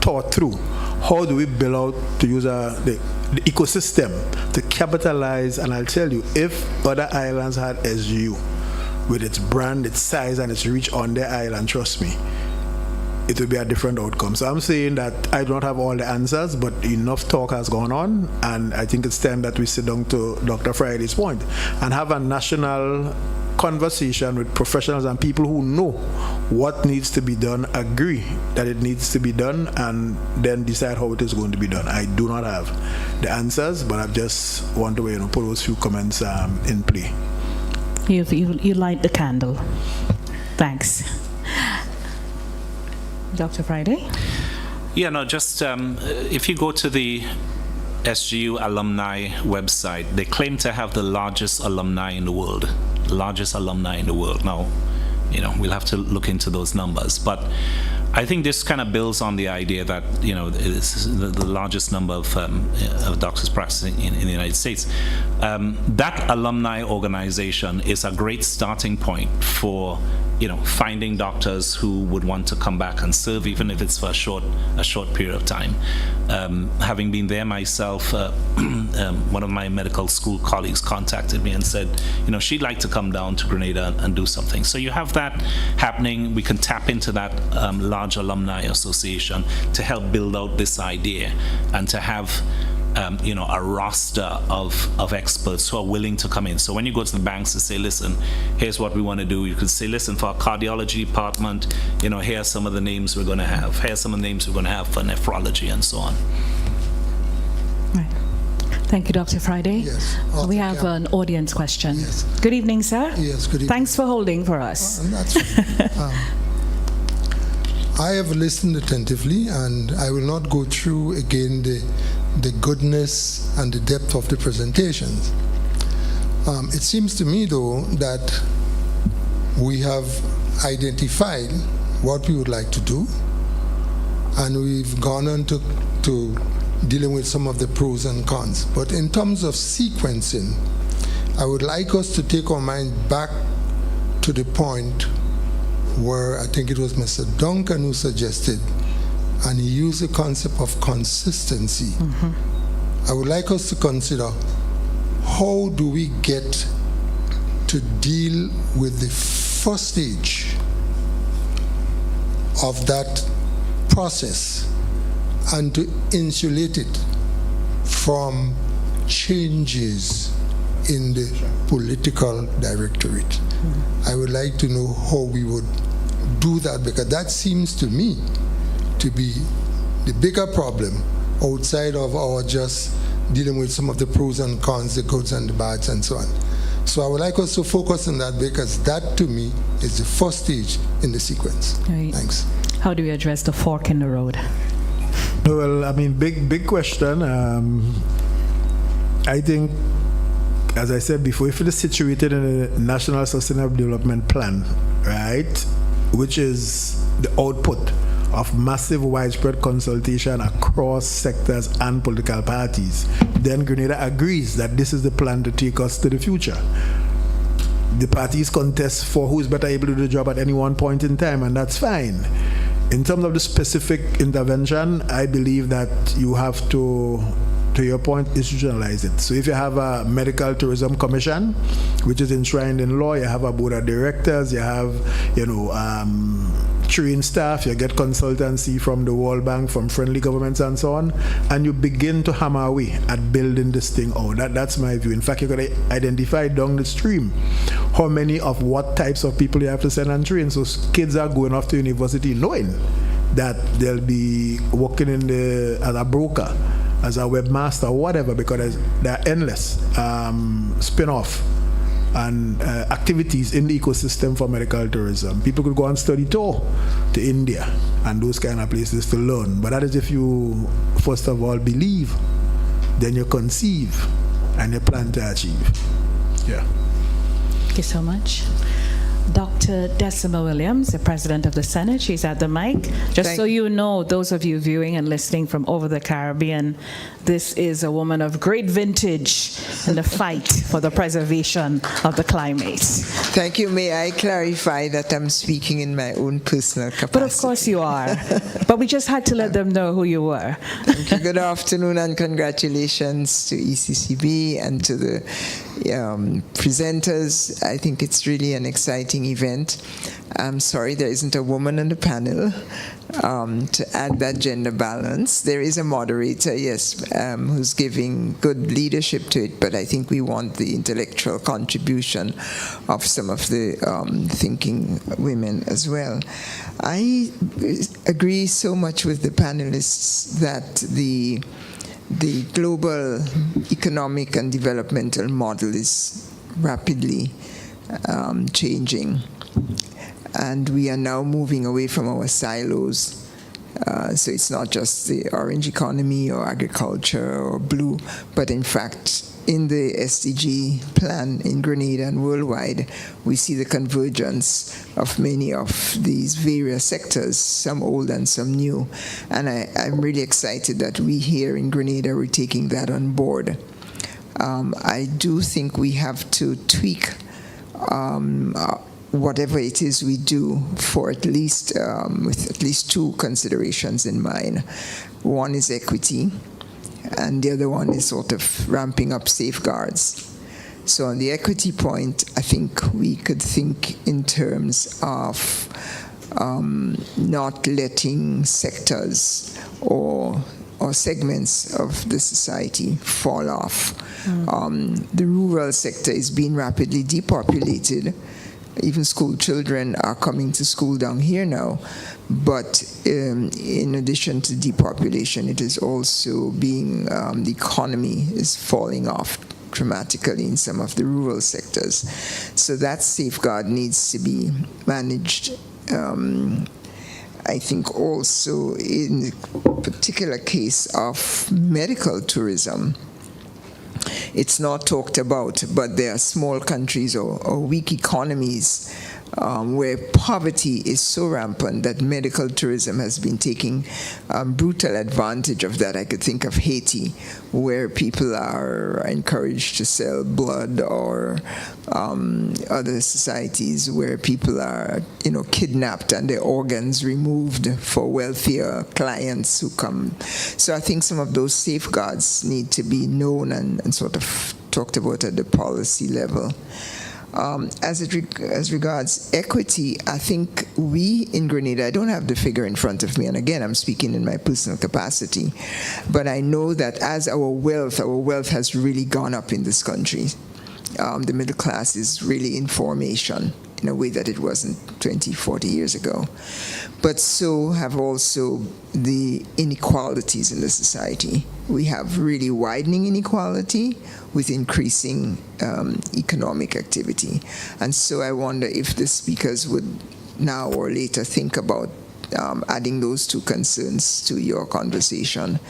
thought through how do we build out to use the ecosystem to capitalize. And I'll tell you, if other islands had SGU with its brand, its size, and its reach on their island, trust me, it will be a different outcome. So I'm saying that I don't have all the answers, but enough talk has gone on, and I think it's time that we sit down, to Dr. Friday's point, and have a national conversation with professionals and people who know what needs to be done, agree that it needs to be done, and then decide how it is going to be done. I do not have the answers, but I just want to put those few comments in play. You light the candle. Thanks. Dr. Friday? Yeah, no, just if you go to the SGU alumni website, they claim to have the largest alumni in the world. Now, we'll have to look into those numbers, but I think this kind of builds on the idea that it's the largest number of doctors practicing in the United States. That alumni organization is a great starting point for finding doctors who would want to come back and serve, even if it's for a short period of time. Having been there myself, one of my medical school colleagues contacted me and said, she'd like to come down to Grenada and do something. So you have that happening. We can tap into that large alumni association to help build out this idea and to have a roster of experts who are willing to come in. So when you go to the banks to say, listen, here's what we want to do, you could say, listen, for our cardiology department, here are some of the names we're going to have. Here's some of the names we're going to have for nephrology and so on. Right. Thank you, Dr. Friday. Yes. We have an audience question. Yes. Good evening, sir. Yes, good evening. Thanks for holding for us. That's fine. I have listened attentively, and I will not go through again the goodness and the depth of the presentations. It seems to me, though, that we have identified what we would like to do, and we've gone on to dealing with some of the pros and cons. But in terms of sequencing, I would like us to take our mind back to the point where I think it was Mr. Duncan who suggested, and he used the concept of consistency. Mm-hmm. I would like us to consider, how do we get to deal with the first stage of that process and to insulate it from changes in the political directorate. Mm-hmm. I would like to know how we would do that, because that seems to me to be the bigger problem outside of our just dealing with some of the pros and cons, the goods and the bads and so on. So I would like us to focus on that, because that to me is the first stage in the sequence. Right. Thanks. How do we address the fork in the road? Well, I mean, big question. I think, as I said before, if it is situated in a National Sustainable Development Plan, right, which is the output of massive widespread consultation across sectors and political parties, then Grenada agrees that this is the plan to take us to the future. The parties contest for who is better able to do the job at any one point in time, and that's fine. In terms of the specific intervention, I believe that you have to to your point, institutionalize it. So if you have a medical tourism commission, which is enshrined in law, you have a board of directors, you have, trained staff, you get consultancy from the World Bank, from friendly governments and so on, and you begin to hammer away at building this thing out. That's my view. In fact, you're going to identify down the stream how many of what types of people you have to send and train. So kids are going off to university knowing that they'll be working as a broker, as a webmaster, whatever, because there are endless spin-off and activities in the ecosystem for medical tourism. People could go and study tour to India and those kind of places to learn. But that is if you, first of all, believe, then you conceive, and you plan to achieve. Yeah. Thank you so much. Dr. Decima Williams, the President of the Senate, she's at the mic. Just so you know, those of you viewing and listening from over the Caribbean, this is a woman of great vintage in the fight for the preservation of the climate. Thank you. May I clarify that I'm speaking in my own personal capacity? But of course you are. But we just had to let them know who you were. Thank you. Good afternoon and congratulations to ECCB and to the presenters. I think it's really an exciting event. I'm sorry there isn't a woman on the panel to add that gender balance. There is a moderator, yes, who's giving good leadership to it, but I think we want the intellectual contribution of some of the thinking women as well. I agree so much with the panelists that the global economic and developmental model is rapidly changing, and we are now moving away from our silos. So it's not just the orange economy or agriculture or blue, but in fact, in the SDG plan in Grenada and worldwide, we see the convergence of many of these various sectors, some old and some new. And I'm really excited that we here in Grenada are taking that on board. I do think we have to tweak whatever it is we do for at least with at least two considerations in mind. One is equity, and the other one is sort of ramping up safeguards. So on the equity point, I think we could think in terms of not letting sectors or segments of the society fall off. The rural sector is being rapidly depopulated. Even school children are coming to school down here now. But in addition to depopulation, it is also being, the economy is falling off dramatically in some of the rural sectors. So that safeguard needs to be managed. I think also in the particular case of medical tourism, it's not talked about, but there are small countries or weak economies where poverty is so rampant that medical tourism has been taking brutal advantage of that. I could think of Haiti, where people are encouraged to sell blood, or other societies where people are, kidnapped and their organs removed for wealthier clients who come. So I think some of those safeguards need to be known and sort of talked about at the policy level. As regards equity, I think we in Grenada, I don't have the figure in front of me, and again, I'm speaking in my personal capacity, but I know that as our wealth has really gone up in this country. The middle class is really in formation in a way that it wasn't 20, 40 years ago. But so have also the inequalities in the society. We have really widening inequality with increasing economic activity. And so I wonder if the speakers would now or later think about adding those two concerns to your conversation.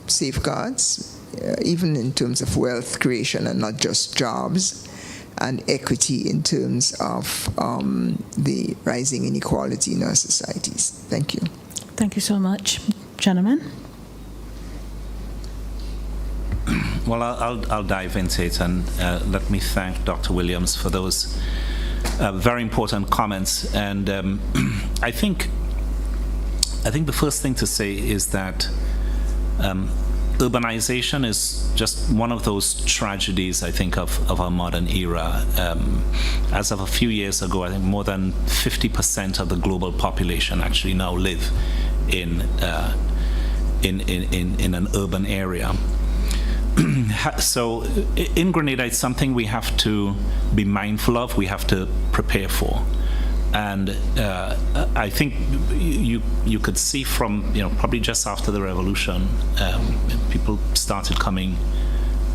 Safeguards, even in terms of wealth creation and not just jobs, and equity in terms of the rising inequality in our societies. Thank you. Thank you so much. Gentlemen? Well, I'll dive into it, and let me thank Dr. Williams for those very important comments. And I think the first thing to say is that urbanization is just one of those tragedies, I think, of our modern era. As of a few years ago, I think more than 50% of the global population actually now live in an urban area. So in Grenada, it's something we have to be mindful of, we have to prepare for. And I think you could see from, probably just after the revolution, people started coming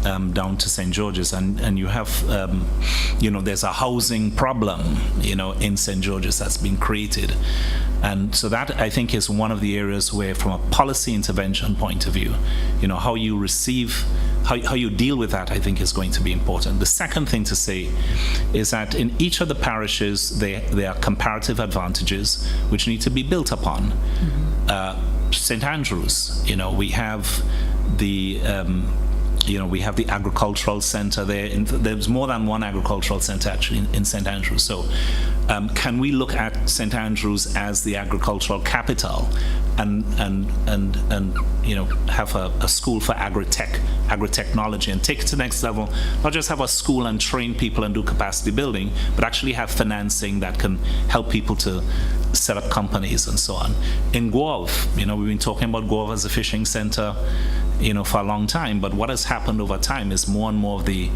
down to St. George's, and you have, there's a housing problem, in St. George's that's been created. And so that, I think, is one of the areas where, from a policy intervention point of view, how you receive, how you deal with that, I think, is going to be important. The second thing to say is that in each of the parishes, there are comparative advantages which need to be built upon. Mm-hmm. St. Andrews, we have the we have the agricultural center there. There's more than one agricultural center actually in St. Andrews. So can we look at St. Andrews as the agricultural capital and have a school for agri-technology and take it to the next level, not just have a school and train people and do capacity building, but actually have financing that can help people to set up companies and so on. In Guelph, we've been talking about Guelph as a fishing center for a long time, but what has happened over time is more and more of the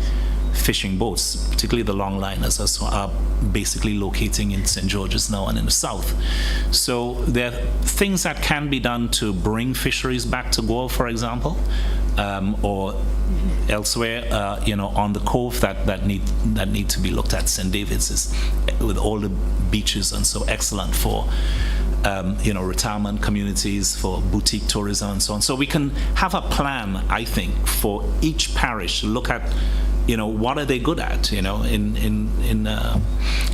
fishing boats, particularly the longliners, are basically locating in St. George's now and in the south. So there are things that can be done to bring fisheries back to Guelph, for example, or elsewhere, on the cove that need to be looked at. St. David's is, with all the beaches, and so excellent for retirement communities, for boutique tourism and so on. So we can have a plan, I think, for each parish to look at, what are they good at? In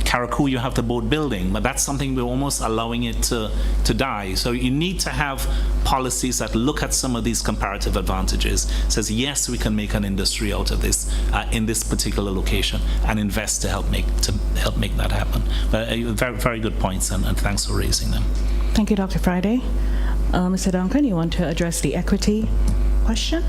Carriacou, you have the boat building, but that's something we're almost allowing it to die. So you need to have policies that look at some of these comparative advantages, says, yes, we can make an industry out of this in this particular location, and invest to help make that happen. But very, very good points, and thanks for raising them. Thank you, Dr. Friday. Mr. Duncan, you want to address the equity question?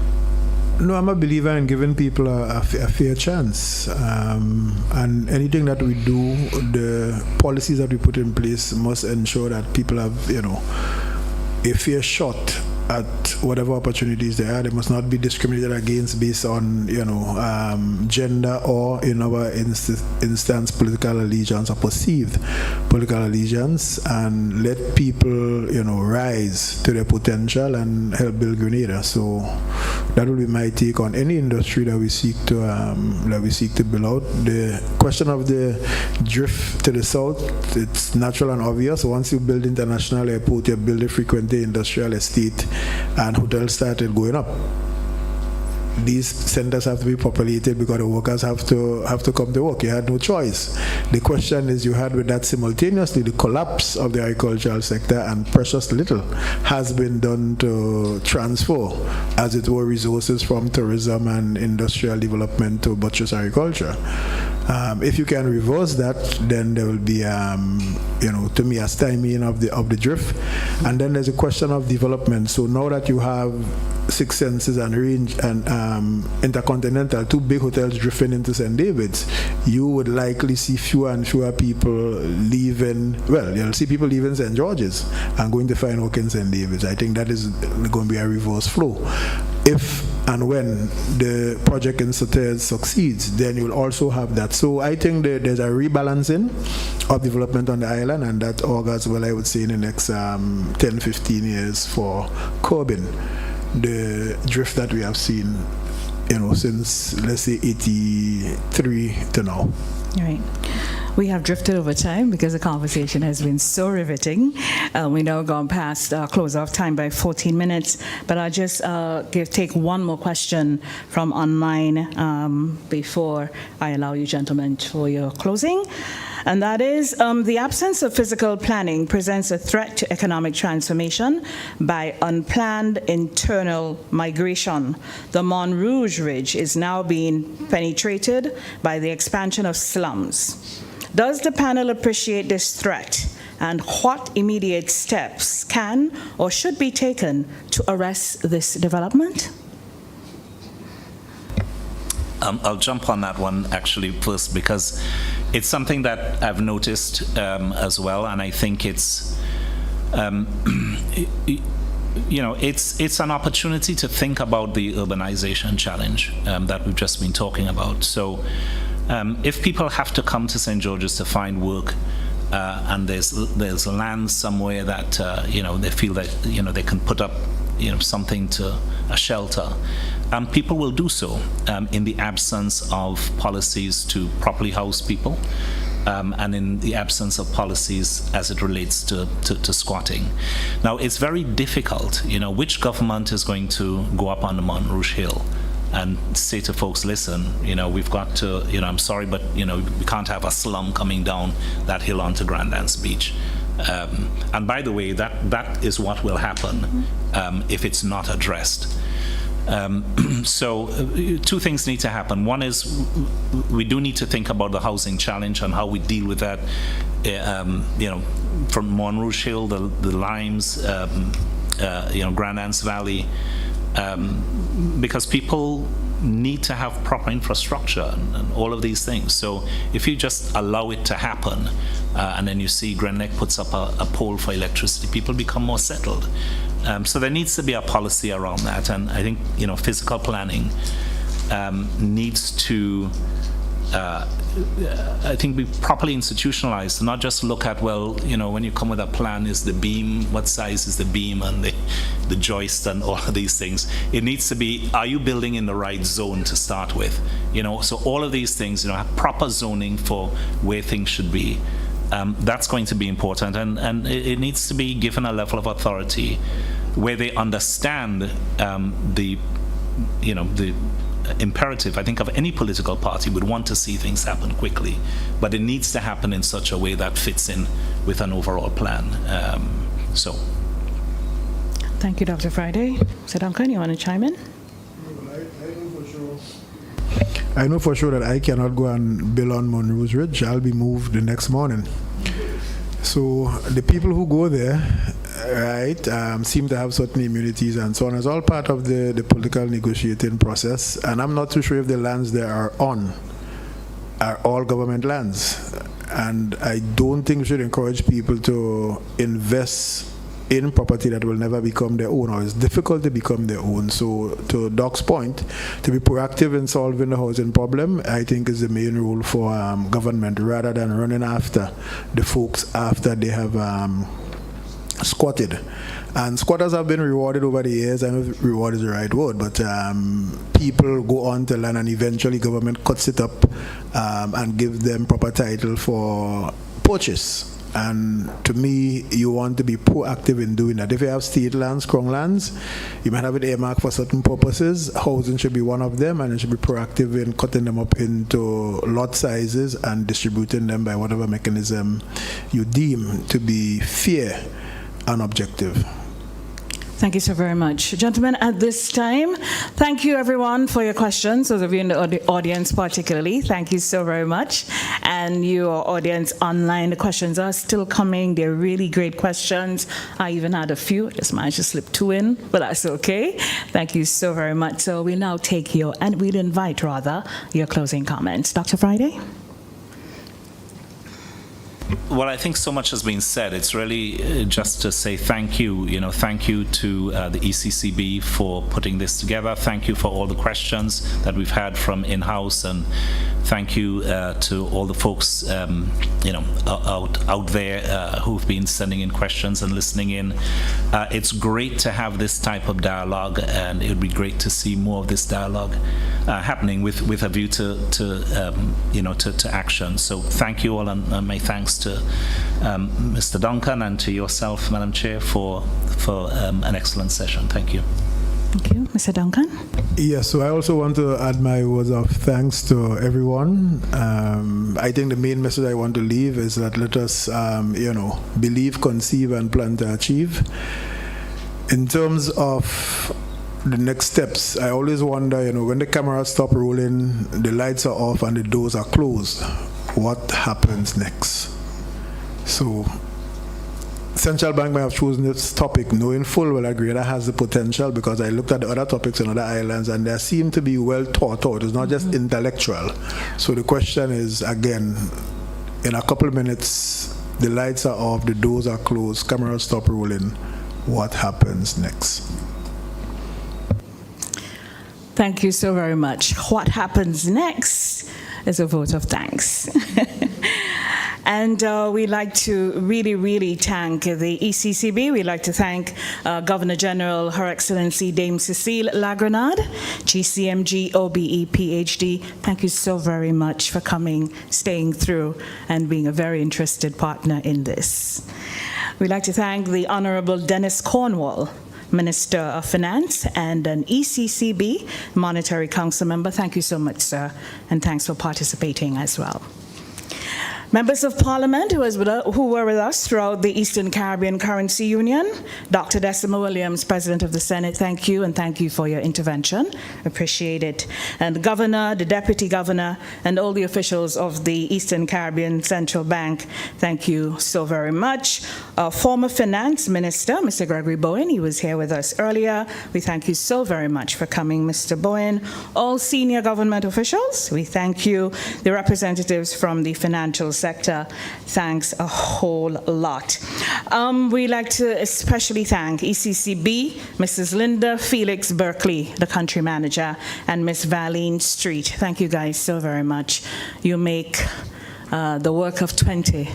No, I'm a believer in giving people a fair chance. And anything that we do, the policies that we put in place must ensure that people have, a fair shot at whatever opportunities there are. They must not be discriminated against based on, gender or, in our instance, political allegiance or perceived political allegiance, and let people, rise to their potential and help build Grenada. So that will be my take on any industry that we seek to build out. The question of the drift to the south, it's natural and obvious. Once you build international airport, you build a frequent industrial estate, and hotels started going up. These centers have to be populated because the workers have to come to work. You had no choice. The question is, you had with that simultaneously the collapse of the agricultural sector, and precious little has been done to transfer, as it were, resources from tourism and industrial development to buttress agriculture. If you can reverse that, then there will be, to me, a stymieing of the drift. And then there's a question of development. So now that you have Six Senses and Range and Intercontinental, two big hotels drifting into St. David's, you would likely see fewer and fewer people leaving. Well, you'll see people leaving St. George's and going to find work in St. David's. I think that is going to be a reverse flow. If and when the project in Sauterre succeeds, then you'll also have that. So I think that there's a rebalancing of development on the island, and that augurs well, I would say, in the next 10-15 years for curbing the drift that we have seen, since, let's say, 83 to now. Right. We have drifted over time because the conversation has been so riveting. We now gone past close-off time by 14 minutes, but I'll just take one more question from online before I allow you gentlemen for your closing. And that is, the absence of physical planning presents a threat to economic transformation by unplanned internal migration. The Montrouge Ridge is now being penetrated by the expansion of slums. Does the panel appreciate this threat, and what immediate steps can or should be taken to arrest this development? I'll jump on that one actually first, because it's something that I've noticed as well, and I think it's it's an opportunity to think about the urbanization challenge that we've just been talking about. So if people have to come to St. George's to find work, and there's land somewhere that they feel that they can put up something to a shelter, people will do so in the absence of policies to properly house people, and in the absence of policies as it relates to squatting. Now, it's very difficult. Which government is going to go up on the Mont Rouge Hill and say to folks, listen, we've got to, I'm sorry, but, we can't have a slum coming down that hill onto Grandance Beach. And by the way, that is what will happen if it's not addressed. So two things need to happen. One is we do need to think about the housing challenge and how we deal with that, from Mont Rouge Hill, the Limes, Grandance Valley, because people need to have proper infrastructure and all of these things. So if you just allow it to happen, and then you see Grand Neck puts up a pole for electricity, people become more settled. So there needs to be a policy around that, and I think physical planning needs to I think be properly institutionalized, not just look at, when you come with a plan, is the beam, what size is the beam and the joist and all of these things. It needs to be, are you building in the right zone to start with? So all of these things, have proper zoning for where things should be. That's going to be important, and it needs to be given a level of authority where they understand the imperative, I think, of any political party would want to see things happen quickly, but it needs to happen in such a way that fits in with an overall plan. Thank you, Dr. Friday. Mr. Duncan, you want to chime in? I know for sure that I cannot go and build on Mont Rouge Ridge. I'll be moved the next morning. So the people who go there, seem to have certain immunities and so on. It's all part of the political negotiating process. And I'm not too sure if the lands they are on are all government lands. And I don't think we should encourage people to invest in property that will never become their own, or it's difficult to become their own. So to Doc's point, to be proactive in solving the housing problem, I think is the main role for government, rather than running after the folks after they have squatted. And squatters have been rewarded over the years. I know if reward is the right word, but people go on to land and eventually government cuts it up and give them proper title for purchase. And to me, you want to be proactive in doing that. If you have state lands, crown lands, you might have it earmarked for certain purposes. Housing should be one of them, and it should be proactive in cutting them up into lot sizes and distributing them by whatever mechanism you deem to be fair and objective. Thank you so very much. Gentlemen, at this time, thank you everyone for your questions, those of you in the audience particularly. Thank you so very much. And your audience online, the questions are still coming. They're really great questions. I even had a few, just managed to slip 2 in, but that's okay. Thank you so very much. So we'll now take we'll invite your closing comments. Dr. Friday? Well, I think so much has been said. It's really just to say thank you. Thank you to the ECCB for putting this together. Thank you for all the questions that we've had from in-house, and thank you to all the folks, out there who've been sending in questions and listening in. It's great to have this type of dialogue, and it would be great to see more of this dialogue happening with a view to action. So thank you all, and my thanks to Mr. Duncan and to yourself, Madam Chair, for an excellent session. Thank you. Thank you. Mr. Duncan? Yes, so I also want to add my words of thanks to everyone. I think the main message I want to leave is that let us, believe, conceive, and plan to achieve. In terms of the next steps, I always wonder, when the cameras stop rolling, the lights are off, and the doors are closed, what happens next? So Central Bank may have chosen this topic knowing full well that Grenada has the potential, because I looked at the other topics in other islands and they seem to be well thought out. It's not just intellectual. So the question is, again, in a couple of minutes, the lights are off, the doors are closed, cameras stop rolling. What happens next? Thank you so very much. What happens next is a vote of thanks. And we'd like to really thank the ECCB. We'd like to thank Governor General, Her Excellency Dame Cecile Lagranade, GCMG, OBE, PhD. Thank you so very much for coming, staying through, and being a very interested partner in this. We'd like to thank the Honorable Dennis Cornwall, Minister of Finance and an ECCB Monetary Council member. Thank you so much, sir, and thanks for participating as well. Members of Parliament who were with us throughout the Eastern Caribbean Currency Union, Dr. Decima Williams, President of the Senate, thank you, and thank you for your intervention. Appreciate it. And the Governor, the Deputy Governor, and all the officials of the Eastern Caribbean Central Bank, thank you so very much. Our former Finance Minister, Mr. Gregory Bowen, he was here with us earlier. We thank you so very much for coming, Mr. Bowen. All senior government officials, we thank you. The representatives from the financial sector, thanks a whole lot. We'd like to especially thank ECCB, Mrs. Linda Felix Berkeley, the country manager, and Ms. Valine Street. Thank you guys so very much. You make the work of 20.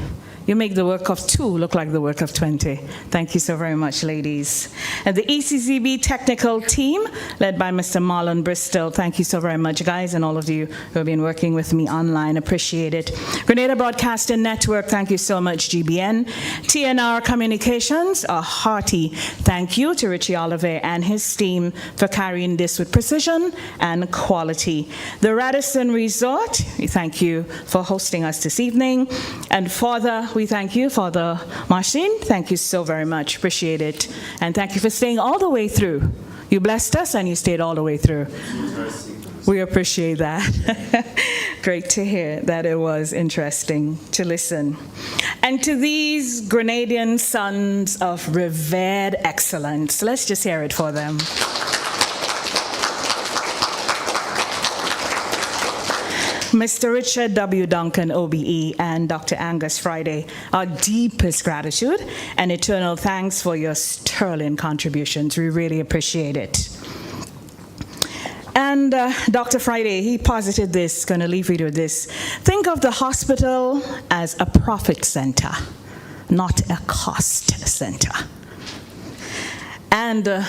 You make the work of 2 look like the work of 20. Thank you so very much, ladies. And the ECCB technical team, led by Mr. Marlon Bristol, thank you so very much, guys, and all of you who have been working with me online. Appreciate it. Grenada Broadcasting Network, thank you so much, GBN. TNR Communications, a hearty thank you to Richie Oliver and his team for carrying this with precision and quality. The Radisson Resort, we thank you for hosting us this evening. And Father, we thank you, Father Marcin. Thank you so very much. Appreciate it. And thank you for staying all the way through. You blessed us and you stayed all the way through. We appreciate that. Great to hear that it was interesting to listen. And to these Grenadian sons of revered excellence, let's just hear it for them. Mr. Richard W. Duncan, OBE, and Dr. Angus Friday, our deepest gratitude and eternal thanks for your sterling contributions. We really appreciate it. And Dr. Friday, he posited this, going to leave you with this. Think of the hospital as a profit center, not a cost center. And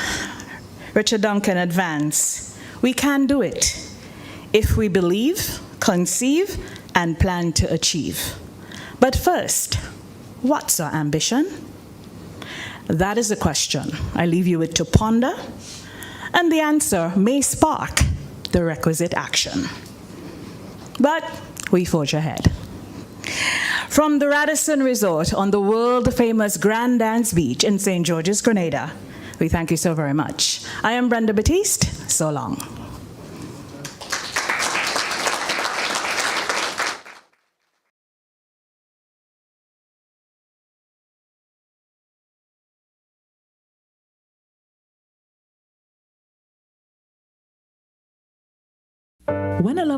Richard Duncan advanced, we can do it if we believe, conceive, and plan to achieve. But first, what's our ambition? That is a question I leave you with to ponder, and the answer may spark the requisite action. But we forge ahead. From the Radisson Resort on the world-famous Grand Dance Beach in St. George's, Grenada, we thank you so very much. I am Brenda Batiste. So long. When a loved